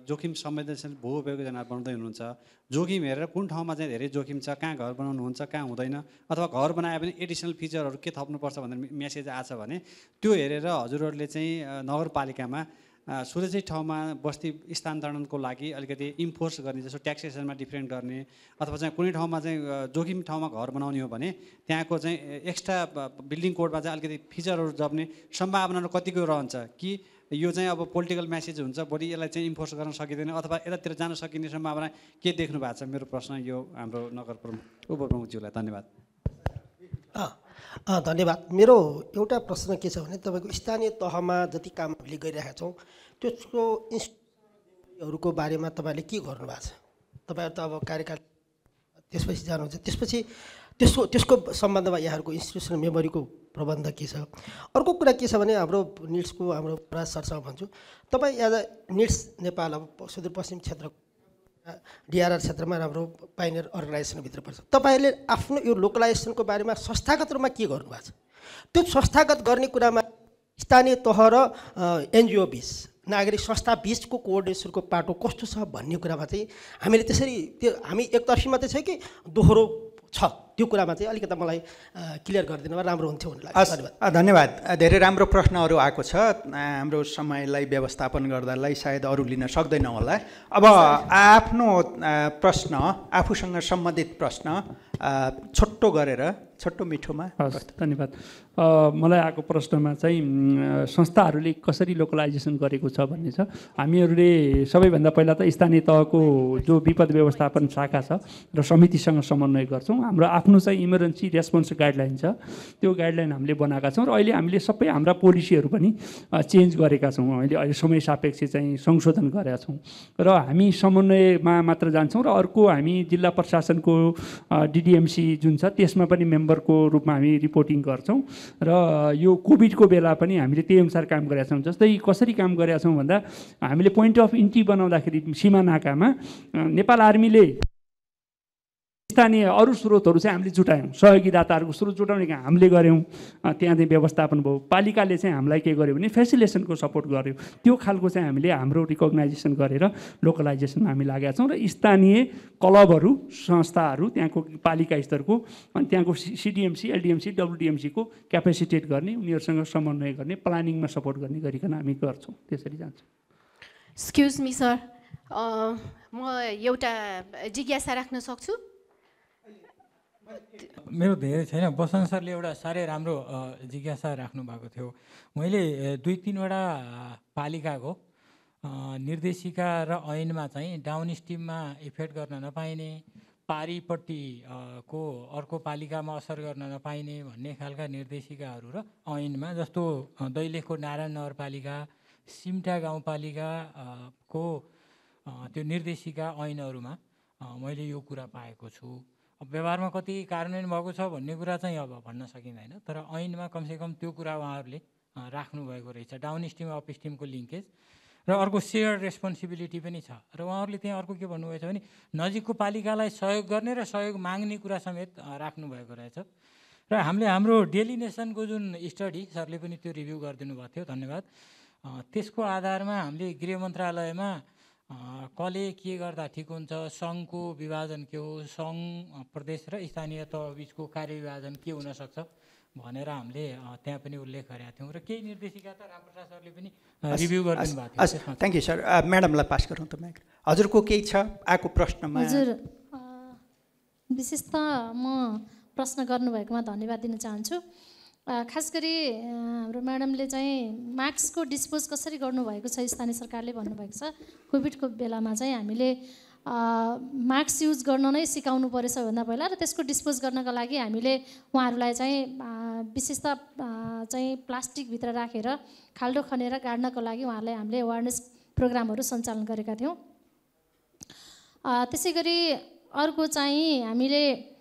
जोखिम संवेदनशील भू उपयोग योजना बनाउँदै हुनुहुन्छ। जोखिम हेरेर कुन ठाउँमा चाहिँ धेरै जोखिम छ, कहाँ घर बनाउनुहुन्छ, कहाँ हुँदैन, अथवा घर बनाए पनि एडिसनल फिचरहरू के थप्नुपर्छ भनेर मेसेज आएको छ भने त्यो हेरेर हजुरहरूले चाहिँ नगरपालिकामा सुरक्षित ठाउँमा बस्ती स्थानान्तरणको लागि अलिकति इन्फोर्स गर्ने, जस्तो ट्याक्सेसनमा डिफ्रेन्ट गर्ने, अथवा चाहिँ कुनै ठाउँमा चाहिँ जोखिम ठाउँमा घर बनाउने हो भने त्यहाँको चाहिँ एक्स्ट्रा बिल्डिङ कोडमा चाहिँ अलिकति फिचरहरू जप्ने सम्भावनाहरू कतिको रहन्छ कि यो चाहिँ अब पोलिटिकल म्यासेज हुन्छ, बढी यसलाई चाहिँ इन्फोर्स गर्न सकिँदैन, अथवा यतातिर जान सकिने सम्भावना के देख्नु भएको छ? मेरो प्रश्न यो हाम्रो नगर प्रमुख उपप्रमुखज्यूलाई। धन्यवाद। धन्यवाद। मेरो एउटा प्रश्न के छ भने तपाईँको स्थानीय तहमा जति काम हामीले गरिरहेका छौँ त्यसको इन्स्टिट्युटहरूको बारेमा तपाईँले के गर्नुभएको छ? तपाईँहरू त अब कार्यकाल त्यसपछि जानुहुन्छ, त्यसपछि त्यसको सम्बन्धमा यहाँहरूको इन्स्टिट्युसनल मेमोरीको प्रबन्ध के छ? अर्को कुरा के छ भने हाम्रो निड्सको हाम्रो राज सरसँग भन्छु, तपाईँ एज अ निड्स नेपाल अब सुदूरपश्चिम क्षेत्र डिआरआर क्षेत्रमा राम्रो पाइनियर अर्गनाइजेसनभित्र पर्छ, तपाईँहरूले आफ्नो यो लोकलाइजेसनको बारेमा संस्थागत रूपमा के गर्नुभएको छ? त्यो संस्थागत गर्ने कुरामा स्थानीय तह र एनजिओ बिच नागरिक संस्था बिचको कोअर्डिनेसनको पाटो कस्तो छ भन्ने कुरामा चाहिँ हामीले त्यसरी त्यो हामी एकतर्फी मात्रै छ कि दोहोरो छ, त्यो कुरामा चाहिँ अलिकति मलाई क्लियर गरिदिनु भए राम्रो हुन्थ्यो भन्ने लाग्छ। धन्यवाद। धेरै राम्रो प्रश्नहरू आएको छ। हाम्रो समयलाई व्यवस्थापन गर्दालाई सायद अरू लिन सक्दैन होला। अब आफ्नो प्रश्न, आफूसँग सम्बन्धित प्रश्न छोटो गरेर, छोटो मिठोमा। धन्यवाद। मलाई आएको प्रश्नमा चाहिँ संस्थाहरूले कसरी लोकलाइजेसन गरेको छ भन्ने छ। हामीहरूले सबैभन्दा पहिला त स्थानीय तहको जो विपद व्यवस्थापन शाखा छ र समितिसँग समन्वय गर्छौँ। हाम्रो आफ्नो चाहिँ इमर्जेन्सी रेस्पोन्स गाइडलाइन छ, त्यो गाइडलाइन हामीले बनाएका छौँ र अहिले हामीले सबै हाम्रा पोलिसीहरू पनि चेन्ज गरेका छौँ। अहिले समय सापेक्ष चाहिँ संशोधन गरेका छौँ र हामी समन्वयमा मात्र जान्छौँ र अर्को हामी जिल्ला प्रशासनको डिडिएमसी जुन छ त्यसमा पनि मेम्बरको रूपमा हामी रिपोर्टिङ गर्छौँ र यो कोभिडको बेला पनि हामीले त्यही अनुसार काम गरेका छौँ। जस्तै कसरी काम गरेका छौँ भन्दा हामीले पोइन्ट अफ इन्ट्री बनाउँदाखेरि सीमा नाकामा नेपाल आर्मीले स्थानीय अरू स्रोतहरू चाहिँ हामीले जुटायौँ, सहयोगी दाताहरूको स्रोत जुटाउने काम हामीले गऱ्यौँ, त्यहाँ चाहिँ व्यवस्थापन भयो। पालिकाले चाहिँ हामीलाई के गर्यो भने फेसिलेसनको सपोर्ट गर्यो, त्यो खालको चाहिँ हामीले हाम्रो रिकग्नाइजेसन गरेर लोकलाइजेसनमा हामी लागेका छौँ र स्थानीय क्लबहरू संस्थाहरू त्यहाँको पालिका स्तरको अनि त्यहाँको सिडिएमसी एलडिएमसी डब्लुडिएमसीको क्यापेसिटेट गर्ने, उनीहरूसँग समन्वय गर्ने, प्लानिङमा सपोर्ट गर्ने गरिकन हामी गर्छौँ, त्यसरी जान्छौँ। एक्सक्युज मी सर, म एउटा जिज्ञासा राख्न सक्छु? मेरो धेरै छैन। बसन्त सरले एउटा साह्रै राम्रो जिज्ञासा राख्नु भएको थियो। मैले 2-3वटा पालिकाको निर्देशिका र ऐनमा चाहिँ डाउन स्ट्रिममा इफेक्ट गर्न नपाइने, पारीपट्टि को अर्को पालिकामा असर गर्न नपाइने भन्ने खालका निर्देशिकाहरू र ऐनमा, जस्तो दैलेखको नारायण नगरपालिका, सिमटा गाउँपालिका को त्यो निर्देशिका ऐनहरूमा मैले यो कुरा पाएको छु। अब व्यवहारमा कति कार्यान्वयन भएको छ भन्ने कुरा चाहिँ अब भन्न सकिँदैन, तर ऐनमा कमसेकम त्यो कुरा उहाँहरूले राख्नुभएको रहेछ, डाउन स्ट्रिम अप स्ट्रिमको लिङ्केज। र अर्को सेयर्ड रेस्पोन्सिबिलिटी पनि छ। र उहाँहरूले त्यहाँ अर्को के भन्नुभएको छ भने नजिकको पालिकालाई सहयोग गर्ने र सहयोग माग्ने कुरा समेत राख्नुभएको रहेछ। र हामीले हाम्रो डेलिनेसनको जुन स्टडी सरले पनि त्यो रिभ्यू गरिदिनु भएको थियो, धन्यवाद। त्यसको आधारमा हामीले गृह मन्त्रालयमा कसले के गर्दा ठिक हुन्छ, सङ्घको विभाजन के हो, सङ्घ प्रदेश र स्थानीय तह बिचको कार्यविभाजन के हुनसक्छ भनेर हामीले त्यहाँ पनि उल्लेख गरेका थियौँ। र केही निर्देशिका त रामप्रसाद सरले पनि रिभ्यू गरिदिनु भएको थियो। Thank you sir. म्याडमलाई पास गरौँ त। हजुरको केही छ आएको प्रश्नमा? हजुर, विशेष त म प्रश्न गर्नुभएकोमा धन्यवाद दिन चाहन्छु। खास गरी हाम्रो म्याडमले चाहिँ मास्कको डिस्पोज कसरी गर्नुभएको छ स्थानीय सरकारले भन्नुभएको छ। कोभिडको बेलामा चाहिँ हामीले मास्क युज गर्न नै सिकाउनु पऱ्यो सबैभन्दा पहिला, र त्यसको डिस्पोज गर्नका लागि हामीले उहाँहरूलाई चाहिँ विशेष त चाहिँ प्लास्टिकभित्र राखेर खाल्डो खनेर गाड्नको लागि उहाँहरूलाई हामीले अवेरनेस प्रोग्रामहरू सञ्चालन गरेका थियौँ। त्यसै गरी अर्को चाहिँ हामीले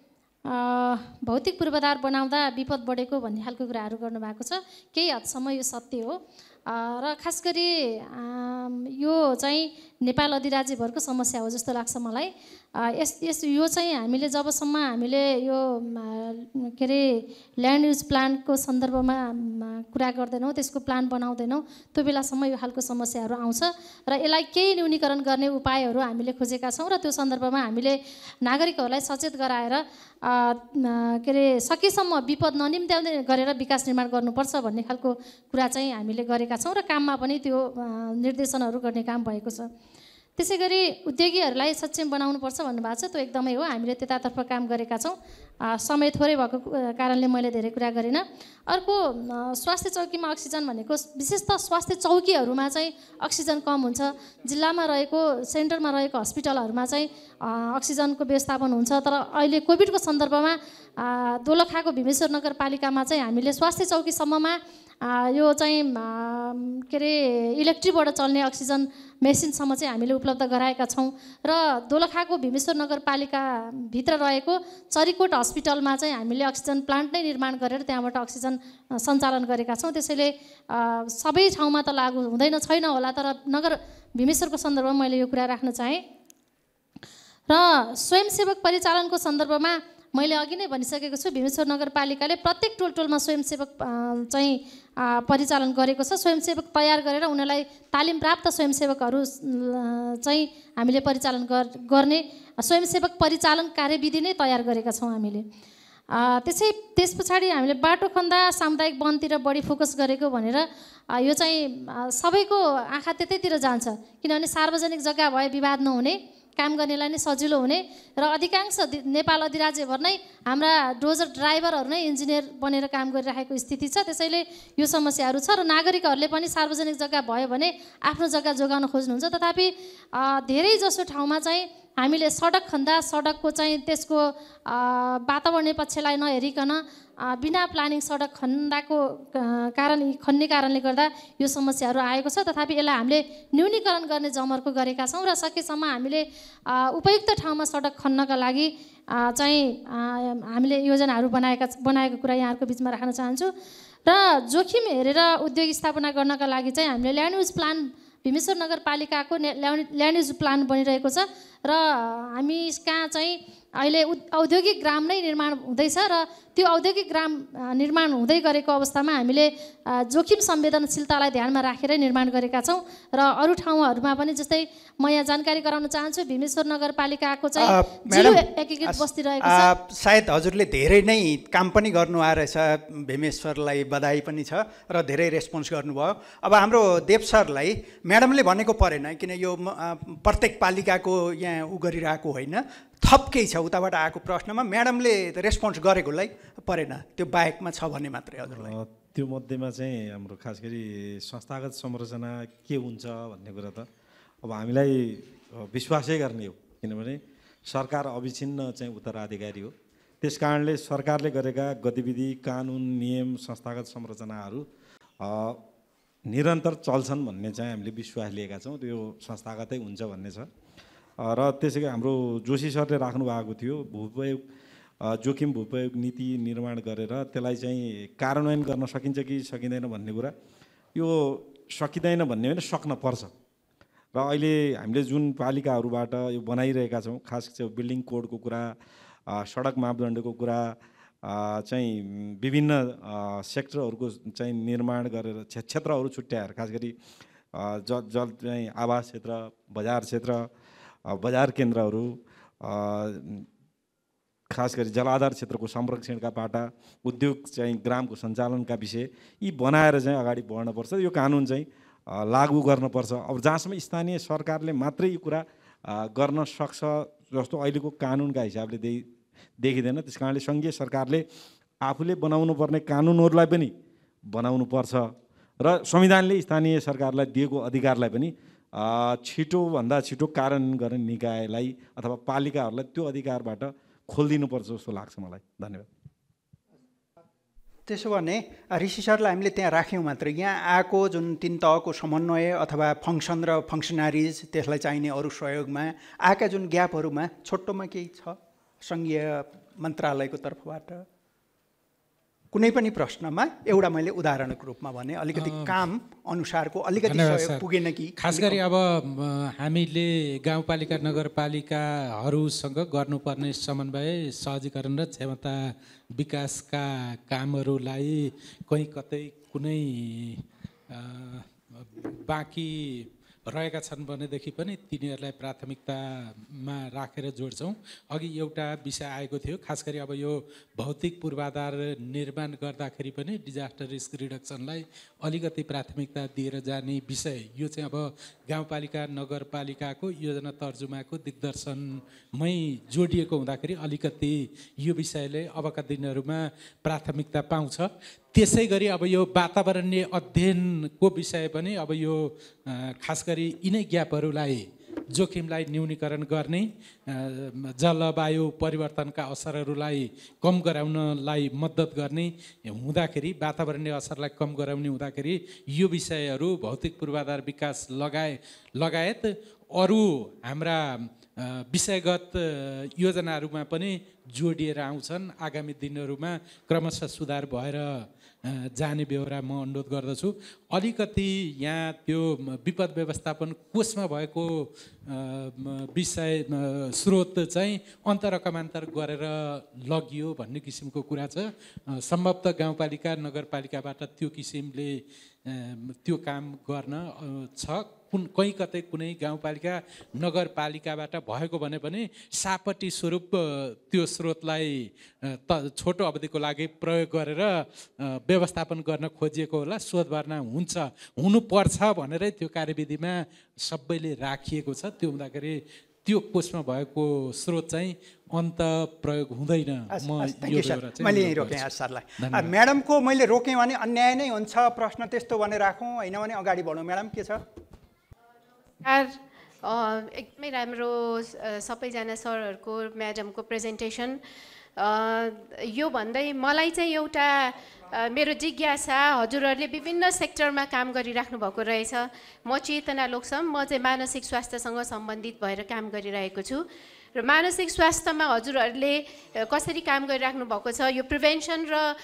भौतिक पूर्वाधार बनाउँदा विपद बढेको भन्ने खालको कुराहरू गर्नुभएको छ। केही हदसम्म यो सत्य हो, र खास गरी यो चाहिँ नेपाल अधिराज्यभरको समस्या हो जस्तो लाग्छ मलाई। यो चाहिँ हामीले जबसम्म हामीले यो के अरे ल्यान्ड युज प्लानको सन्दर्भमा कुरा गर्दैनौँ, त्यसको प्लान बनाउँदैनौँ, त्यो बेलासम्म यो खालको समस्याहरू आउँछ। र यसलाई केही न्यूनीकरण गर्ने उपायहरू हामीले खोजेका छौँ, र त्यो सन्दर्भमा हामीले नागरिकहरूलाई सचेत गराएर के अरे सकेसम्म विपद ननिम्त्याउने गरेर विकास निर्माण गर्नुपर्छ भन्ने खालको कुरा चाहिँ हामीले गरेका छौँ, र काममा पनि त्यो निर्देशनहरू गर्ने काम भएको छ। त्यसै गरी उद्योगीहरूलाई सक्षम बनाउनुपर्छ भन्नुभएको छ, त्यो एकदमै हो। हामीले त्यतातर्फ काम गरेका छौँ। समय थोरै भएको कारणले मैले धेरै कुरा गरिनँ। अर्को स्वास्थ्य चौकीमा अक्सिजन भनेको विशेष त स्वास्थ्य चौकीहरूमा चाहिँ अक्सिजन कम हुन्छ। जिल्लामा रहेको सेन्टरमा रहेको हस्पिटलहरूमा चाहिँ अक्सिजनको व्यवस्थापन हुन्छ, तर अहिले कोभिडको सन्दर्भमा दोलखाको भीमेश्वर नगरपालिकामा चाहिँ हामीले स्वास्थ्य चौकीसम्ममा यो चाहिँ के अरे इलेक्ट्रिकबाट चल्ने अक्सिजन मेसिनसम्म चाहिँ हामीले उपलब्ध गराएका छौँ। र दोलखाको भीमेश्वर नगरपालिकाभित्र रहेको चरीकोट हस्पिटलमा चाहिँ हामीले अक्सिजन प्लान्ट नै निर्माण गरेर त्यहाँबाट अक्सिजन सञ्चालन गरेका छौँ। त्यसैले सबै ठाउँमा त लागु हुँदैन छैन होला, तर नगर भीमेश्वरको सन्दर्भमा मैले यो कुरा राख्न चाहेँ। र स्वयंसेवक परिचालनको सन्दर्भमा मैले अघि नै भनिसकेको छु, भीमेश्वर नगरपालिकाले प्रत्येक टोलटोलमा स्वयंसेवक चाहिँ परिचालन गरेको छ। स्वयंसेवक तयार गरेर उनीहरूलाई तालिम प्राप्त स्वयंसेवकहरू चाहिँ हामीले परिचालन गर्ने स्वयंसेवक परिचालन कार्यविधि नै तयार गरेका छौँ हामीले। त्यस पछाडि हामीले बाटो खन्दा सामुदायिक वनतिर बढी फोकस गरेको भनेर यो चाहिँ सबैको आँखा त्यतैतिर जान्छ, किनभने सार्वजनिक जग्गा भए विवाद नहुने, काम गर्नेलाई नै सजिलो हुने, र अधिकांश नेपाल अधिराज्यभर नै हाम्रा डोजर ड्राइभरहरू नै इन्जिनियर बनेर काम गरिरहेको स्थिति छ। त्यसैले यो समस्याहरू छ, र नागरिकहरूले पनि सार्वजनिक जग्गा भयो भने आफ्नो जग्गा जोगाउन खोज्नुहुन्छ। तथापि धेरै जसो ठाउँमा चाहिँ हामीले सडक खन्दा सडकको चाहिँ त्यसको वातावरणीय पक्षलाई नहेरिकन बिना प्लानिङ सडक खन्ने कारणले गर्दा यो समस्याहरू आएको छ। तथापि यसलाई हामीले न्यूनीकरण गर्ने जमर्को गरेका छौँ, र सकेसम्म हामीले उपयुक्त ठाउँमा सडक खन्नका लागि चाहिँ हामीले योजनाहरू बनाएको कुरा यहाँहरूको बिचमा राख्न चाहन्छु। र जोखिम हेरेर उद्योग स्थापना गर्नका लागि चाहिँ हामीले ल्यान्ड युज प्लान भीमेश्वर नगरपालिकाको ल्यान्ड युज प्लान बनिरहेको छ, र हामी कहाँ चाहिँ अहिले औद्योगिक ग्राम नै निर्माण हुँदैछ, र त्यो औद्योगिक ग्राम निर्माण हुँदै गरेको अवस्थामा हामीले जोखिम संवेदनशीलतालाई ध्यानमा राखेरै निर्माण गरेका छौँ। र अरू ठाउँहरूमा पनि जस्तै म यहाँ जानकारी गराउन चाहन्छु, भीमेश्वर नगरपालिकाको चाहिँ जिरो एकीकृत बस्ती रहेको छ। सायद हजुरले धेरै नै काम पनि गर्नु आएछ, भीमेश्वरलाई बधाई पनि छ र धेरै रेस्पोन्स गर्नुभयो। अब हाम्रो देव सरलाई म्याडमले भनेको परेन, किन यो प्रत्येक पालिकाको यहाँ उ गरिरहेको होइन, थप केही छ उताबाट आएको प्रश्नमा म्याडमले रेस्पोन्स गरेकोलाई परेन, त्यो बाहेकमा छ भन्ने मात्रै हजुरलाई। त्यो मध्येमा चाहिँ हाम्रो खास गरी संस्थागत संरचना के हुन्छ भन्ने कुरा त अब हामीलाई विश्वासै गर्ने हो, किनभने सरकार अविच्छिन्न चाहिँ उत्तराधिकारी हो। त्यस कारणले सरकारले गरेका गतिविधि, कानुन, नियम, संस्थागत संरचनाहरू निरन्तर चल्छन् भन्ने चाहिँ हामीले विश्वास लिएका छौँ, त्यो संस्थागतै हुन्छ भन्ने छ। र त्यसैले हाम्रो जोशी सरले राख्नु भएको थियो भूप्रयोग जोखिम भूप्रयोग नीति निर्माण गरेर त्यसलाई चाहिँ कार्यान्वयन गर्न सकिन्छ कि सकिँदैन भन्ने कुरा, यो सकिँदैन भन्ने होइन, सक्न पर्छ। र अहिले हामीले जुन पालिकाहरूबाट यो बनाइरहेका छौँ, खास चाहिँ बिल्डिङ कोडको कुरा, सडक मापदण्डको कुरा चाहिँ विभिन्न सेक्टरहरूको चाहिँ निर्माण गरेर क्षेत्रहरू छुट्याएर, खास गरी जल चाहिँ आवास क्षेत्र, बजार केन्द्रहरू, खास गरी जलाधार क्षेत्रको संरक्षणका बाटा, उद्योग चाहिँ ग्रामको सञ्चालनका विषय यी बनाएर चाहिँ अगाडि बढ्नुपर्छ। यो कानुन चाहिँ लागू गर्नुपर्छ। अब जहाँसम्म स्थानीय सरकारले मात्रै यो कुरा गर्न सक्छ जस्तो अहिलेको कानुनका हिसाबले देखिँदैन। त्यस कारणले सङ्घीय सरकारले आफूले बनाउनु पर्ने कानुनहरूलाई पनि बनाउनुपर्छ र संविधानले स्थानीय सरकारलाई दिएको अधिकारलाई पनि छिटोभन्दा छिटो कार्यान्वयन गर्ने निकायलाई अथवा पालिकाहरूलाई त्यो अधिकारबाट खोलिदिनुपर्छ जस्तो लाग्छ मलाई। धन्यवाद। त्यसो भने ऋषि सरलाई हामीले त्यहाँ राख्यौँ मात्र, यहाँ आएको जुन 3 तहको समन्वय अथवा फङ्सन र फङ्सनरिज त्यसलाई चाहिने अरू सहयोगमा आएका जुन ग्यापहरूमा छोटोमा केही छ सङ्घीय मन्त्रालयको तर्फबाट? कुनै पनि प्रश्नमा एउटा मैले उदाहरणको रूपमा भने अलिकति काम अनुसारको अलिकति सहयोग पुगेन कि? खास गरी अब हामीले गाउँपालिका नगरपालिकाहरूसँग गर्नुपर्ने समन्वय, सहजीकरण र क्षमता विकासका कामहरूलाई कहीँ कतै कुनै बाँकी रहेका छन् भनेदेखि पनि तिनीहरूलाई प्राथमिकतामा राखेर जोड्छौँ। अघि एउटा विषय आएको थियो, खास गरी अब यो भौतिक पूर्वाधार निर्माण गर्दाखेरि पनि डिजास्टर रिस्क रिडक्सनलाई अलिकति प्राथमिकता दिएर जाने विषय, यो चाहिँ अब गाउँपालिका नगरपालिकाको योजना तर्जुमाको दिग्दर्शनमै जोडिएको हुँदाखेरि अलिकति यो विषयले अबका दिनहरूमा प्राथमिकता पाउँछ। त्यसै गरी अब यो वातावरणीय अध्ययनको विषय पनि अब यो खास गरी यिनै ग्यापहरूलाई, जोखिमलाई न्यूनीकरण गर्ने, जलवायु परिवर्तनका असरहरूलाई कम गराउनलाई मद्दत गर्ने हुँदाखेरि, वातावरणीय असरलाई कम गराउने हुँदाखेरि यो विषयहरू भौतिक पूर्वाधार विकास लगायत अरू हाम्रा विषयगत योजनाहरूमा पनि जोडिएर आउँछन्। आगामी दिनहरूमा क्रमशः सुधार भएर जाने बेहोरा म अनुरोध गर्दछु। अलिकति यहाँ त्यो विपद व्यवस्थापन कोषमा भएको विषय स्रोत चाहिँ अन्तरकमान्तर गरेर लगियो भन्ने किसिमको कुरा छ। सम्भवतः गाउँपालिका नगरपालिकाबाट त्यो किसिमले त्यो काम गर्न छ। कहीँ कतै कुनै गाउँपालिका नगरपालिकाबाट भएको भने पनि सापट्टि स्वरूप त्यो स्रोतलाई छोटो अवधिको लागि प्रयोग गरेर व्यवस्थापन गर्न खोजिएको होला। शोध भर्ना हुनुपर्छ भनेरै त्यो कार्यविधिमा सबैले राखिएको छ। त्यो हुँदाखेरि त्यो कोषमा भएको स्रोत चाहिँ अन्त प्रयोग हुँदैन। मैले यहीँ रोकेँ सरलाई। म्याडमको मैले रोकेँ भने अन्याय नै हुन्छ प्रश्न त्यस्तो भने राखौँ, होइन भने अगाडि बढौँ। म्याडम के छ? एकदमै राम्रो सबैजना सरहरूको म्याडमको प्रेजेन्टेसन। यो भन्दै मलाई चाहिँ एउटा मेरो जिज्ञासा, हजुरहरूले विभिन्न सेक्टरमा काम गरिराख्नु भएको रहेछ। म चेतना लोकसम, म चाहिँ मानसिक स्वास्थ्यसँग सम्बन्धित भएर काम गरिरहेको छु र मानसिक स्वास्थ्यमा हजुरहरूले कसरी काम गरिराख्नु भएको छ? यो प्रिभेन्सन र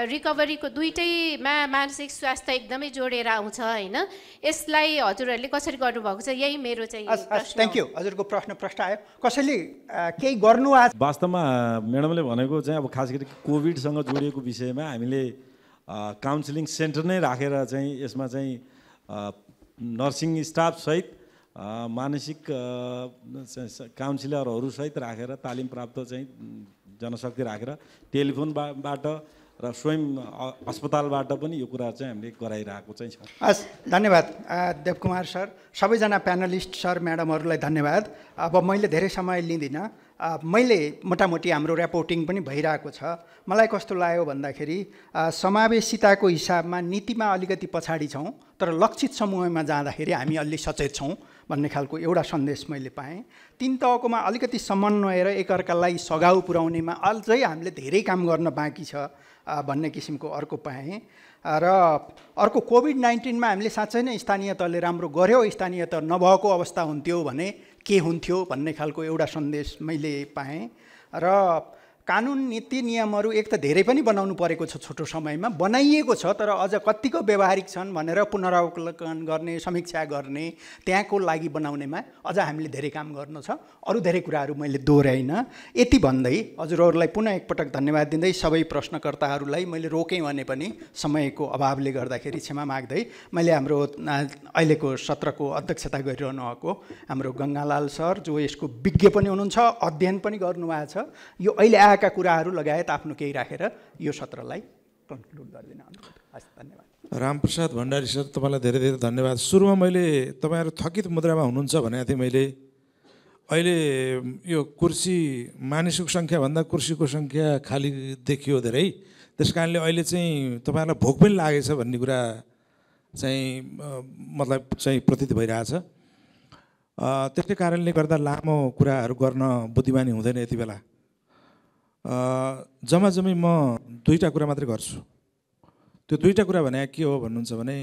रिकभरीको दुइटैमा मानसिक स्वास्थ्य एकदमै जोडेर आउँछ, होइन? यसलाई हजुरहरूले कसरी गर्नुभएको छ? यही मेरो चाहिँ प्रश्न। Thank you. हजुरको प्रश्न आयो, कसैले केही गर्नु आज? वास्तवमा म्याडमले भनेको चाहिँ अब खास गरी कोभिडसँग जोडिएको विषयमा हामीले काउन्सिलिङ सेन्टर नै राखेर चाहिँ यसमा चाहिँ नर्सिङ स्टाफसहित मानसिक काउन्सिलरहरू सहित राखेर तालिम प्राप्त चाहिँ जनशक्ति राखेर टेलिफोनबाट र स्वयं अस्पतालबाट पनि यो कुरा चाहिँ हामीले गराइरहेको चाहिँ छ। हस्, धन्यवाद देवकुमार सर, सबैजना प्यानलिस्ट सर म्याडमहरूलाई धन्यवाद। अब मैले धेरै समय लिँदिनँ। मैले मोटामोटी हाम्रो रिपोर्टिङ पनि भइरहेको छ। मलाई कस्तो लाग्यो भन्दाखेरि समावेशिताको हिसाबमा नीतिमा अलिकति पछाडि छौँ, तर लक्षित समूहमा जाँदाखेरि हामी अलि सचेत छौँ भन्ने खालको एउटा सन्देश मैले पाएँ। 3 तहकोमा अलिकति समन्वय र एकअर्कालाई सघाउ पुर्याउनेमा अझै हामीले धेरै काम गर्न बाँकी छ भन्ने किसिमको अर्को पाएँ। र अर्को कोभिड-19मा हामीले साँच्चै नै स्थानीय तहले राम्रो गर्यो, स्थानीय तह नभएको अवस्था हुन्थ्यो भने के हुन्थ्यो भन्ने खालको एउटा सन्देश मैले पाएँ। र कानुन नीति नियमहरू एक त धेरै पनि बनाउनु परेको छ, छोटो समयमा बनाइएको छ, तर अझ कतिको व्यावहारिक छन् भनेर पुनरावलोकन गर्ने, समीक्षा गर्ने, त्यहाँको लागि बनाउनेमा अझ हामीले धेरै काम गर्नु छ। अरू धेरै कुराहरू मैले दोहोऱ्याइनँ। यति भन्दै हजुरहरूलाई पुनः एकपटक धन्यवाद दिँदै सबै प्रश्नकर्ताहरूलाई मैले रोकेँ भने पनि समयको अभावले गर्दाखेरि क्षमा माग्दै मैले हाम्रो अहिलेको सत्रको अध्यक्षता गरिरहनु भएको हाम्रो गङ्गालाल सर, जो यसको विज्ञ पनि हुनुहुन्छ, अध्ययन पनि गर्नुभएको छ, यो अहिले आएका कुराहरू लगायत आफ्नो केही राखेर यो सत्रलाई कन्क्लुड गरिदिन अनुरोध। हस्, धन्यवाद। रामप्रसाद भण्डारी सर, तपाईँलाई धेरै धेरै धन्यवाद। सुरुमा मैले तपाईँहरू थकित मुद्रामा हुनुहुन्छ भनेको थिएँ मैले। अहिले यो कुर्सी मानिसको सङ्ख्याभन्दा कुर्सीको सङ्ख्या खाली देखियो धेरै, त्यस कारणले अहिले चाहिँ तपाईँहरूलाई भोक पनि लागेछ भन्ने कुरा चाहिँ मतलब चाहिँ प्रतीत भइरहेछ। त्यसै कारणले गर्दा लामो कुराहरू गर्न बुद्धिमानी हुँदैन यति बेला। जम्मी म दुईवटा कुरा मात्रै गर्छु। त्यो दुईवटा कुरा भने के हो भन्नुहुन्छ भने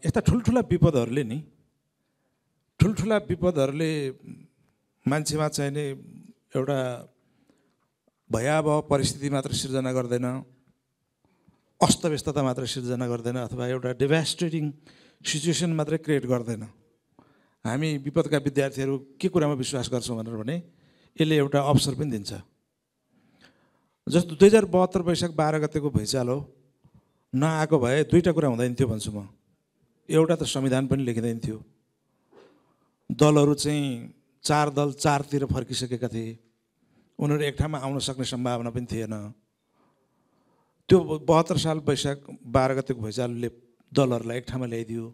यस्ता ठुल्ठुला विपदहरूले नि, ठुल्ठुला विपदहरूले मान्छेमा चाहिने एउटा भयावह परिस्थिति मात्र सिर्जना गर्दैन, अस्तव्यस्तता मात्र सिर्जना गर्दैन, अथवा एउटा डेभास्टेटिङ सिचुएसन मात्रै क्रिएट गर्दैन। हामी विपदका विद्यार्थीहरू के कुरामा विश्वास गर्छौँ भनेर भने यसले एउटा अवसर पनि दिन्छ। जस्तो 2072 वैशाख 12 गतेको भुइँचालो नआएको भए दुईवटा कुरा हुँदैन थियो भन्छु म। एउटा त संविधान पनि लेखिँदैन थियो, दलहरू चाहिँ 4 दल 4तिर फर्किसकेका थिए, उनीहरू एक ठाउँमा आउन सक्ने सम्भावना पनि थिएन। त्यो 72 साल वैशाख 12 गतेको भुइँचालोले दलहरूलाई एक ठाउँमा ल्याइदियो।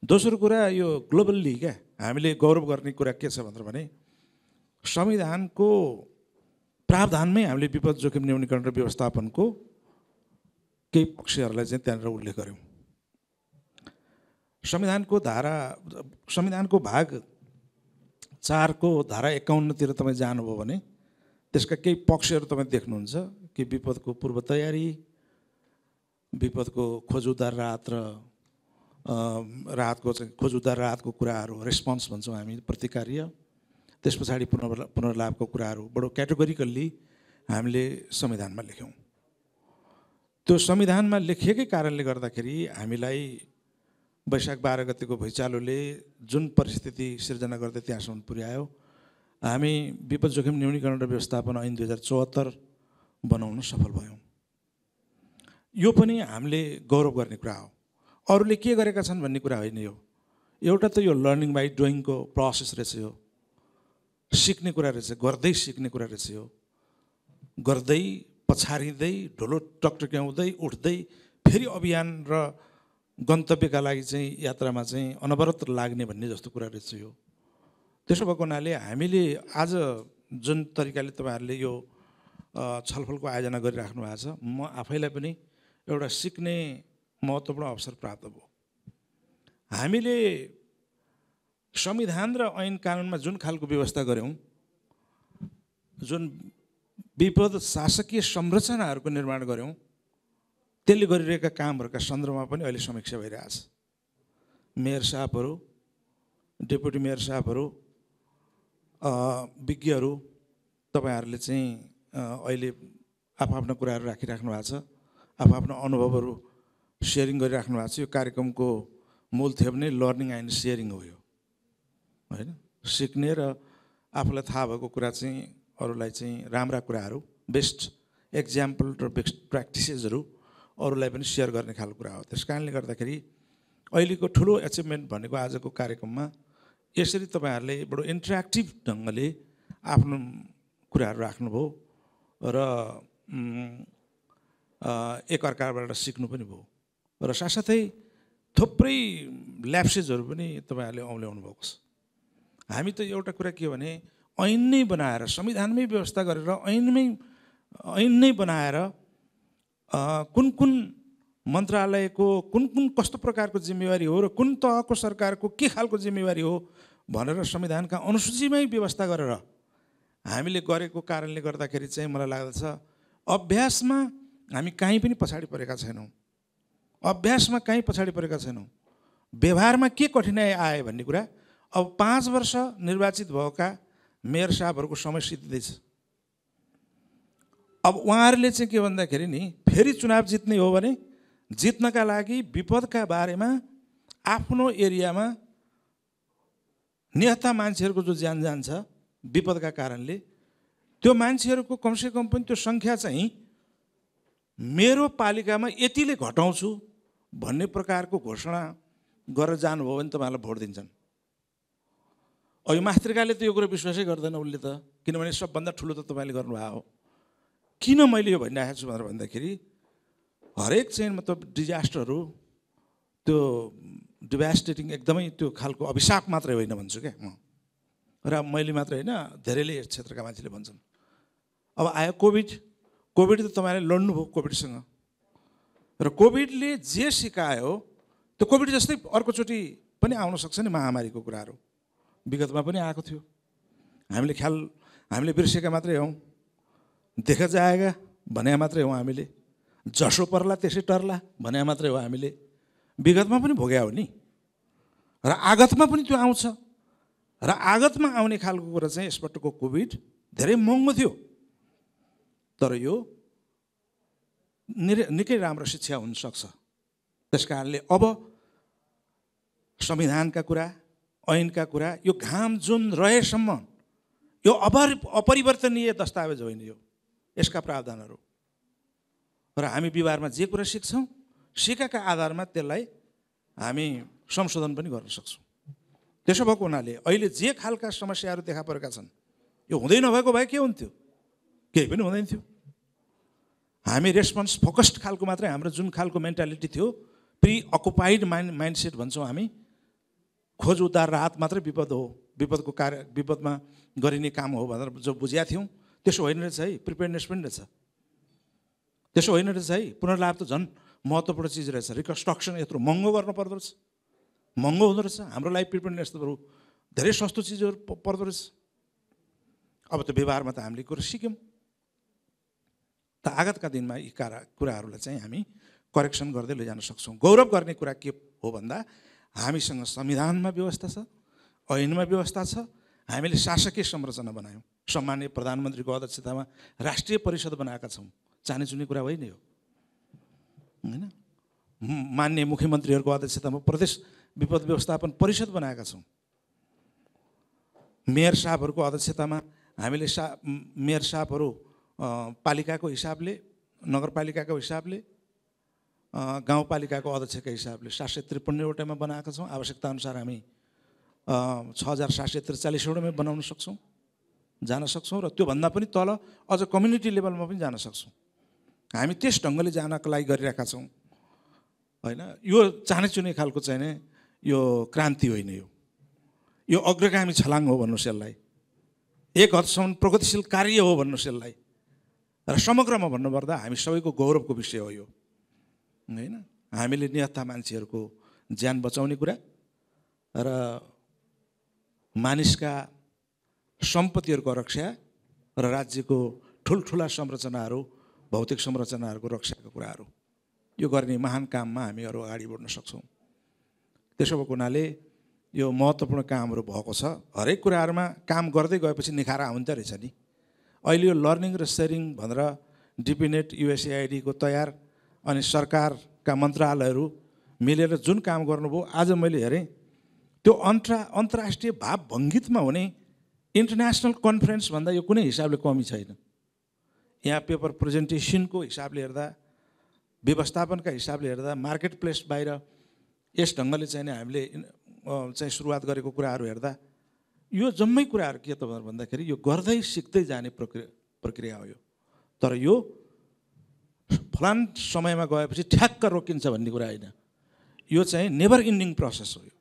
दोस्रो कुरा, यो ग्लोबल्ली क्या हामीले गौरव गर्ने कुरा के छ भनेर भने संविधानको प्रावधानमै हामीले विपद जोखिम न्यूनीकरण र व्यवस्थापनको केही पक्षहरूलाई चाहिँ त्यहाँनिर उल्लेख गऱ्यौँ। संविधानको भाग 4 को धारा 51 तिर तपाईँ जानुभयो भने त्यसका केही पक्षहरू तपाईँ देख्नुहुन्छ कि विपदको पूर्व तयारी, विपदको खोज उद्धार राहत र राहतको चाहिँ खोज उद्धार राहतको कुराहरू, रेस्पोन्स भन्छौँ हामी, प्रतिकार्य, त्यस पछाडि पुनर्लाभको कुराहरू बडो क्याटेगोरिकल्ली हामीले संविधानमा लेख्यौँ। त्यो संविधानमा लेखिएकै कारणले गर्दाखेरि हामीलाई वैशाख 12 गतेको भुइँचालोले जुन परिस्थिति सिर्जना गर्दै त्यहाँसम्म पुर्यायो, हामी विपद जोखिम न्यूनीकरण र व्यवस्थापन ऐन 2074 बनाउन सफल भयौँ। यो पनि हामीले गौरव गर्ने कुरा हो। अरूले के गरेका छन् भन्ने कुरा होइन यो। एउटा त यो लर्निङ बाई डुइङको प्रोसेस रहेछ, यो सिक्ने कुरा रहेछ, गर्दै सिक्ने कुरा रहेछ। यो गर्दै पछारिँदै ढोलो टक्टक्याउँदै उठ्दै फेरि अभियान र गन्तव्यका लागि चाहिँ यात्रामा चाहिँ अनवरत लाग्ने भन्ने जस्तो कुरा रहेछ यो। त्यसो भएको हुनाले हामीले आज जुन तरिकाले तपाईँहरूले यो छलफलको आयोजना गरिराख्नु भएको छ, म आफैलाई पनि एउटा सिक्ने महत्त्वपूर्ण अवसर प्राप्त भयो। हामीले संविधान र ऐन कानुनमा जुन खालको व्यवस्था गऱ्यौँ, जुन विपद शासकीय संरचनाहरूको निर्माण गऱ्यौँ, त्यसले गरिरहेका कामहरूका सन्दर्भमा पनि अहिले समीक्षा भइरहेछ। मेयर साहबहरू, डेपुटी मेयर साहबहरू, विज्ञहरू, तपाईँहरूले चाहिँ अहिले आफ्नो कुराहरू राखिराख्नु भएको छ, आफ्नो अनुभवहरू सेयरिङ गरिराख्नु भएको छ। यो कार्यक्रमको मूल थेम नै लर्निङ एन्ड सेयरिङ हो यो, होइन? सिक्ने र आफूलाई थाहा भएको कुरा चाहिँ अरूलाई चाहिँ राम्रा कुराहरू, बेस्ट एक्जाम्पल र बेस्ट प्र्याक्टिसेसहरू अरूलाई पनि सेयर गर्ने खालको कुरा हो। त्यस कारणले गर्दाखेरि अहिलेको ठुलो एचिभमेन्ट भनेको आजको कार्यक्रममा यसरी तपाईँहरूले बडो इन्टरेक्टिभ ढङ्गले आफ्नो कुराहरू राख्नुभयो र एकअर्काबाट सिक्नु पनि भयो र साथसाथै थुप्रै ल्याप्सेसहरू पनि तपाईँहरूले औँल्याउनु भएको छ। हामी त एउटा कुरा के हो भने ऐन नै बनाएर, संविधानमै व्यवस्था गरेर ऐन नै बनाएर कुन कुन मन्त्रालयको कुन कुन कस्तो प्रकारको जिम्मेवारी हो र कुन तहको सरकारको के खालको जिम्मेवारी हो भनेर संविधानका अनुसूचीमै व्यवस्था गरेर हामीले गरेको कारणले गर्दाखेरि चाहिँ मलाई लाग्दछ अभ्यासमा हामी कहीँ पनि पछाडि परेका छैनौँ। अभ्यासमा कहीँ पछाडि परेका छैनौँ। व्यवहारमा के कठिनाइ आयो भन्ने कुरा अब 5 वर्ष निर्वाचित भएका मेयर साहबहरूको समय सिद्धिँदैछ। अब उहाँहरूले चाहिँ के भन्दाखेरि नि फेरि चुनाव जित्ने हो भने जित्नका लागि विपदका बारेमा आफ्नो एरियामा निहत्था मान्छेहरूको जो ज्यान जान्छ विपदका कारणले त्यो मान्छेहरूको कमसेकम पनि त्यो सङ्ख्या चाहिँ मेरो पालिकामा यतिले घटाउँछु भन्ने प्रकारको घोषणा गरेर जानुभयो भने तपाईँहरूलाई भोट दिन्छन्। अब यो मास्त्रिकाले त यो कुरो विश्वासै गर्दैन उसले त, किनभने सबभन्दा ठुलो त तपाईँले गर्नुभएको हो। किन मैले यो भनिरहेको छु भनेर भन्दाखेरि हरेक चाहिँ मतलब डिजास्टरहरू त्यो डिभास्टेटिङ एकदमै त्यो खालको अभिशाप मात्रै होइन भन्छु क्या म, र मैले मात्र होइन धेरैले यस क्षेत्रका मान्छेले भन्छन्। अब आयो कोभिड त तपाईँले लड्नुभयो कोभिडसँग, र कोभिडले जे सिकायो त्यो कोभिड जस्तै अर्कोचोटि पनि आउन सक्छ नि महामारीको कुराहरू, विगतमा पनि आएको थियो। हामीले बिर्सेका मात्रै हौँ, देखा जाएगा भने मात्रै हौँ हामीले, जसो पर्ला त्यसै टर्ला भने मात्रै हो हामीले, विगतमा पनि भोग्या हो नि, र आगतमा पनि त्यो आउँछ। र आगतमा आउने खालको कुरा चाहिँ यसपटकको कोभिड धेरै महँगो थियो, तर यो निकै राम्रो शिक्षा हुनसक्छ। त्यस कारणले अब संविधानका कुरा, ऐनका कुरा, यो घाम जुन रहेसम्म यो अपरिवर्तनीय दस्तावेज होइन, यो यसका प्रावधानहरू, र हामी व्यवहारमा जे कुरा सिक्छौँ सिकाका आधारमा त्यसलाई हामी संशोधन पनि गर्न सक्छौँ। त्यसो भएको हुनाले अहिले जे खालका समस्याहरू देखा परेका छन् यो हुँदै नभएको भए के हुन्थ्यो? केही पनि हुँदैन थियो। हामी रेस्पोन्स फोकस्ड खालको मात्रै, हाम्रो जुन खालको मेन्टालिटी थियो प्रि अकुपाइड माइन्डसेट भन्छौँ हामी, खोज उद्धार राहत मात्रै विपद हो, विपदमा गरिने काम हो भनेर जो बुझेका थियौँ त्यसो होइन रहेछ है। प्रिपेयरनेस पनि रहेछ, त्यसो होइन रहेछ है। पुनर्लाभ त झन् महत्त्वपूर्ण चिज रहेछ। रिकन्स्ट्रक्सन यत्रो महँगो गर्नु पर्दो रहेछ, महँगो हुँदो रहेछ। हाम्रो लागि प्रिपेयरनेस त बरु धेरै सस्तो चिजहरू पर्दो रहेछ। अब त व्यवहारमा त हामीले कुरो सिक्यौँ, त आगतका दिनमा यी कुराहरूलाई चाहिँ हामी करेक्सन गर्दै लैजान सक्छौँ। गौरव गर्ने कुरा के हो भन्दा हामीसँग संविधानमा व्यवस्था छ, ऐनमा व्यवस्था छ, हामीले शासकीय संरचना बनायौँ, सम्माननीय प्रधानमन्त्रीको अध्यक्षतामा राष्ट्रिय परिषद बनाएका छौँ। चाहने चुने कुरा होइन यो, होइन? माननीय मुख्यमन्त्रीहरूको अध्यक्षतामा प्रदेश विपद व्यवस्थापन परिषद बनाएका छौँ। मेयर साहबहरूको अध्यक्षतामा हामीले मेयर साहबहरू पालिकाको हिसाबले, नगरपालिकाको हिसाबले, गाउँपालिकाको अध्यक्षका हिसाबले 753वटामा बनाएका छौँ। आवश्यकता अनुसार हामी 6743वटामै बनाउन सक्छौँ, जान सक्छौँ, र त्योभन्दा पनि तल अझ कम्युनिटी लेभलमा पनि जान सक्छौँ। हामी त्यस ढङ्गले जानको लागि गरिरहेका छौँ, होइन? यो चाहने चुने खालको चाहिँ नि यो क्रान्ति होइन, यो अग्रगामी छलाङ हो भन्नुहोस् यसलाई, एक हदसम्म प्रगतिशील कार्य हो भन्नुहोस् यसलाई, र समग्रमा भन्नुपर्दा हामी सबैको गौरवको विषय हो यो, होइन? हामीले निहत्था मान्छेहरूको ज्यान बचाउने कुरा र मानिसका सम्पत्तिहरूको रक्षा र राज्यको ठुल्ठुला संरचनाहरू, भौतिक संरचनाहरूको रक्षाको कुराहरू यो गर्ने महान काममा हामीहरू अगाडि बढ्न सक्छौँ। त्यसो भएको हुनाले यो महत्त्वपूर्ण कामहरू भएको छ। हरेक कुराहरूमा काम गर्दै गएपछि निखार आउँदो रहेछ नि। अहिले यो लर्निङ र सेयरिङ भनेर डिपिनेट, युएसएआइडीको तयार अनि सरकारका मन्त्रालयहरू मिलेर जुन काम गर्नुभयो, आज मैले हेरेँ त्यो अन्तर्राष्ट्रिय भाव भङ्गितमा हुने इन्टरनेसनल कन्फरेन्स भन्दा यो कुनै हिसाबले कमी छैन। यहाँ पेपर प्रेजेन्टेसनको हिसाबले हेर्दा, व्यवस्थापनका हिसाबले हेर्दा, मार्केट प्लेस बाहिर यस ढङ्गले चाहिँ हामीले चाहिँ सुरुवात गरेको कुराहरू हेर्दा यो जम्मै कुराहरू के त भन्दाखेरि यो गर्दै सिक्दै जाने प्रक्रिया हो यो। तर यो फलान समयमा गएपछि ठ्याक्क रोकिन्छ भन्ने कुरा होइन, यो चाहिँ नेभर इन्डिङ प्रोसेस हो, यो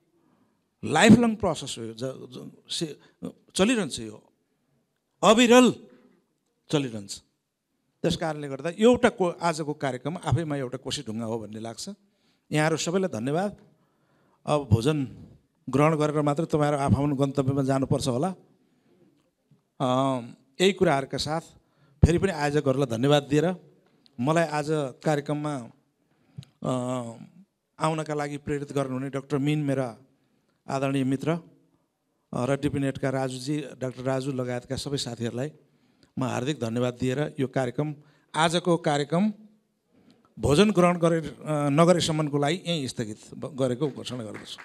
लाइफ लङ प्रोसेस हो, यो चलिरहन्छ, यो अविरल चलिरहन्छ। त्यस कारणले गर्दा एउटा आजको कार्यक्रम आफैमा एउटा कोसी ढुङ्गा हो भन्ने लाग्छ। यहाँहरू सबैलाई धन्यवाद। अब भोजन ग्रहण गरेर मात्र तपाईँहरू आफ्नो गन्तव्यमा जानुपर्छ होला। यही कुराहरूका साथ फेरि पनि आयोजकहरूलाई धन्यवाद दिएर मलाई आज कार्यक्रममा आउनका लागि प्रेरित गर्नुहुने डाक्टर मिन, मेरा आदरणीय मित्र, र डिपिनेटका राजुजी, डाक्टर राजु लगायतका सबै साथीहरूलाई म हार्दिक धन्यवाद दिएर यो कार्यक्रम आजको कार्यक्रम भोजन ग्रहण गरे नगरेसम्मको लागि यहीँ स्थगित गरेको घोषणा गर्दछु।